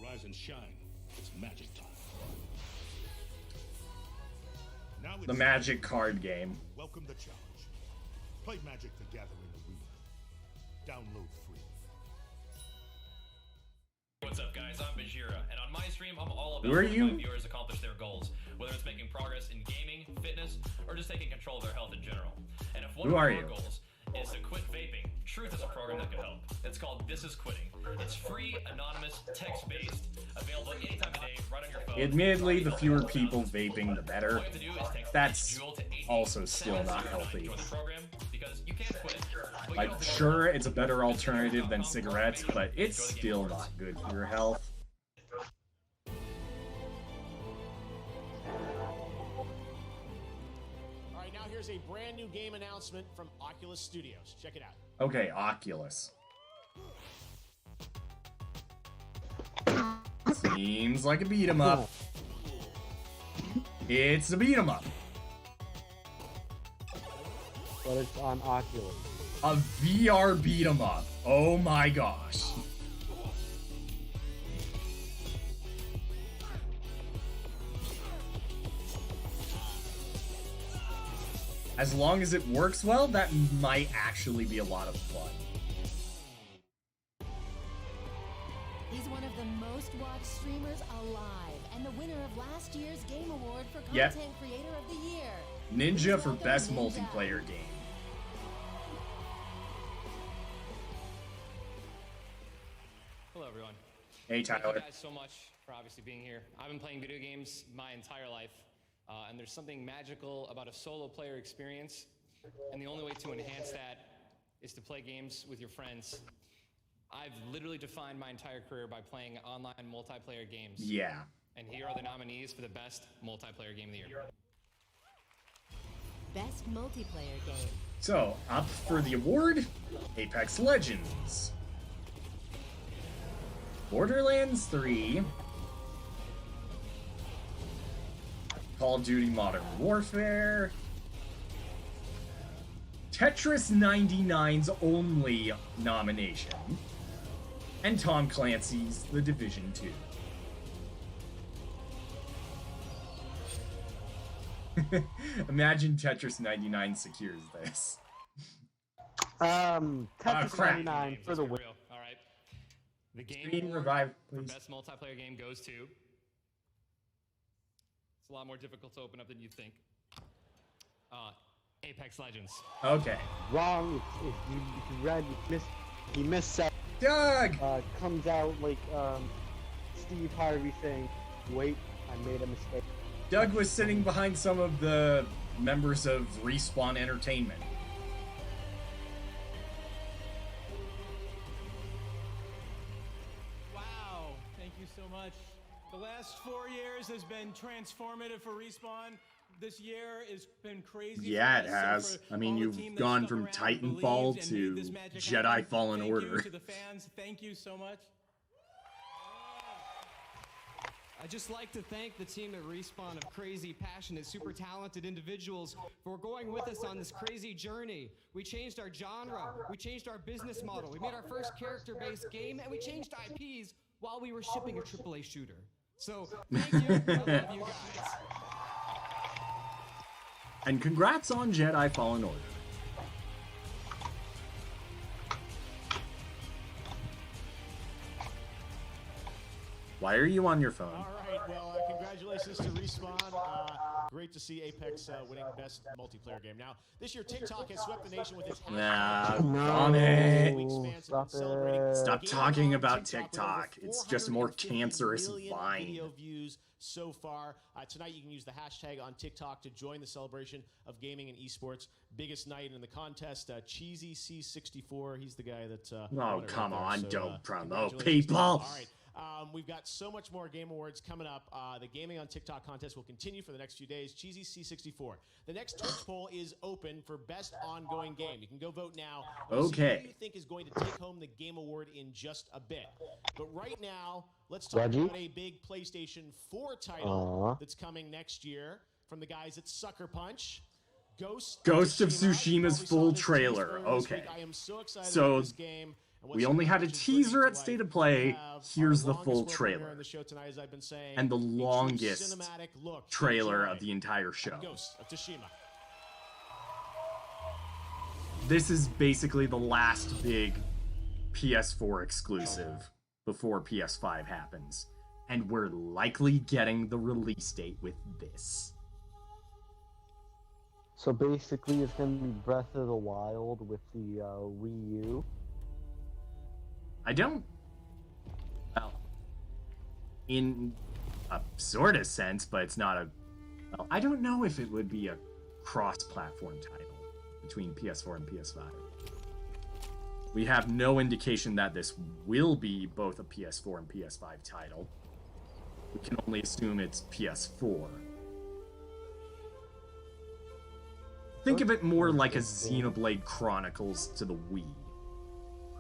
Rise and shine. It's magic time. Now The Magic card game. Welcome the challenge. Play Magic the Gathering Arena. Download free. What's up, guys? I'm Banjo, and on my stream, I'm all about Who are helping you? my viewers accomplish their goals, whether it's making progress in gaming, fitness, or just taking control of their health in general. And if one Who of are your you? goals is to quit vaping, Truth is a program that can help. It's called This Is Quitting. It's free, anonymous, text-based, available any time of day, right on your phone. Admittedly, the fewer people vaping, the better. That's also still not healthy. I'm sure it's a better alternative than cigarettes, but it's still not good for your health. All right, now here's a brand new game announcement from Oculus Studios. Check it out. Okay, Oculus. Seems like a beat 'em up. It's a beat 'em up. But it's on Oculus. A VR beat 'em up. Oh my gosh. As long as it works well, that might actually be a lot of fun. He's one of the most watched streamers alive and the winner of last year's Game Award for Content Yep. Creator of the Year. Ninja for best multiplayer game. Hello, everyone. Hey, Thank Tyler. you guys so much for obviously being here. I've been playing video games my entire life, and there's something magical about a solo player experience, and the only way to enhance that is to play games with your friends. I've literally defined my entire career by playing online multiplayer games. Yeah. And here are the nominees for the best multiplayer game of the year. Best multiplayer game. So, up for the award, Apex Legends. Borderlands 3. Call of Duty Modern Warfare. Tetris 99's only nomination. And Tom Clancy's The Division 2. Imagine Tetris 99 secures this. Tetris crap. 99 for the win. All right. The game Screen award revive, for please. best multiplayer game goes to. It's a lot more difficult to open up than you think. Apex Legends. Okay. Wrong. If you read, you missed that. Doug! Comes out like Steve Harvey saying, "Wait, I made a mistake." Doug was sitting behind some of the members of Respawn Entertainment. Wow, thank you so much. The last 4 years has been transformative for Respawn. This year has been crazy. Yeah, for it us, and has. for I mean, all the you've team that gone stuck from around, Titanfall believed, and made to this magic Jedi happen. Fallen Thank Order. You to the fans, thank you so much. I'd just like to thank the team at Respawn of crazy, passionate, super talented individuals for going with us on this crazy journey. We changed our genre, we changed our business model, we made our first character-based game, and we changed IPs while we were shipping a AAA shooter. So, thank you, I love you guys. And congrats on Jedi Fallen Order. Why are you on your phone? All right, well, congratulations to Respawn. Great to see Apex winning best multiplayer game. Now, this year TikTok has swept the nation with its on it. Stop Stop talking about TikTok. It's just more cancerous Vine. Video views so far. Tonight you can use the hashtag on TikTok to join the celebration of gaming and esports. Biggest night in the contest. Cheesy C64. He's the guy that. Oh, come on. Don't promote congratulations. people. All right. We've got so much more Game Awards coming up. The Gaming on TikTok contest will continue for the next few days. Cheesy C64. The next Twitch poll is open for best ongoing game. You can go vote now. We'll see Okay. who you think is going to take home the Game Award in just a bit. But right now, let's talk about a big PlayStation 4 title that's coming next year from the guys at Sucker Punch. Ghost of Tsushima's full trailer. Okay. I am so excited So about this game. we only had a teaser at State of Play. Here's the full On trailer. the show tonight, as I've been saying, And the a true longest cinematic look to trailer enjoy of the entire show. Ghost of Tsushima. This is basically the last big PS4 exclusive before PS5 happens. And we're likely getting the release date with this. So basically, it's gonna be Breath of the Wild with the Wii U. I don't... Well, in a sort of sense, but it's not a... Well, I don't know if it would be a cross-platform title between PS4 and PS5. We have no indication that this will be both a PS4 and PS5 title. We can only assume it's PS4. Think of it more like a Xenoblade Chronicles to the Wii.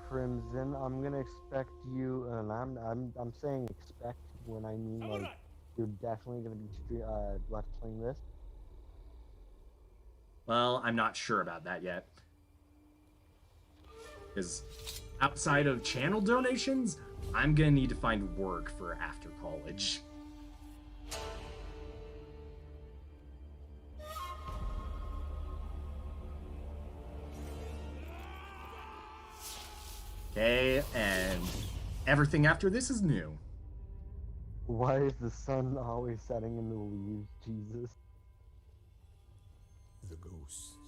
Crimson, I'm gonna expect you, and I'm saying expect when I mean like you're definitely gonna be let's playing this. Well, I'm not sure about that yet. Because outside of channel donations, I'm gonna need to find work for after college. Okay, and everything after this is new. Why is the sun always setting in the leaves, Jesus? The ghost.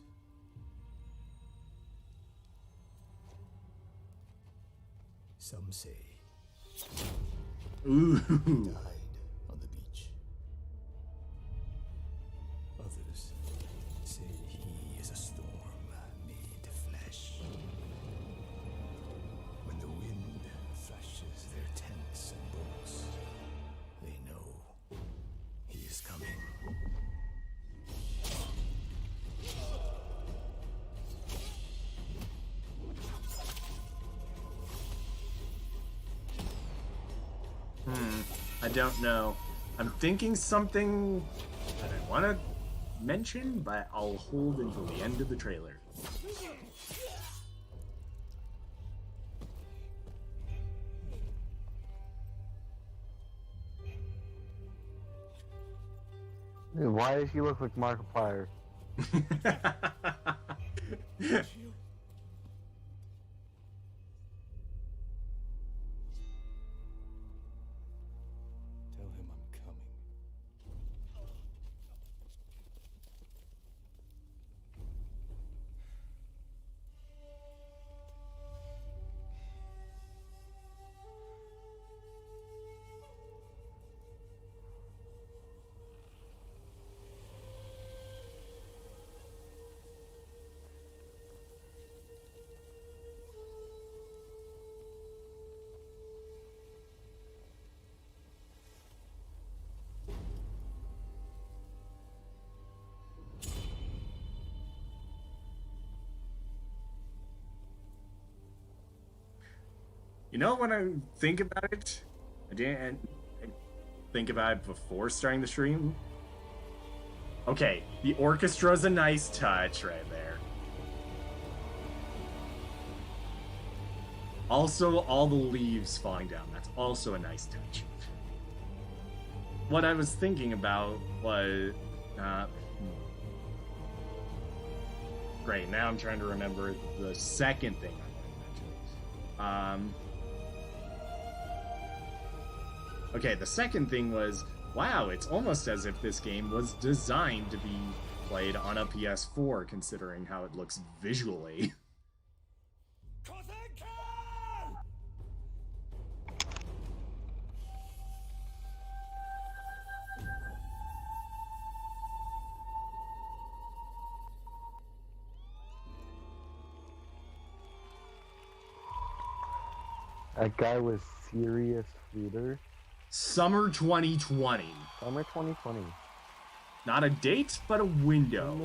Some say Ooh. died on the beach. Others say he is a storm made flesh. When the wind thrashes their tents and boats, they know he is coming. I don't know. I'm thinking something that I want to mention, but I'll hold until the end of the trailer. Dude, why does he look like Markiplier? Tell him I'm coming. You know, when I think about it, I didn't think about it before starting the stream. Okay, the orchestra's a nice touch right there. Also, all the leaves falling down, that's also a nice touch. What I was thinking about was... Great, now I'm trying to remember the second thing I wanted to mention. Okay, the second thing was Wow, it's almost as if this game was designed to be played on a PS4, considering how it looks visually. That guy was serious Fruiter. Summer 2020. Summer 2020. Not a date, but a window.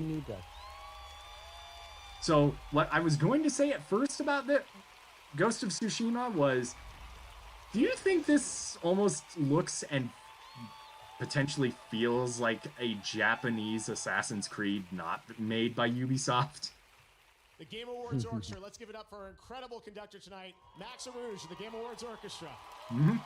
So, what I was going to say at first about the Ghost of Tsushima was, do you think this almost looks and potentially feels like a Japanese Assassin's Creed not made by Ubisoft? The Game Awards Orchestra. Let's give it up for our incredible conductor tonight, Max Arouge, the Game Awards Orchestra. Mm-hmm.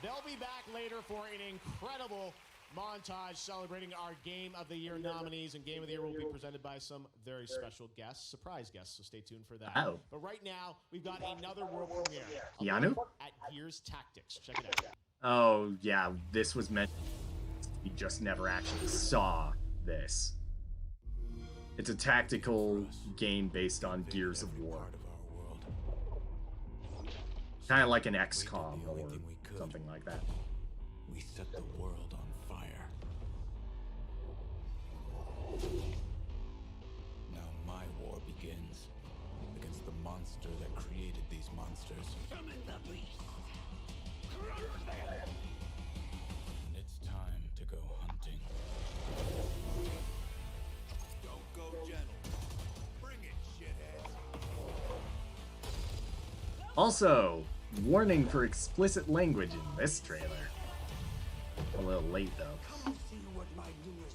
They'll be back later for an incredible montage celebrating our Game of the Year nominees, and Game of the Year will be presented by some very special guests, surprise guests, so stay tuned for that. Oh. But right now, we've got another world premiere. Keanu? At Gears Tactics. Check it out. Oh, yeah, this was meant... We just never actually saw this. It's a tactical game based on Gears of War. Kind of like an XCOM or something like that. We set the world on fire. Now my war begins against the monster that created these monsters. Summon the beast. And it's time to go hunting. Don't go gentle. Bring it, shithead. Also, warning for explicit language in this trailer. A little late, though.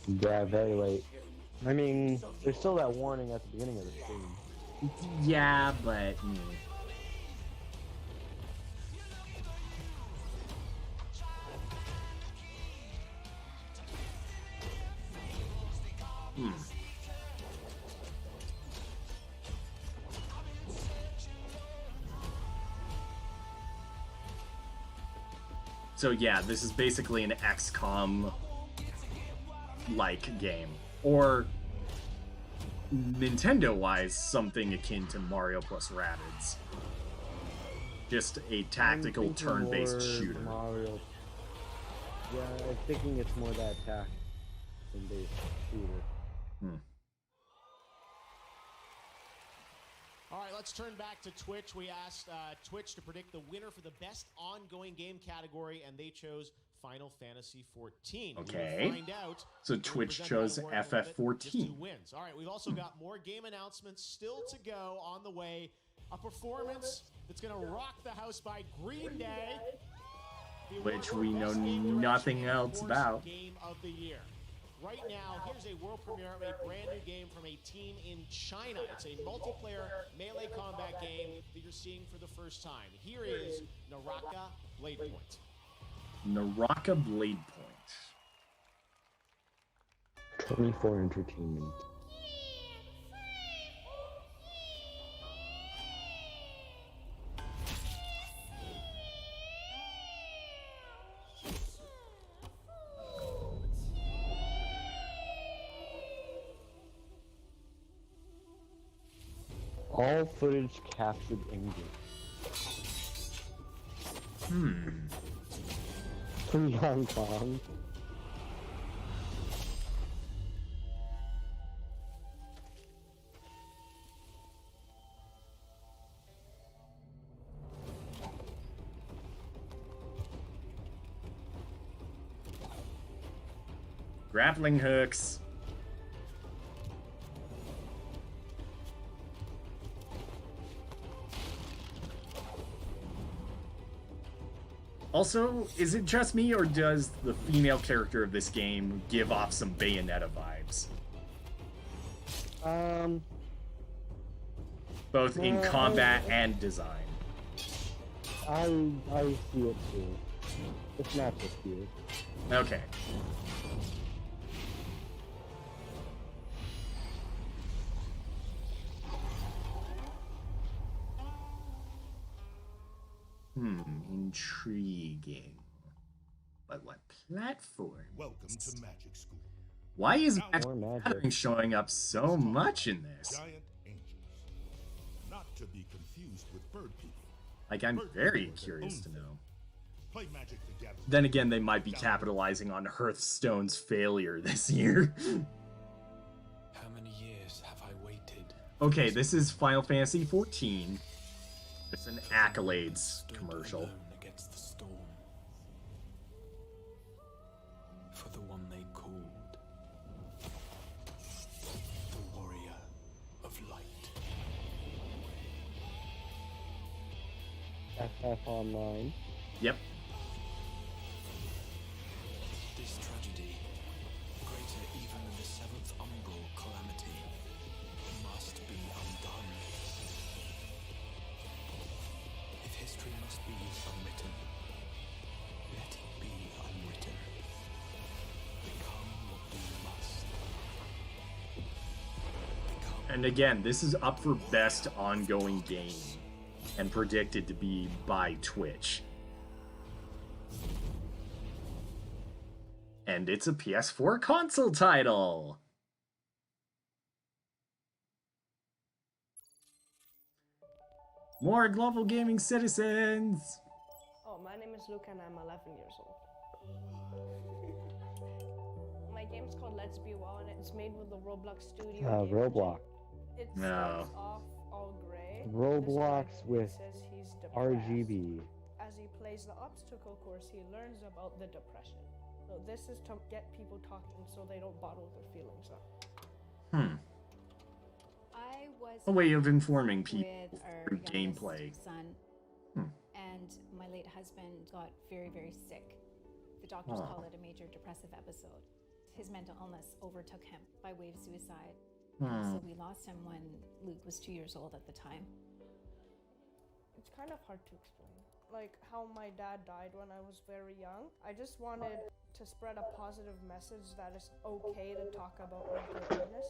Yeah, very late. I mean, there's still that warning at the beginning of the stream. Yeah, but... So yeah, this is basically an XCOM-like game. Or, Nintendo-wise, something akin to Mario plus Rabbids. Just a tactical turn-based shooter. Mario. Yeah, I'm thinking it's more that tactical-based shooter. All right, let's turn back to Twitch. We asked Twitch to predict the winner for the best ongoing game category, and they chose Final Fantasy XIV. Okay. We'll find out. So Twitch chose FF14. Just who wins. All right, we've also got more game announcements still to go on the way. A performance that's going to rock the house by Green Day. Which we know nothing else about. Game of the Year. Right now, here's a world premiere of a brand new game from a team in China. It's a multiplayer melee combat game that you're seeing for the first time. Here is Naraka Blade Point. Naraka Blade Point. 24 Entertainment. All footage captured English. From Hong Kong. Grappling hooks. Also, is it just me, or does the female character of this game give off some Bayonetta vibes? Both in combat and design. I see it too. It's not just you. Okay. Intriguing. But what platform? Welcome to Magic School. Why is More Magic magic. Gathering showing up so much in this? Giant angels. Not to be confused with bird people. Like, I'm Bird very people are their curious own to thing. know. Play Magic the Gathering. Then again, they might be capitalizing on Hearthstone's failure this year. How many years have I waited? Okay, this is Final Fantasy XIV. It's an accolades commercial. Alone against the storm. For the one they called the Warrior of Light. FF Online. Yep. This tragedy, greater even than the seventh umbral calamity, must be undone. If history must be unwritten, let it be unwritten. Become what we must. And again, this is up for best ongoing game and predicted to be by Twitch. And it's a PS4 console title. More global gaming citizens. Oh, my name is Luca and I'm 11 years old. My game's called Let's Be Well and it's made with the Roblox studio. Game Roblox. It No. starts off all gray. Roblox This guy with says he's depressed. RGB. As he plays the obstacle course, he learns about the depression. So this is to get people talking so they don't bottle their feelings up. I was A way of informing people with our through youngest gameplay. son, Hmm. and my late husband got very, very sick. The doctors Aw. call it a major depressive episode. His mental illness overtook him by way of suicide. Hmm. So we lost him when Luke was 2 years old at the time. It's kind of hard to explain. Like how my dad died when I was very young. I just wanted to spread a positive message that it's okay to talk about mental illness.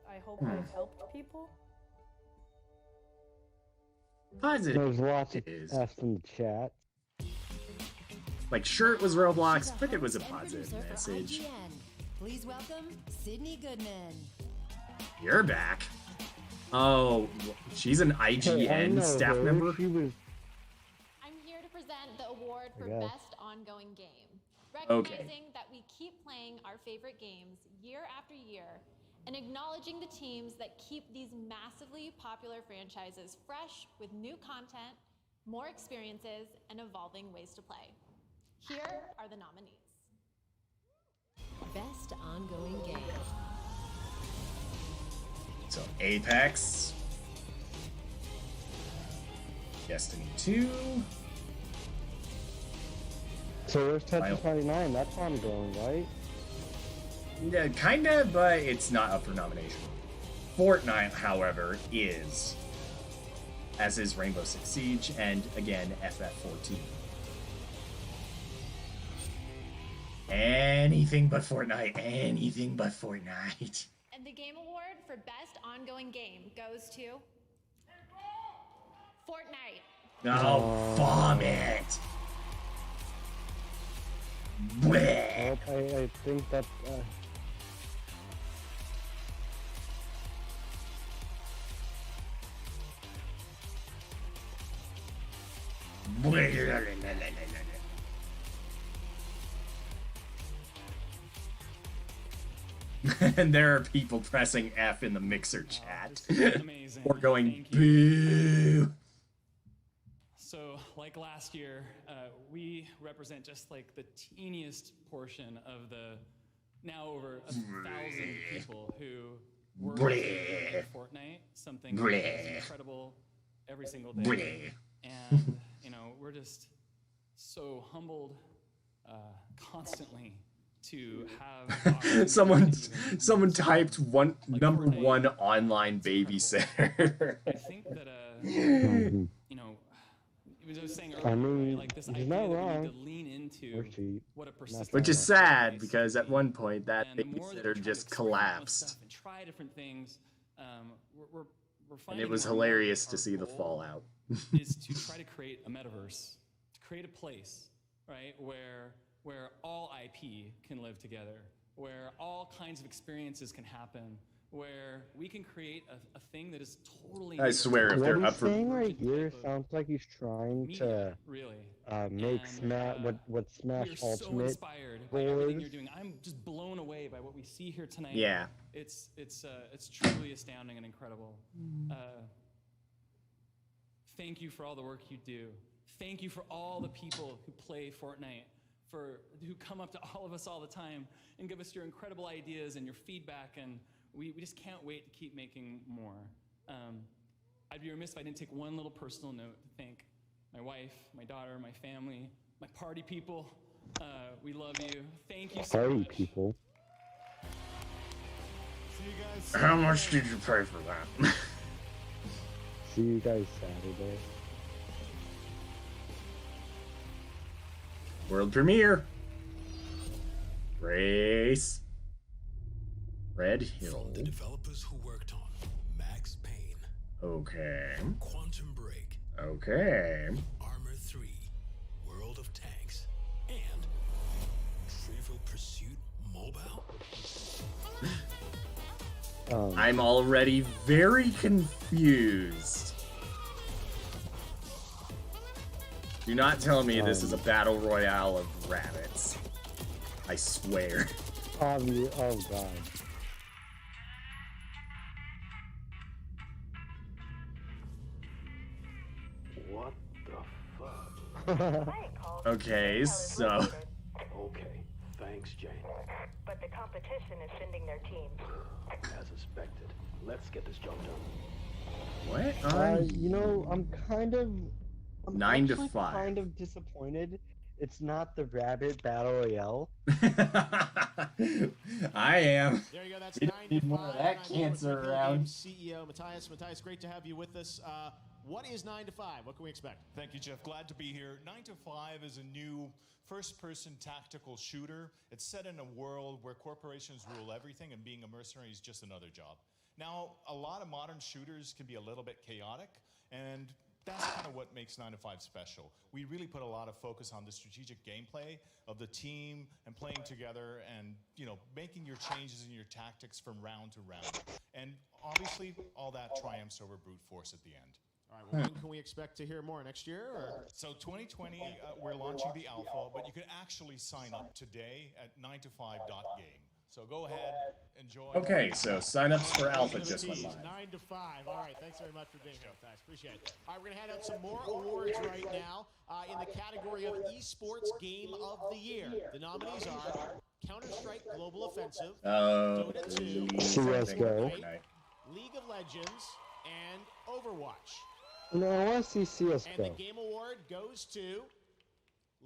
I hope I've helped people. Positive. There's lots of is. F's in the chat. Like, sure, it was Roblox, but it was a positive Producer for message. IGN. Please welcome Sydney Goodman. You're back. Oh, she's an Hey, I IGN know staff her. member? She was. I'm here to present the award for guess. Best Ongoing Game. Okay. Recognizing that we keep playing our favorite games year after year and acknowledging the teams that keep these massively popular franchises fresh with new content, more experiences, and evolving ways to play. Here are the nominees. Best ongoing game. So, Apex. Destiny 2. So where's Tetris 99? That's ongoing, right? Yeah, kinda, but it's not up for nomination. Fortnite, however, is. As is Rainbow Six Siege, and again, FF14. Anything but Fortnite. Anything but Fortnite. And the Game Award for Best Ongoing Game goes to Fortnite. Oh, vomit! Bleh. I think that. And there are people pressing F in the Mixer chat. Amazing. Or going, Thank you. boo! So, like last year, we represent just like the teeniest portion of the now over 1,000 people who work in Fortnite, something that is incredible every single day. And, you know, we're just so humbled constantly to have someone typed number one online babysitter. I think that you know, I was saying earlier, I mean, right, like this he's idea not that we wrong. need to lean into what a persistent Which is sad because at one point that babysitter just collapsed. and try different things. We're And finding it was more and more hilarious that to our see the goal fallout. is to try to create a metaverse, to create a place, right, where where all IP can live together, where all kinds of experiences can happen, where we can create a thing that is totally. I swear, if they're what up he's for saying right here sounds like he's trying to really make Smash what Smash we are so Ultimate inspired by everything boards. you're doing. I'm just blown away by what we see here tonight. Yeah. It's truly astounding and incredible. Thank you for all the work you do. Thank you for all the people who play Fortnite, who come up to all of us all the time and give us your incredible ideas and your feedback, and we just can't wait to keep making more. I'd be remiss if I didn't take one little personal note to thank my wife, my daughter, my family, my party people. We love you. Thank you so Party much. people. See you guys. How much did you pay for that? See you guys Saturday. World premiere. Race. Red Hill. From the developers who worked on Max Payne, Okay. Quantum Break, Okay. Armor 3, World of Tanks, and Trivial Pursuit Mobile. I'm already very confused. Do not tell me this is a battle royale of rabbits. I swear. Oh god. What the fuck? Okay, so. Okay, thanks, Jane. But the competition is sending their team. As expected. Let's get this job done. What? You know, I'm 9 to actually 5. kind of disappointed. It's not the Rabbit Battle Royale. I am. There you go. That's We 9 don't to need more 5. of that I'm here with cancer Video around. Games CEO Matthias. Matthias, great to have you with us. What is 9 to 5? What can we expect? Thank you, Jeff. Glad to be here. 9 to 5 is a new first-person tactical shooter. It's set in a world where corporations rule everything, and being a mercenary is just another job. Now, a lot of modern shooters can be a little bit chaotic, and that's kind of what makes 9 to 5 special. We really put a lot of focus on the strategic gameplay of the team and playing together and, you know, making your changes in your tactics from round to round. And obviously, all that triumphs over brute force at the end. All right, well, when can we expect to hear more? Next year? Or? So 2020, we're launching the alpha, but you can actually sign up today at 9to5.game. So go ahead, enjoy. Okay, so signups for alpha Tease, just went live. 9 to 5. All right, thanks very much for being here, Matthias. Appreciate it. All right, we're going to hand out some more awards right now in the category of Esports Game of the Year. The nominees are Counter-Strike Global Offensive, Dota 2, CS:GO. League of Legends, and Overwatch. No, I want to see And the CS:GO. Game Award goes to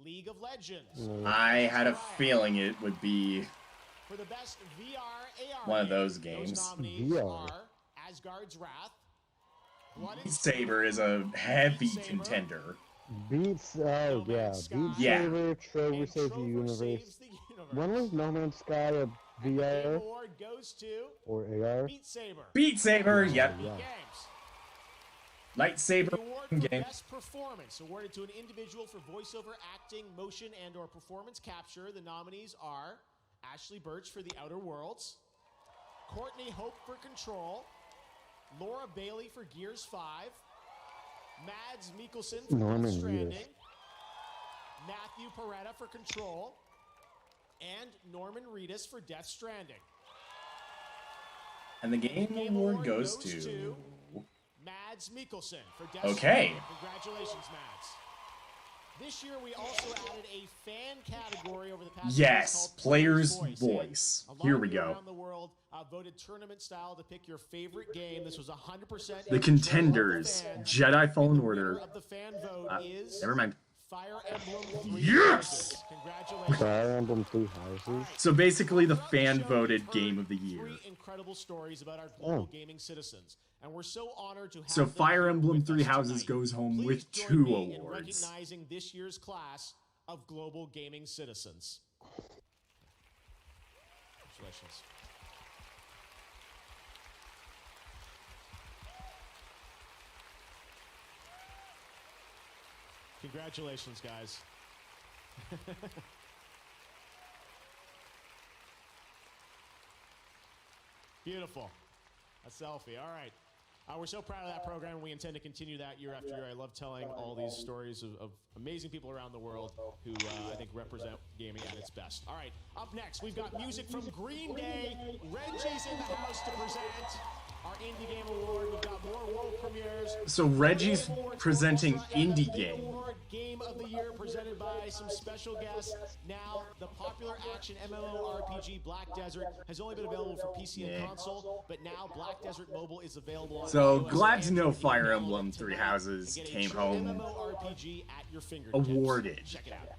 League of Legends. I had a feeling it would be For the best VR AR one of game, those games. nominees VR. are Asgard's Wrath, Blood and Beat Saber is a heavy contender. Beats, oh yeah, Beat Yeah. Saber, Trover Saves the Universe. When was No Man's Sky a VR Award goes to or AR? Beat Saber. Beat Saber, yep. Yeah. Games. Lightsaber The award for game. best performance awarded to an individual for voiceover acting, motion, and/or performance capture. The nominees are Ashley Birch for The Outer Worlds, Courtney Hope for Control, Laura Bailey for Gears 5, Mads Mikkelsen for Norman Death Stranding, Reedus. Matthew Peretta for Control, and Norman Reedus for Death Stranding. And the game award goes to. Mads Mikkelsen for Death Okay. Stranding. Congratulations, Mads. This year we also added a fan category over the past year Yes, called player's And voice. a lot Here of we you go. around the world voted tournament style to pick your favorite game. This was 100% The contenders: Jedi Fallen Order. of the fan vote is Never mind. Fire Emblem 3 Yes! Houses. Congratulations. Fire Emblem 3 Houses. So basically, the fan voted game of the year. Three incredible stories about our global gaming citizens. And we're so honored to have So them Fire here Emblem with Three us Houses tonight. goes home Please with join 2 me in awards. recognizing this year's class of global gaming citizens. Congratulations. Congratulations, guys. Beautiful. A selfie. All right. We're so proud of that program, and we intend to continue that year after year. I love telling all these stories of amazing people around the world who I think represent gaming at its best. All right, up next, we've got music from Green Day. Reggie's in the house to present our Indie Game Award. We've got more world premieres. So Reggie's presenting Indie Game. Game of the Year presented by some special guests. Now, the popular action MMORPG Black Desert has only been available for PC and console, but now Black Desert Mobile is available on So iOS glad to and know Android. Fire Emblem Three Houses Get a came true home MMORPG at your fingertips. awarded Check it out.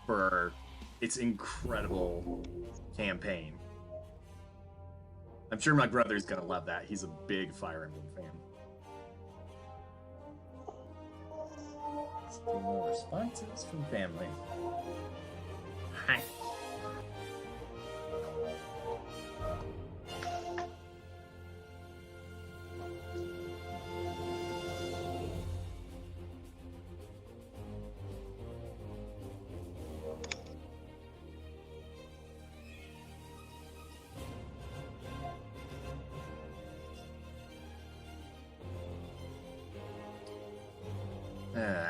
for its incredible campaign. I'm sure my brother's gonna love that. He's a big Fire Emblem fan. Let's do more responses from family. Hi.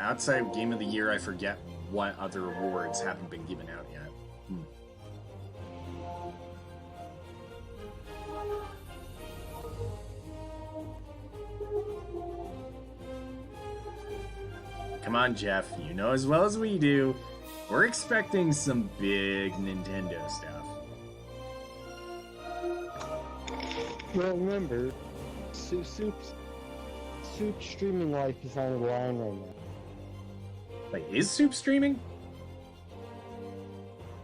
Outside Game of the Year, I forget what other awards haven't been given out yet. Come on, Jeff. You know as well as we do, we're expecting some big Nintendo stuff. Well, remember, Soup's streaming life is on the line right now. Wait, is Soup streaming?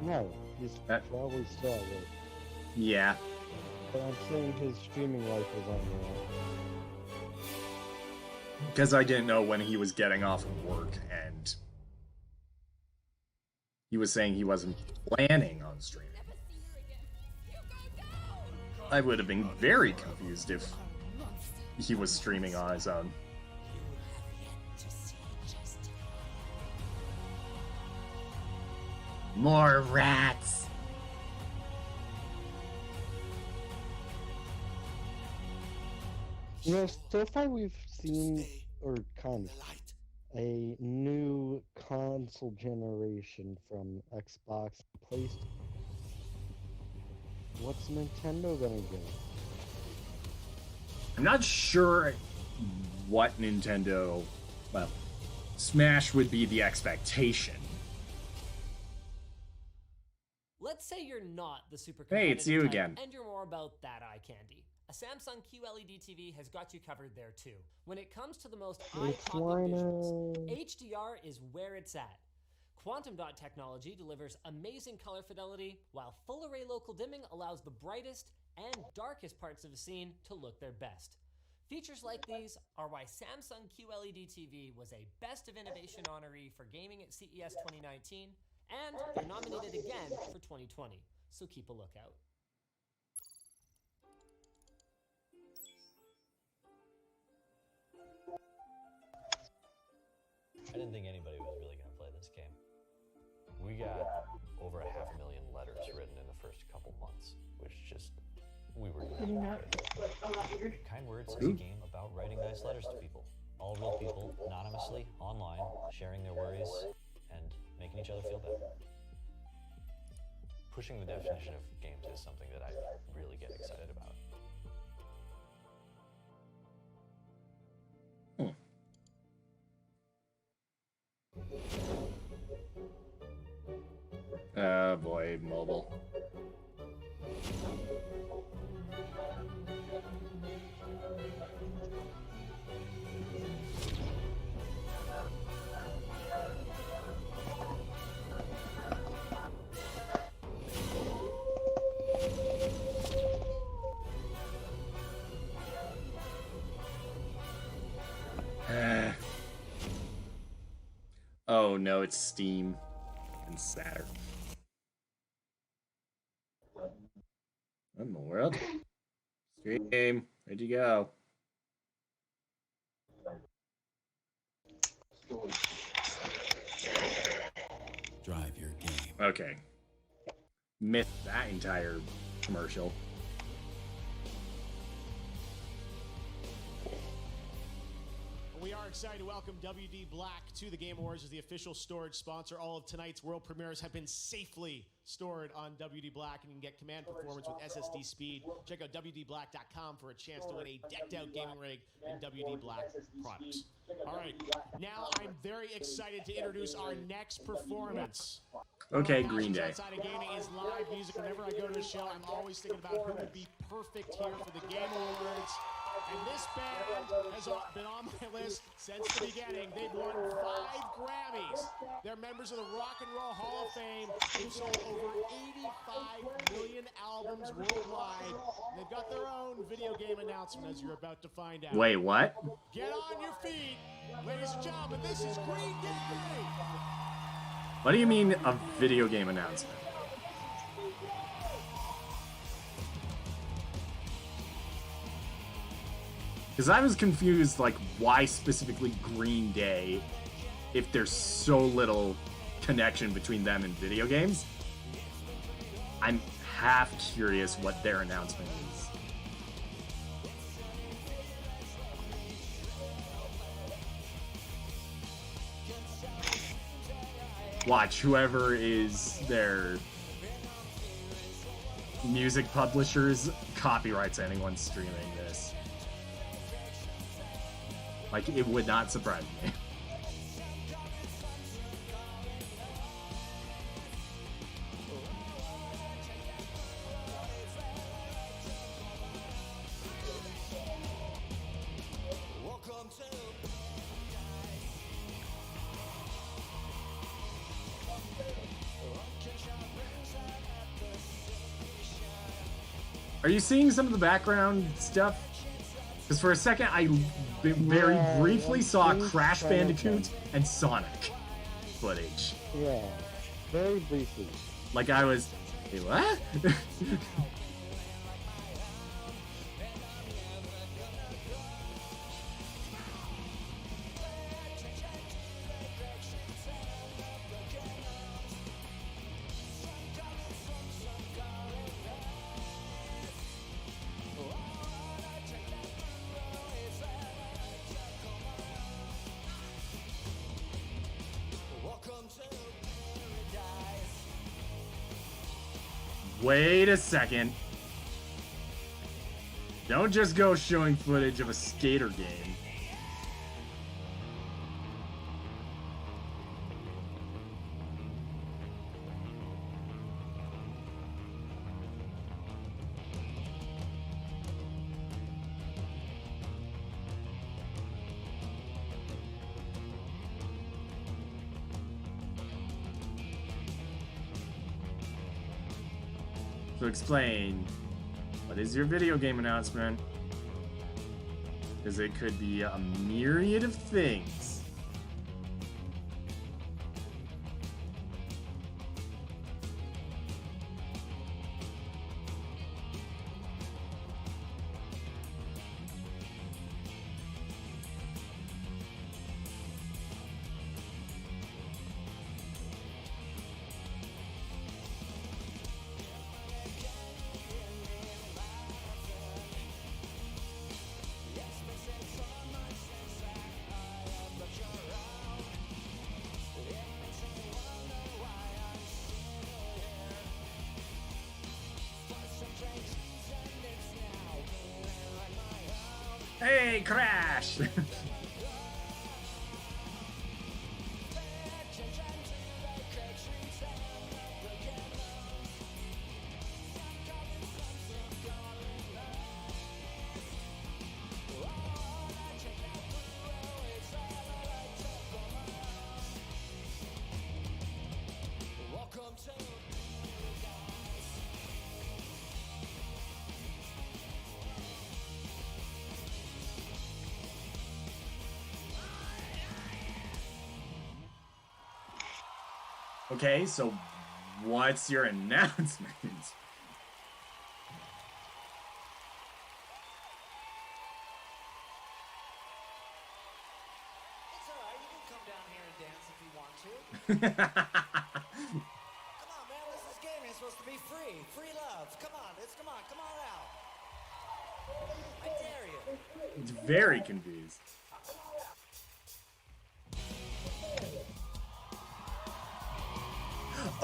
No, he's probably still at work. Yeah. But I'm saying his streaming life is on the line. Because I didn't know when he was getting off of work, and he was saying he wasn't planning on streaming. I would have been very confused if he was streaming on his own. More rats! You know, so far we've seen, or a new console generation from Xbox and PlayStation. What's Nintendo gonna do? I'm not sure what Nintendo... Well, Smash would be the expectation. Let's say you're not the super Hey, it's you type, again. and you're more about that eye candy. A Samsung QLED TV has got you covered there too. When it comes to the most eye-popping visuals, HDR is where it's at. Quantum dot technology delivers amazing color fidelity, while full array local dimming allows the brightest and darkest parts of a scene to look their best. Features like these are why Samsung QLED TV was a Best of Innovation honoree for gaming at CES 2019, and they're nominated again for 2020, so keep a lookout. I didn't think anybody was really going to play this game. We got over 500,000 letters written in the first couple months, which just, we were not prepared. Kind Words is a game about writing nice letters to people. All real people, anonymously, online, sharing their worries, and making each other feel better. Pushing the definition of games is something that I really get excited about. Oh boy, mobile. Oh no, it's Steam and Saturn. What in the world? Stream, where'd you go? Drive your game. Okay. Missed that entire commercial. excited to welcome WD Black to the Game Awards as the official storage sponsor. All of tonight's world premieres have been safely stored on WD Black, and you can get command performance with SSD speed. Check out WDBlack.com for a chance to win a decked-out gaming rig and WD Black products. All right, now I'm very excited to introduce our next performance. Okay, Green Day. Outside of gaming is live music. Whenever I go to a show, I'm always thinking about who would be perfect here for the Game Awards. And this band has been on my list since the beginning. They've won 5 Grammys. They're members of the Rock and Roll Hall of Fame. They've sold over 85 million albums worldwide. And they've got their own video game announcement, as you're about to find out. Wait, what? Get on your feet, ladies and gentlemen. This is Green Day. What do you mean a video game announcement? Because I was confused, like, why specifically Green Day if there's so little connection between them and video games? I'm half curious what their announcement is. Watch, whoever is their music publishers copyrights anyone streaming this. Like, it would not surprise me. Are you seeing some of the background stuff? Because for a second, I very briefly saw Crash Bandicoot and Sonic footage. Yeah, very briefly. Like I was, hey, what? Wait a second. Don't just go showing footage of a skater game. So explain, what is your video game announcement? Because it could be a myriad of things. Hey, Crash! Okay, so what's your announcement? It's alright, you can come down here and dance if you want to. Come on, man, this is gaming. It's supposed to be free. Free love. Come on out. I dare you. It's very confused.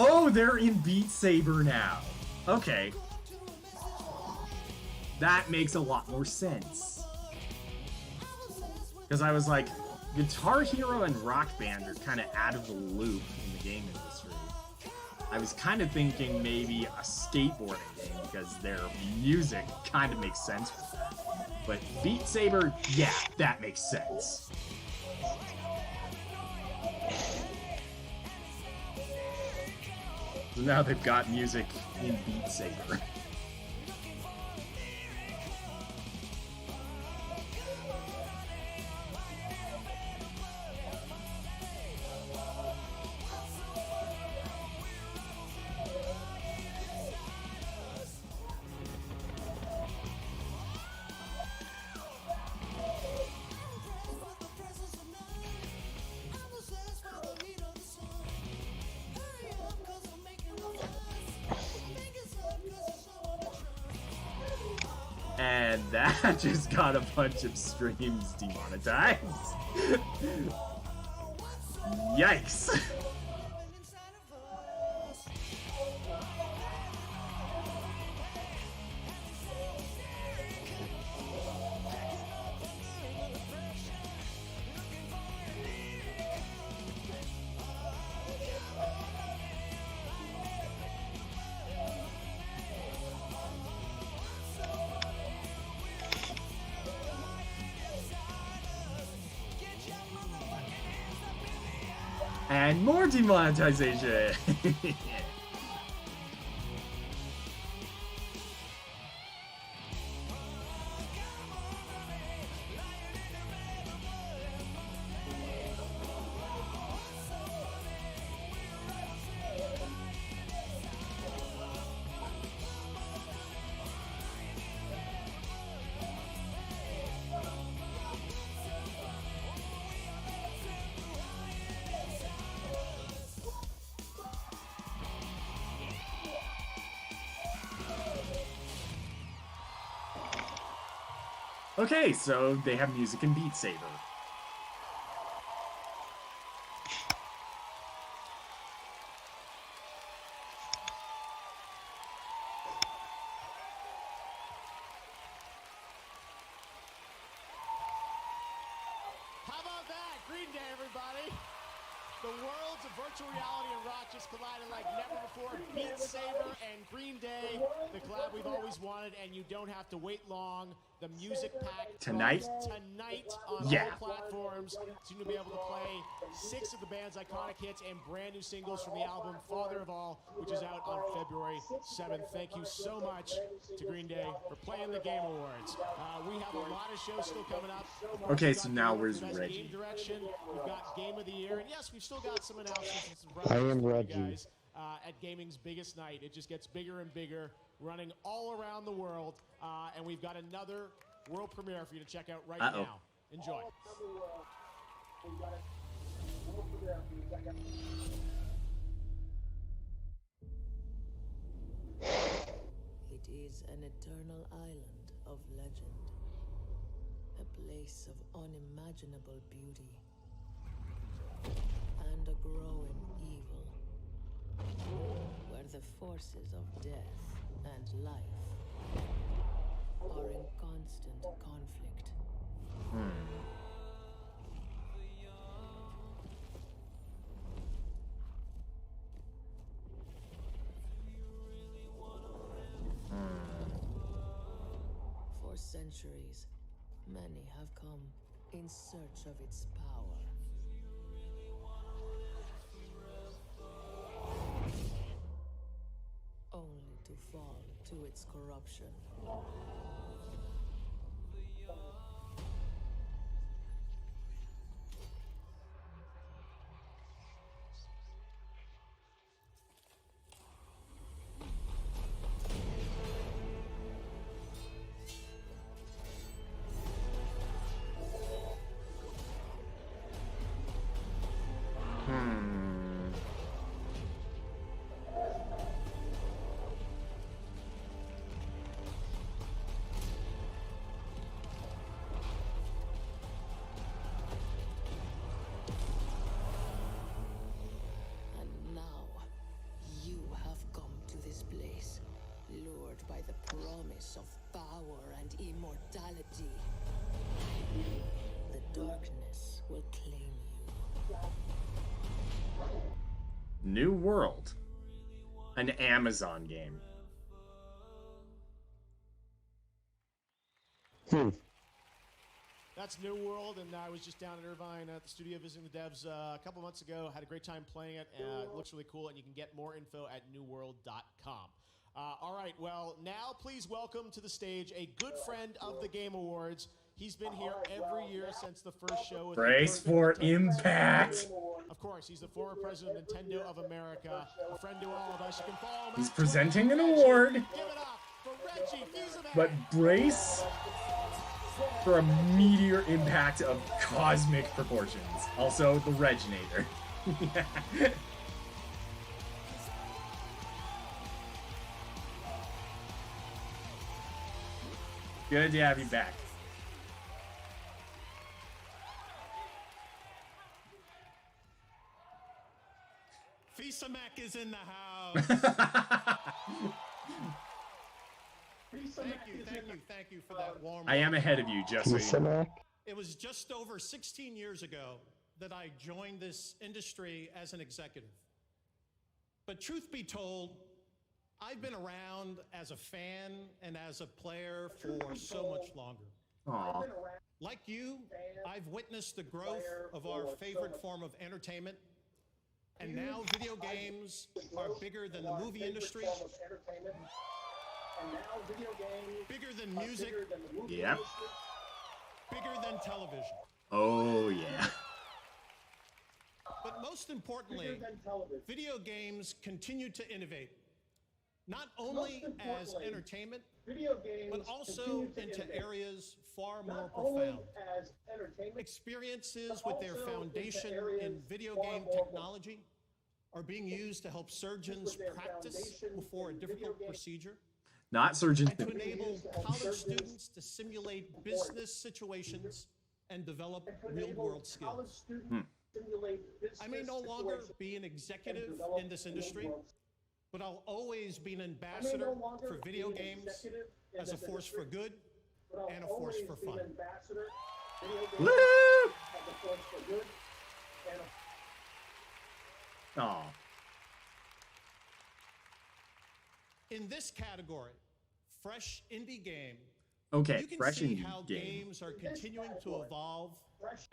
Oh, they're in Beat Saber now. Okay. That makes a lot more sense. Because I was like, Guitar Hero and Rock Band are kind of out of the loop in the game industry. I was kind of thinking maybe a skateboarding game because their music kind of makes sense with that. But Beat Saber, yeah, that makes sense. So now they've got music in Beat Saber. And that just got a bunch of streams demonetized. Yikes. And more demonetization! Okay, so they have music in Beat Saber. How about that? Green Day, everybody. The worlds of virtual reality and rock just collided like never before. Beat Saber and Green Day, the collab we've always wanted, and you don't have to wait long. The music pack Tonight? Tonight on Yeah. all platforms. So you'll be able to play 6 of the band's iconic hits and brand new singles from the album Father of All, which is out on February 7th. Thank you so much to Green Day for playing the Game Awards. We have a lot of shows still coming up. Okay, so now where's Best Reggie? Game Direction. We've got Game of the Year, and yes, we've still got some announcements and some I am prizes for you Reggie. guys at gaming's biggest night. It just gets bigger and bigger, running all around the world, and we've got another world premiere for you to check out right now. Enjoy. It is an eternal island of legend, a place of unimaginable beauty, and a growing evil, where the forces of death and life are in constant conflict. For centuries, many have come in search of its power. Only to fall to its corruption. New World. An Amazon game. That's New World, and I was just down in Irvine at the studio visiting the devs a couple months ago. Had a great time playing it. It looks really cool, and you can get more info at newworld.com. All right, well, now please welcome to the stage a good friend of the Game Awards. He's been here every year since the first show. Brace for impact. Of course, he's the former president of Nintendo of America, a friend to all of us. You can follow him. He's presenting an award. Give it up for Reggie Fils-Aimé. But brace for a meteor impact of cosmic proportions. Also, the Reginator. Good to have you back. Fils-Aimé is in the house. Thank you for that warm. I am ahead of you, just so you know. It was just over 16 years ago that I joined this industry as an executive. But truth be told, I've been around as a fan and as a player for so much longer. Aww. Like you, I've witnessed the growth of our favorite form of entertainment. And now video games are bigger than the movie industry, bigger than music, Yep. bigger than television. Oh, yeah. But most importantly, video games continue to innovate, not only as entertainment, but also into areas far more profound. Experiences with their foundation in video game technology are being used to help surgeons practice before a difficult procedure. Not surgeons. And to enable college students to simulate business situations and develop real-world skills. I may no longer be an executive in this industry, but I'll always be an ambassador for video games as a force for good and a force for fun. Woo! Aw. In this category, fresh indie game, Okay, you can fresh see indie how game. games are continuing to evolve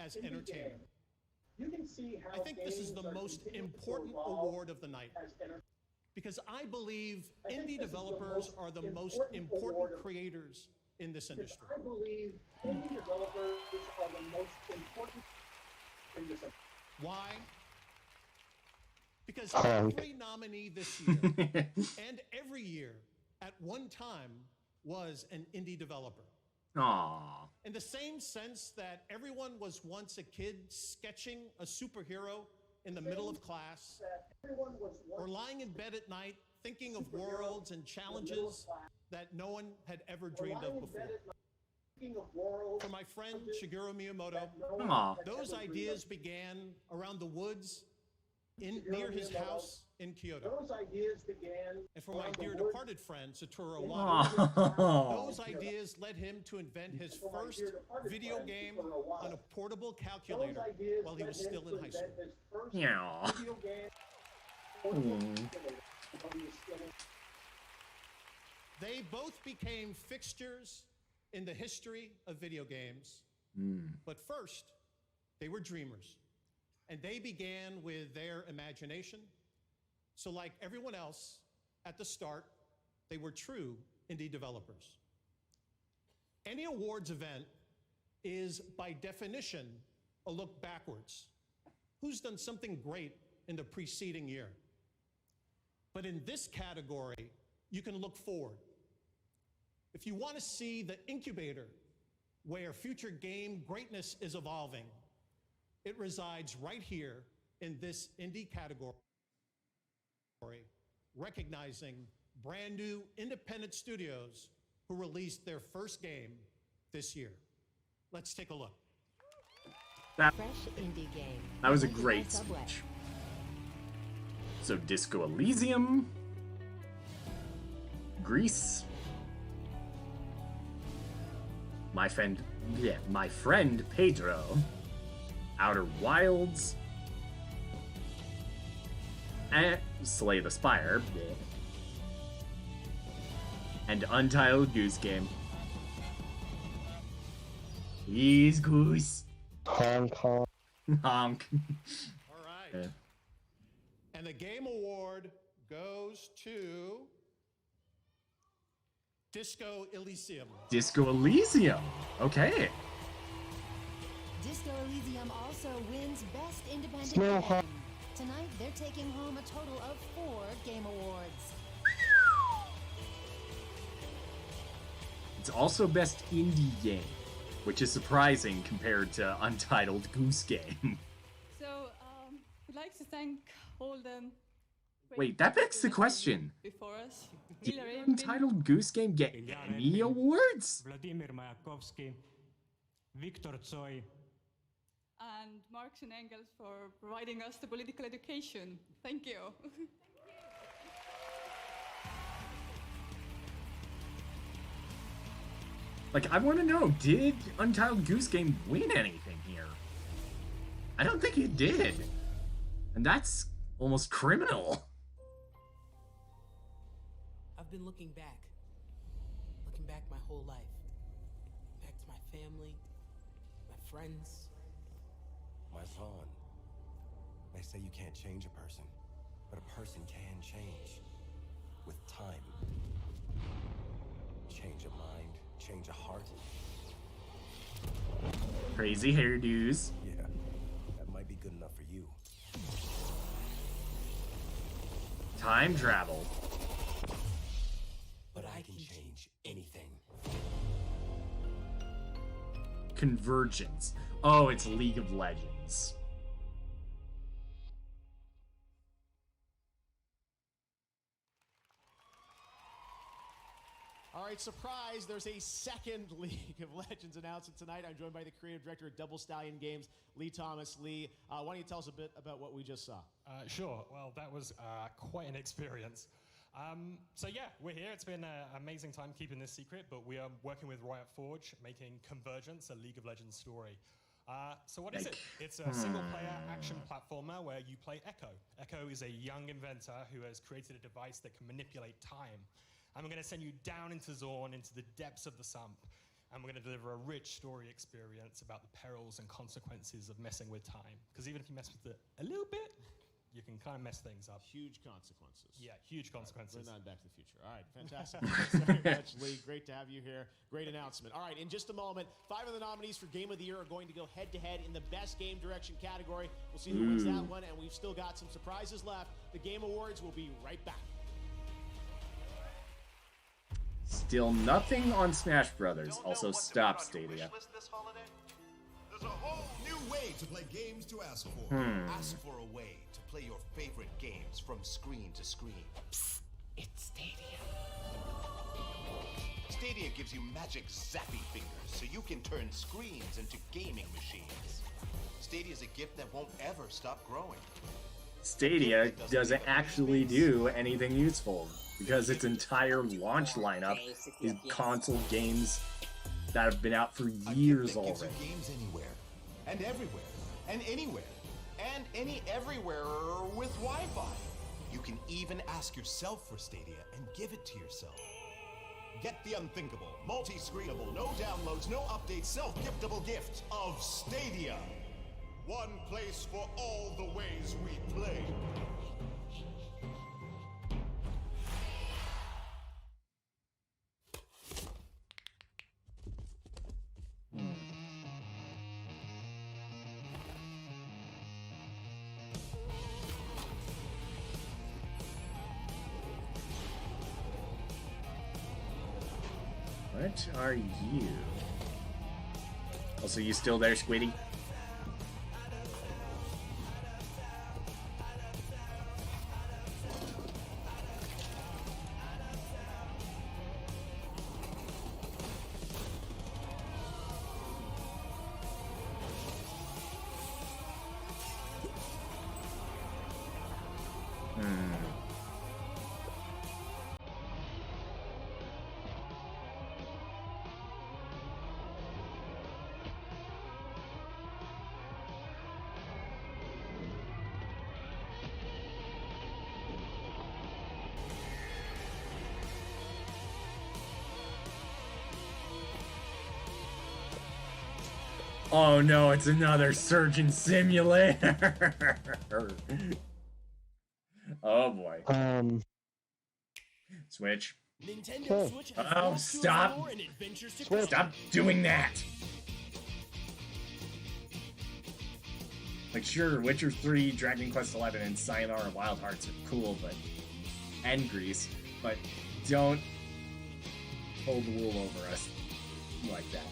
as entertainment. I think this is the most important award of the night because I believe indie developers are the most important creators in this industry. Why? Because every nominee this year and every year at one time was an indie developer. Aww. In the same sense that everyone was once a kid sketching a superhero in the middle of class, or lying in bed at night thinking of worlds and challenges that no one had ever dreamed of before. For my friend Shigeru Miyamoto, Aww. those ideas began around the woods near his house in Kyoto. And for my dear departed friend Satoru Iwata, Oh. those ideas led him to invent his first video game on a portable calculator while he was still in high school. Yeah. They both became fixtures in the history of video games. But first, they were dreamers. And they began with their imagination. So like everyone else, at the start, they were true indie developers. Any awards event is, by definition, a look backwards. Who's done something great in the preceding year? But in this category, you can look forward. If you want to see the incubator where future game greatness is evolving, it resides right here in this indie category, recognizing brand new independent studios who released their first game this year. Let's take a look. That indie was a great speech. So Disco Elysium, Greece, my friend Pedro, Outer Wilds, Slay the Spire. And Untitled Goose Game. Please, Goose. Honk, honk. Honk. All right. And the game award goes to Disco Elysium. Disco Elysium. Okay. Disco Elysium also wins Best Independent Smell Game. hot. Tonight, they're taking home a total of 4 Game Awards. It's also Best Indie Game, which is surprising compared to Untitled Goose Game. So, we'd like to thank all the... Wait, that begs the question. Before us. Did Hillary, Untitled Goose Game get any awards? Vladimir Mayakovsky, Viktor Tsoi, and Marx and Engels for providing us the political education. Thank you. Like, I want to know, did Untitled Goose Game win anything here? I don't think it did. And that's almost criminal. I've been looking back my whole life. Back to my family, my friends. My son. They say you can't change a person, but a person can change. With time. Change a mind, change a heart. Crazy hairdos. Yeah, that might be good enough for you. Time travel. But I can change anything. Convergence. Oh, it's League of Legends. All right, surprise, there's a second League of Legends announcement tonight. I'm joined by the creative director of Double Stallion Games, Lee Thomas. Lee, why don't you tell us a bit about what we just saw? Sure. Well, that was quite an experience. So yeah, we're here. It's been an amazing time keeping this secret, but we are working with Riot Forge, making Convergence, a League of Legends story. So what is it? It's a single-player action platformer where you play Echo. Echo is a young inventor who has created a device that can manipulate time. And we're going to send you down into Zorn, into the depths of the sump, and we're going to deliver a rich story experience about the perils and consequences of messing with time. Because even if you mess with it a little bit, you can kind of mess things up. Huge consequences. Yeah, huge consequences. Bring that Back to the Future. All right, fantastic. Thanks very much, Lee. Great to have you here. Great announcement. All right, in just a moment, 5 of the nominees for Game of the Year are going to go head-to-head in the Best Game Direction category. We'll see who wins that one, and we've still got some surprises left. The Game Awards will be right back. Still nothing on Smash Brothers. Also, stop Stadia. There's a whole new way to play games to ask for. Ask for a way to play your favorite games from screen to screen. Psst, it's Stadia. Stadia gives you magic zappy fingers so you can turn screens into gaming machines. Stadia is a gift that won't ever stop growing. Stadia doesn't actually do anything useful because its entire launch lineup is console games that have been out for years already. Gives you games anywhere, and everywhere, and anywhere, and any everywhere with Wi-Fi. You can even ask yourself for Stadia and give it to yourself. Get the unthinkable, multi-screenable, no downloads, no updates, self-giftable gift of Stadia. One place for all the ways we play. What are you? Also, you still there, Squiddy? Oh no, it's another surgeon simulator. Oh boy. Switch. Nintendo Switch has oh, stop! Stop doing that! Like, sure, Witcher 3, Dragon Quest 11, and Sayonara and Wild Hearts are cool, but... and Grease, but don't hold the wool over us like that.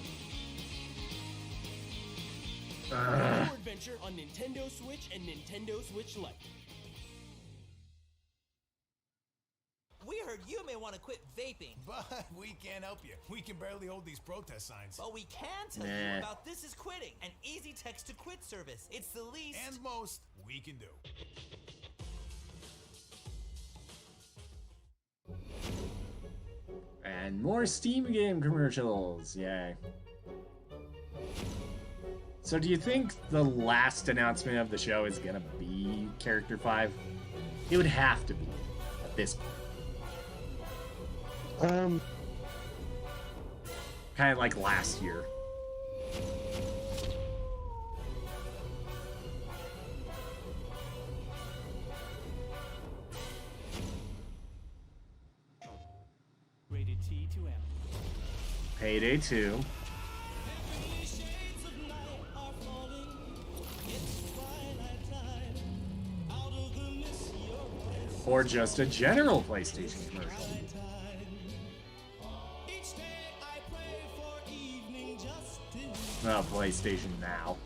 More adventure on Nintendo Switch and Nintendo Switch Lite. We heard you may want to quit vaping. But we can't help you. We can barely hold these protest signs. But we can tell you about This Is Quitting, an easy text to quit service. It's the least and most we can do. And more Steam game commercials. Yay. So do you think the last announcement of the show is gonna be Character 5? It would have to be at this point. Kind of like last year. Rated T to M. Payday 2. Or just a general PlayStation commercial. Oh, PlayStation Now.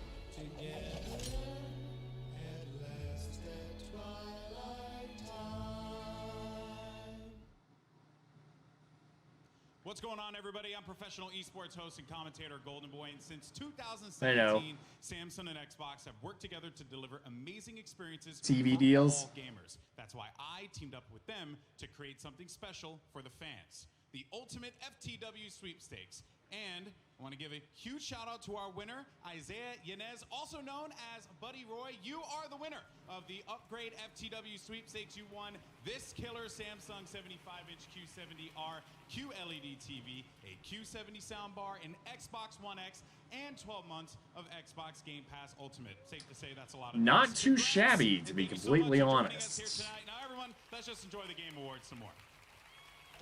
What's going on, everybody? I'm professional esports host and commentator Golden Boy, and since 2017, Samsung and Xbox have worked together to deliver amazing experiences TV for deals. all gamers. That's why I teamed up with them to create something special for the fans. The ultimate FTW sweepstakes. And I want to give a huge shout out to our winner, Isaiah Yanez, also known as Buddy Roy. You are the winner of the Upgrade FTW sweepstakes. You won this killer Samsung 75-inch Q70R QLED TV, a Q70 soundbar, an Xbox One X, and 12 months of Xbox Game Pass Ultimate. Safe to say that's a lot of Not too shabby, to be completely honest. Now, everyone, let's just enjoy the Game Awards some more.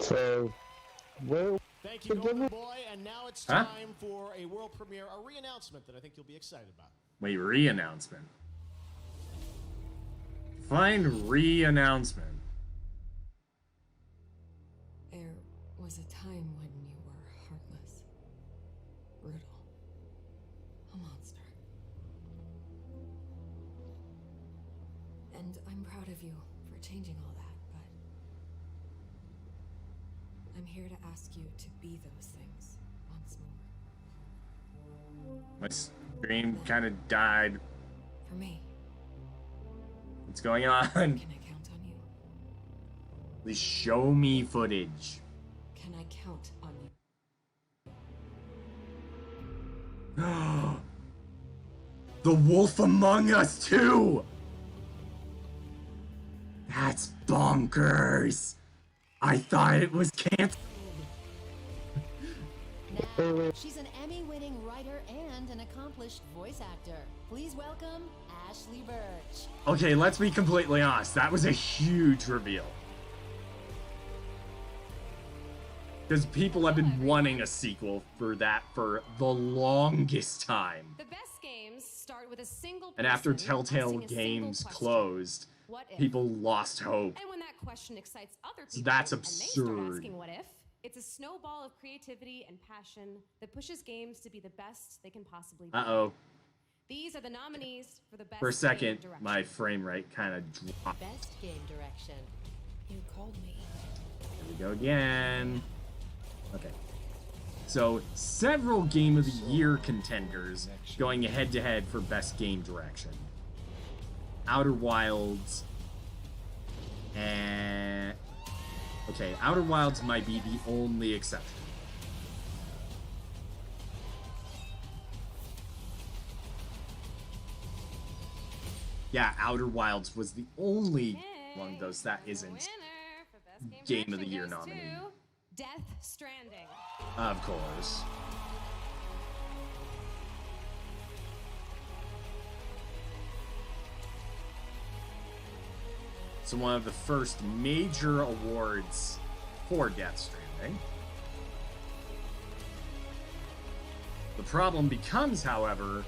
So, well, thank you, Golden Boy, and now it's time for a world premiere, a re-announcement that I think you'll be excited about. Wait, re-announcement. Find re-announcement. There was a time when you were heartless, brutal, a monster. And I'm proud of you for changing all that, but I'm here to ask you to be those things once more. My stream kind of died. For me. What's going on? Can I count on you? Please show me footage. Can I count on you? The Wolf Among Us 2! That's bonkers! I thought it was canceled. Now, she's an Emmy-winning writer and an accomplished voice actor. Please welcome Ashley Birch. Okay, let's be completely honest. That was a huge reveal. Because people have been wanting a sequel for that for the longest time. The best games start with a single And after person Telltale asking a single Games question. closed, What if? people lost hope. And when that question excites other people, So that's and they start absurd. asking what if, it's a snowball of creativity and passion that pushes games to be the best they can possibly be. Uh-oh. These are the nominees for the best For a second, game direction. my frame rate kind of dropped. Best game direction. You called me. Here we go again. Okay. So, several Game of the Year contenders going head-to-head for Best Game Direction. Outer Wilds, and... Okay, Outer Wilds might be the only exception. Yeah, Outer Wilds was the only one of those that isn't Game of the Year nominee. Death Stranding. Of course. So one of the first major awards for Death Stranding. The problem becomes, however,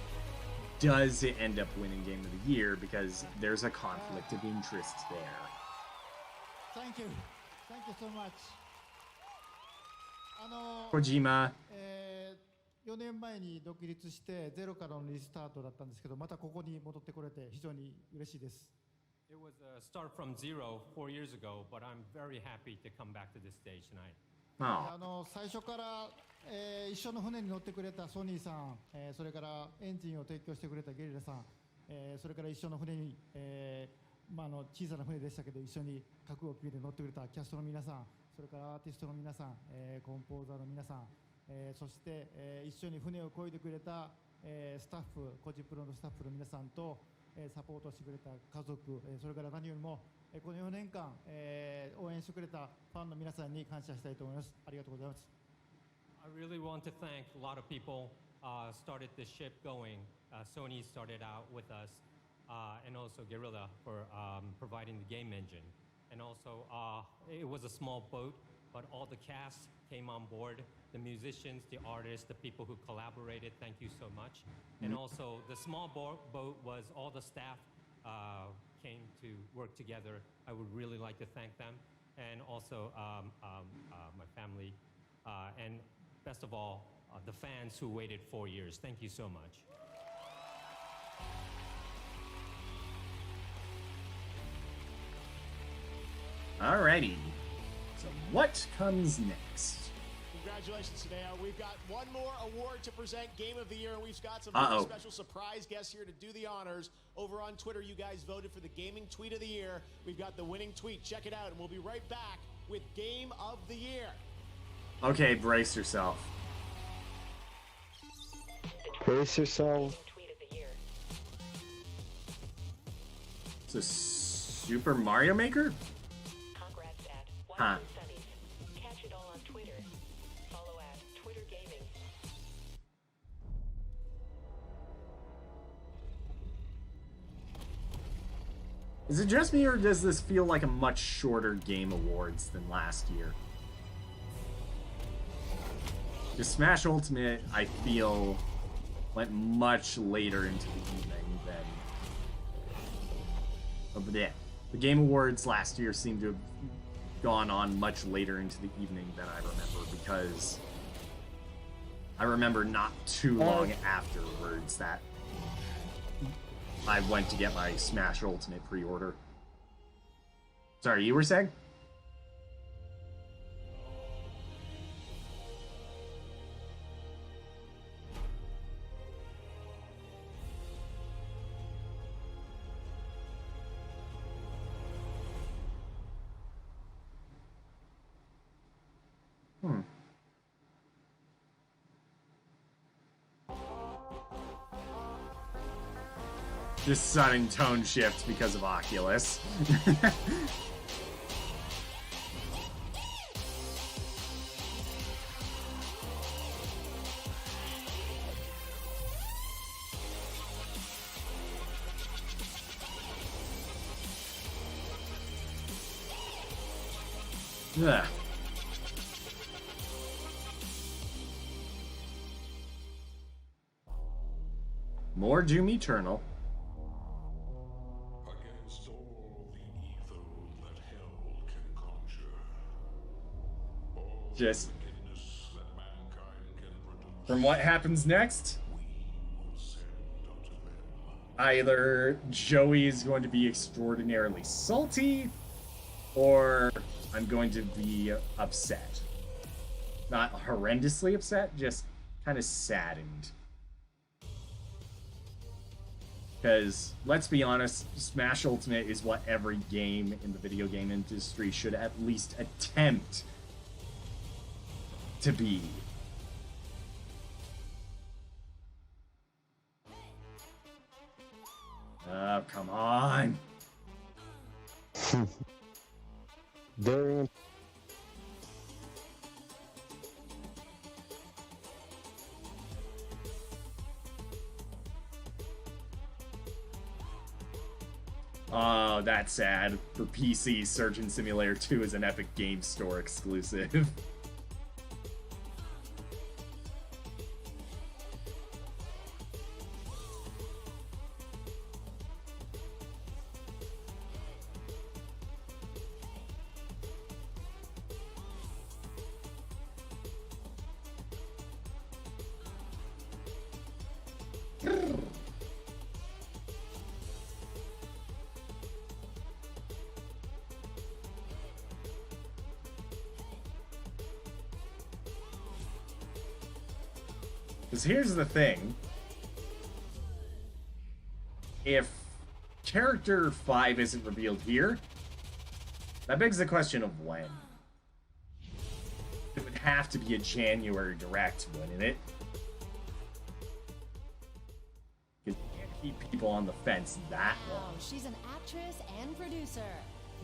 does it end up winning Game of the Year? Because there's a conflict of interest there. Thank you. Thank you so much. Kojima. 4年前に独立してゼロからのリスタートだったんですけど、またここに戻ってこれて非常に嬉しいです。It was a start from zero 4 years ago, but I'm very happy to come back to this stage tonight. 最初から、一緒の船に乗ってくれたソニーさん、それからエンジンを提供してくれたゲリラさん、それから一緒の船に、小さな船でしたけど一緒に覚悟を決めて乗ってくれたキャストの皆さん、それからアーティストの皆さん、コンポーザーの皆さん、そして、一緒に船を漕いでくれた、スタッフ、コジプロのスタッフの皆さんと、サポートしてくれた家族、それから何よりも、この4年間、応援してくれたファンの皆さんに感謝したいと思います。ありがとうございます。I really want to thank a lot of people started the ship going. Sony started out with us, and also Guerrilla for providing the game engine. And also, it was a small boat, but all the cast came on board. The musicians, the artists, the people who collaborated, thank you so much. And also, the small boat was all the staff came to work together. I would really like to thank them. And also, my family. And best of all, the fans who waited 4 years. Thank you so much. Alrighty. So what comes next? Congratulations, Tadeo. We've got one more award to present, Game of the Year, and we've got some very special surprise guests here to do the honors. Over on Twitter, you guys voted for the Gaming Tweet of the Year. We've got the winning tweet. Check it out, and we'll be right back with Game of the Year. Okay, brace yourself. Brace yourself. It's a Super Mario Maker? Huh. Catch it all on Twitter. Follow at Twitter Gaming. Is it just me, or does this feel like a much shorter Game Awards than last year? The Smash Ultimate, I feel, went much later into the evening than... The Game Awards last year seemed to have gone on much later into the evening than I remember, because I remember not too long afterwards that I went to get my Smash Ultimate pre-order. Sorry, you were saying? Just sudden tone shift because of Oculus. Ugh. More Doom Eternal. Just from what happens next, either Joey is going to be extraordinarily salty, or I'm going to be upset. Not horrendously upset, just kind of saddened. Because, let's be honest, Smash Ultimate is what every game in the video game industry should at least attempt to be. Oh, come on. Very. Oh, that's sad. For PC, Surgeon Simulator 2 is an Epic Games Store exclusive. Because here's the thing. If Character 5 isn't revealed here, that begs the question of when. It would have to be a January Direct, wouldn't it? You can't keep people on the fence that long. She's an actress and producer.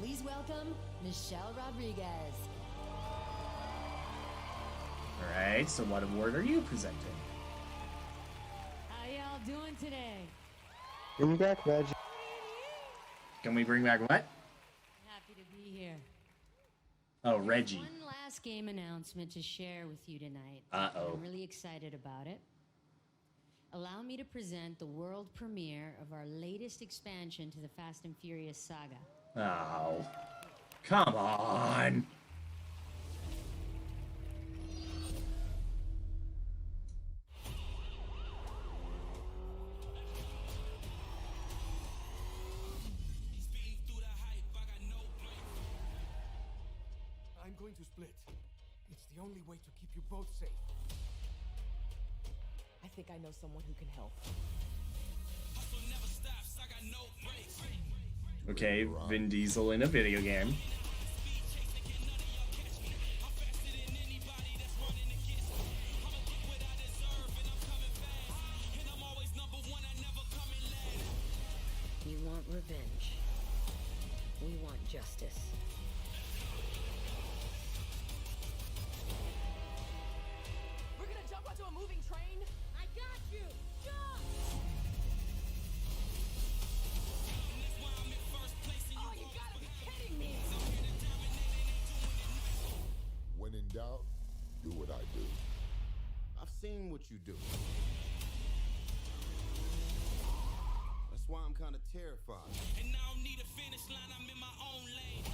Please welcome Michelle Rodriguez. Alright, so what award are you presenting? How y'all doing today? Bring back Reggie. Can we bring back what? Happy to be here. Oh, Reggie. One last game announcement to share with you tonight. Uh-oh. I'm really excited about it. Allow me to present the world premiere of our latest expansion to the Fast and Furious saga. Oh. Come on. I'm going to split. It's the only way to keep you both safe. I think I know someone who can help. Okay, Vin Diesel in a video game. You want revenge. We want justice. We're gonna jump onto a moving train? I got you! Jump! Oh, you gotta be kidding me! When in doubt, do what I do. I've seen what you do. That's why I'm kind of terrified. And I don't need a finish line, I'm in my own lane.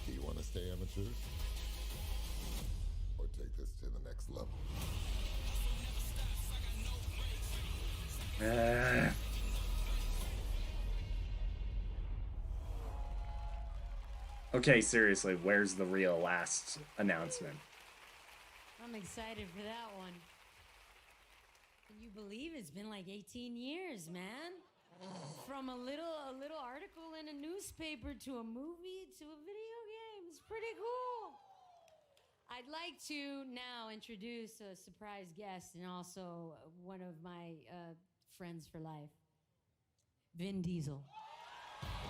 Do you want to stay amateur? Or take this to the next level? Okay, seriously, where's the real last announcement? I'm excited for that one. Can you believe it's been like 18 years, man? From a little article in a newspaper to a movie to a video game. It's pretty cool. I'd like to now introduce a surprise guest and also one of my friends for life, Vin Diesel.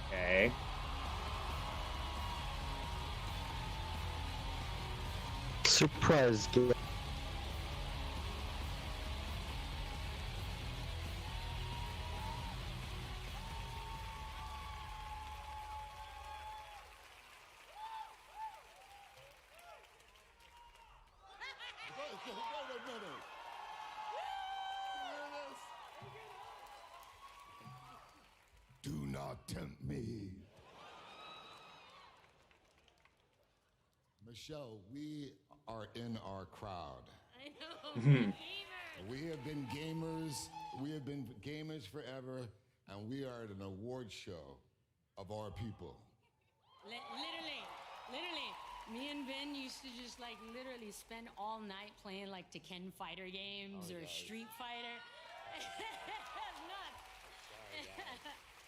Okay. Surprise game. Do not tempt me. Michelle, we are in our crowd. I know. We have been gamers. We have been gamers forever, and we are at an award show of our people. Literally, me and Ben used to just like literally spend all night playing like Tekken fighter games or Street Fighter. Nuts.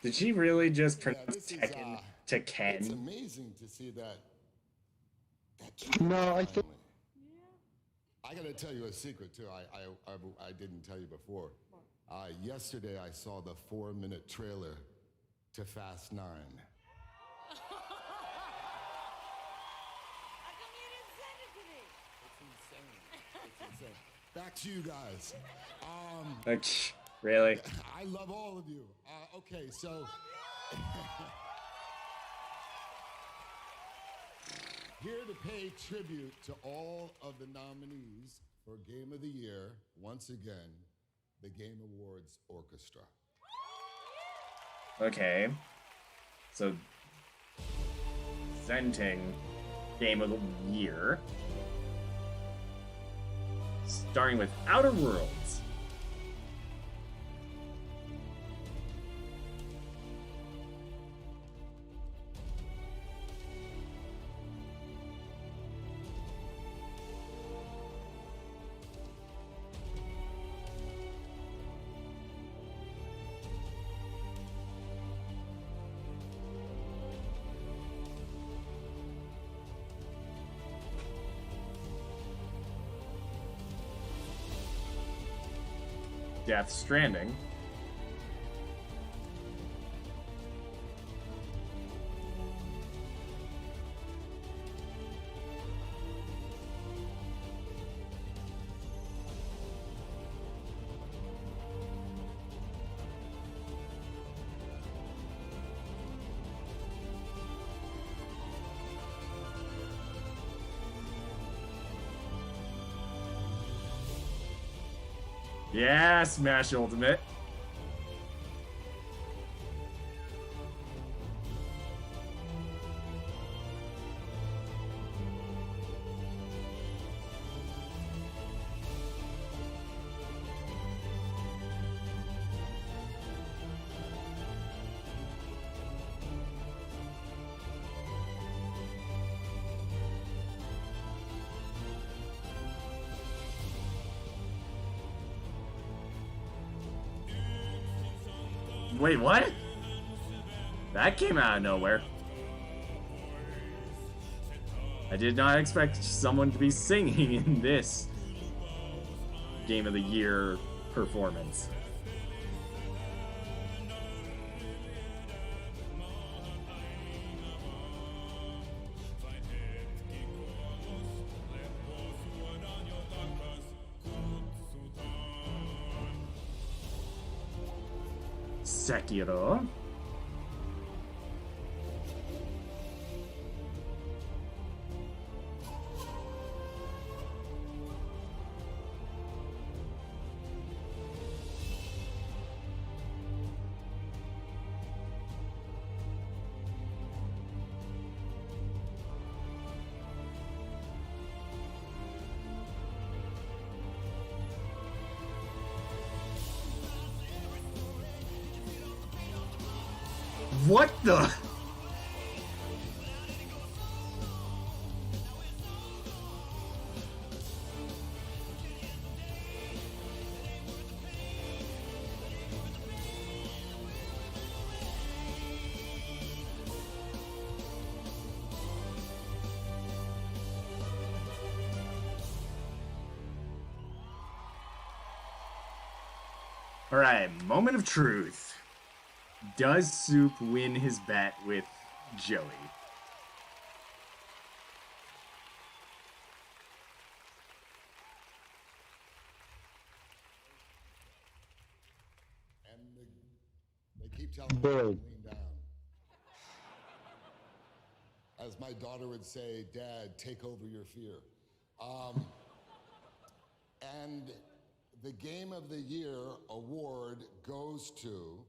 Did she really just Yeah, pronounce this is, Tekken to Ken? It's amazing to see that. No, I think. I gotta tell you a secret too. I didn't tell you before. Yesterday I saw the 4-minute trailer to Fast 9. How come you didn't send it to me? It's insane. back to you guys. Really? I love all of you. Okay, so here to pay tribute to all of the nominees for Game of the Year, once again, the Game Awards Orchestra. Okay. So, presenting Game of the Year. Starting with Outer Worlds. Death Stranding. Yeah, Smash Ultimate. Wait, what? That came out of nowhere. I did not expect someone to be singing in this Game of the Year performance. Sekiro. What the? All right, moment of truth. Does Soup win his bet with Joey? And they keep telling me to lean down. As my daughter would say, Dad, take over your fear. And the Game of the Year award goes to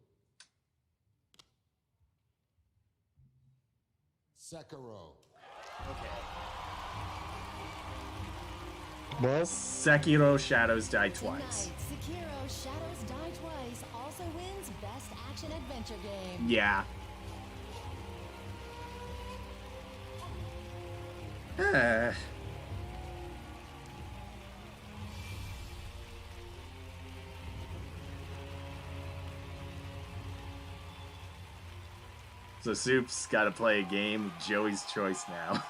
Sekiro. Okay. Well, Sekiro Shadows Die Twice. Tonight, Sekiro Shadows Die Twice also wins Best Action Adventure Game. Yeah. So Soup's got to play a game. Joey's choice now.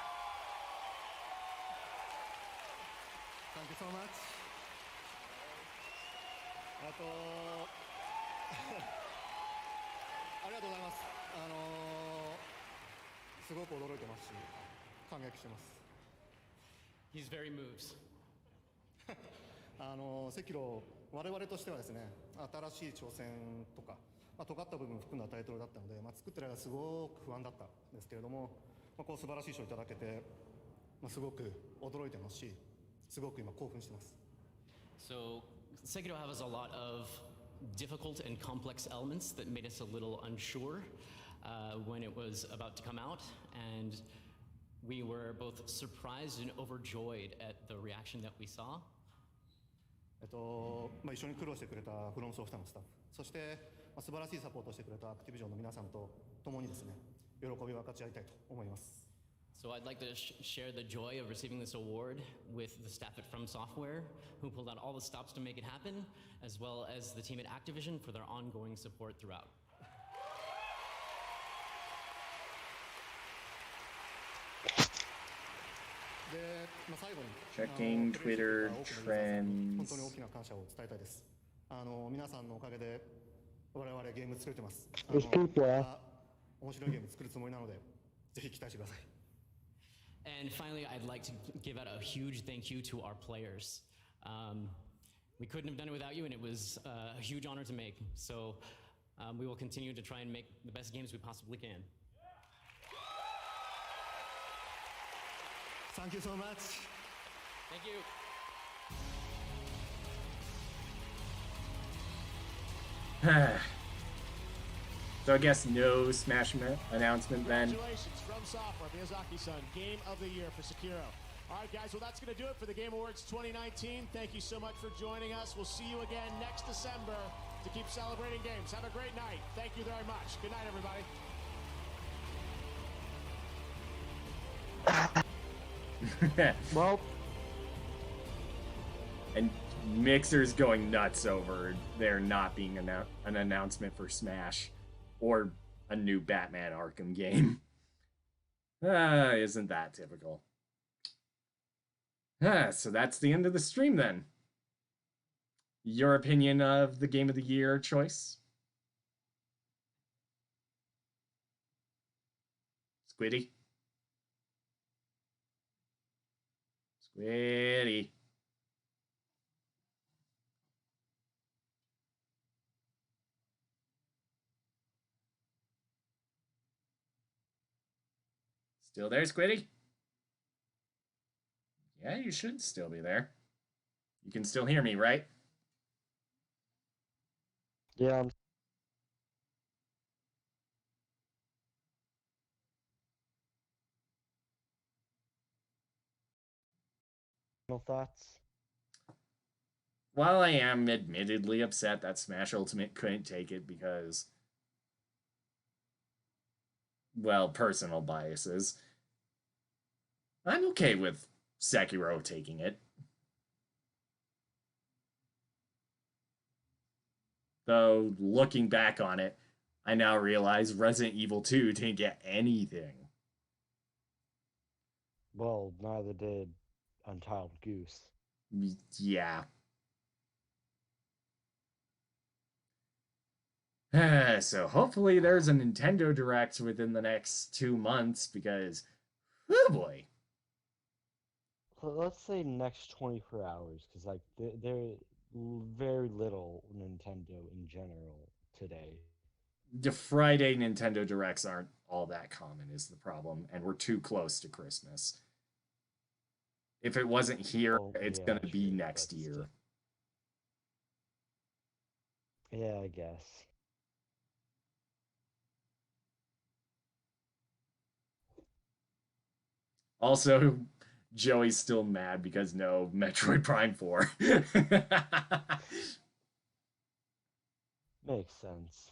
Thank you so much. ありがとうございます。すごく驚いてますし、感激してます。 He's very moves. 赤炉、我々としてはですね、新しい挑戦とか、尖った部分を含んだタイトルだったので、作ってる間すごく不安だったんですけれども、こう素晴らしい賞をいただけて、すごく驚いてますし、すごく今興奮してます。So, Sekiro has a lot of difficult and complex elements that made us a little unsure when it was about to come out, and we were both surprised and overjoyed at the reaction that we saw. 一緒に苦労してくれたフロムソフトのスタッフ、そして素晴らしいサポートをしてくれたアクティビジョンの皆さんと共にですね、喜びを分かち合いたいと思います。So I'd like to share the joy of receiving this award with the staff at From Software, who pulled out all the stops to make it happen, as well as the team at Activision for their ongoing support throughout. Checking Twitter trends. 本当に大きな感謝を伝えたいです。皆さんのおかげで我々ゲーム作れてます。面白いゲーム作るつもりなので、ぜひ期待してください。And finally, I'd like to give out a huge thank you to our players. We couldn't have done it without you, and it was a huge honor to make. So we will continue to try and make the best games we possibly can. Thank you so much. Thank you. So I guess no Smash announcement then. Congratulations from Software, Miyazaki-san, Game of the Year for Sekiro. All right, guys, well, that's going to do it for the Game Awards 2019. Thank you so much for joining us. We'll see you again next December to keep celebrating games. Have a great night. Thank you very much. Good night, everybody. Well, and Mixer's going nuts over there not being an announcement for Smash or a new Batman Arkham game. Isn't that typical? So that's the end of the stream then. Your opinion of the Game of the Year choice? Squiddy? Squiddy. Still there, Squiddy? Yeah, you should still be there. You can still hear me, right? Yeah. No thoughts? While I am admittedly upset that Smash Ultimate couldn't take it because, well, personal biases, I'm okay with Sekiro taking it. Though, looking back on it, I now realize Resident Evil 2 didn't get anything. Well, neither did Untitled Goose. Yeah. So hopefully there's a Nintendo Direct within the next 2 months because, oh boy. Let's say next 24 hours, because like there's very little Nintendo in general today. The Friday Nintendo Directs aren't all that common is the problem, and we're too close to Christmas. If it wasn't here, it's going to be next year. Yeah, I guess. Also, Joey's still mad because no Metroid Prime 4. Makes sense.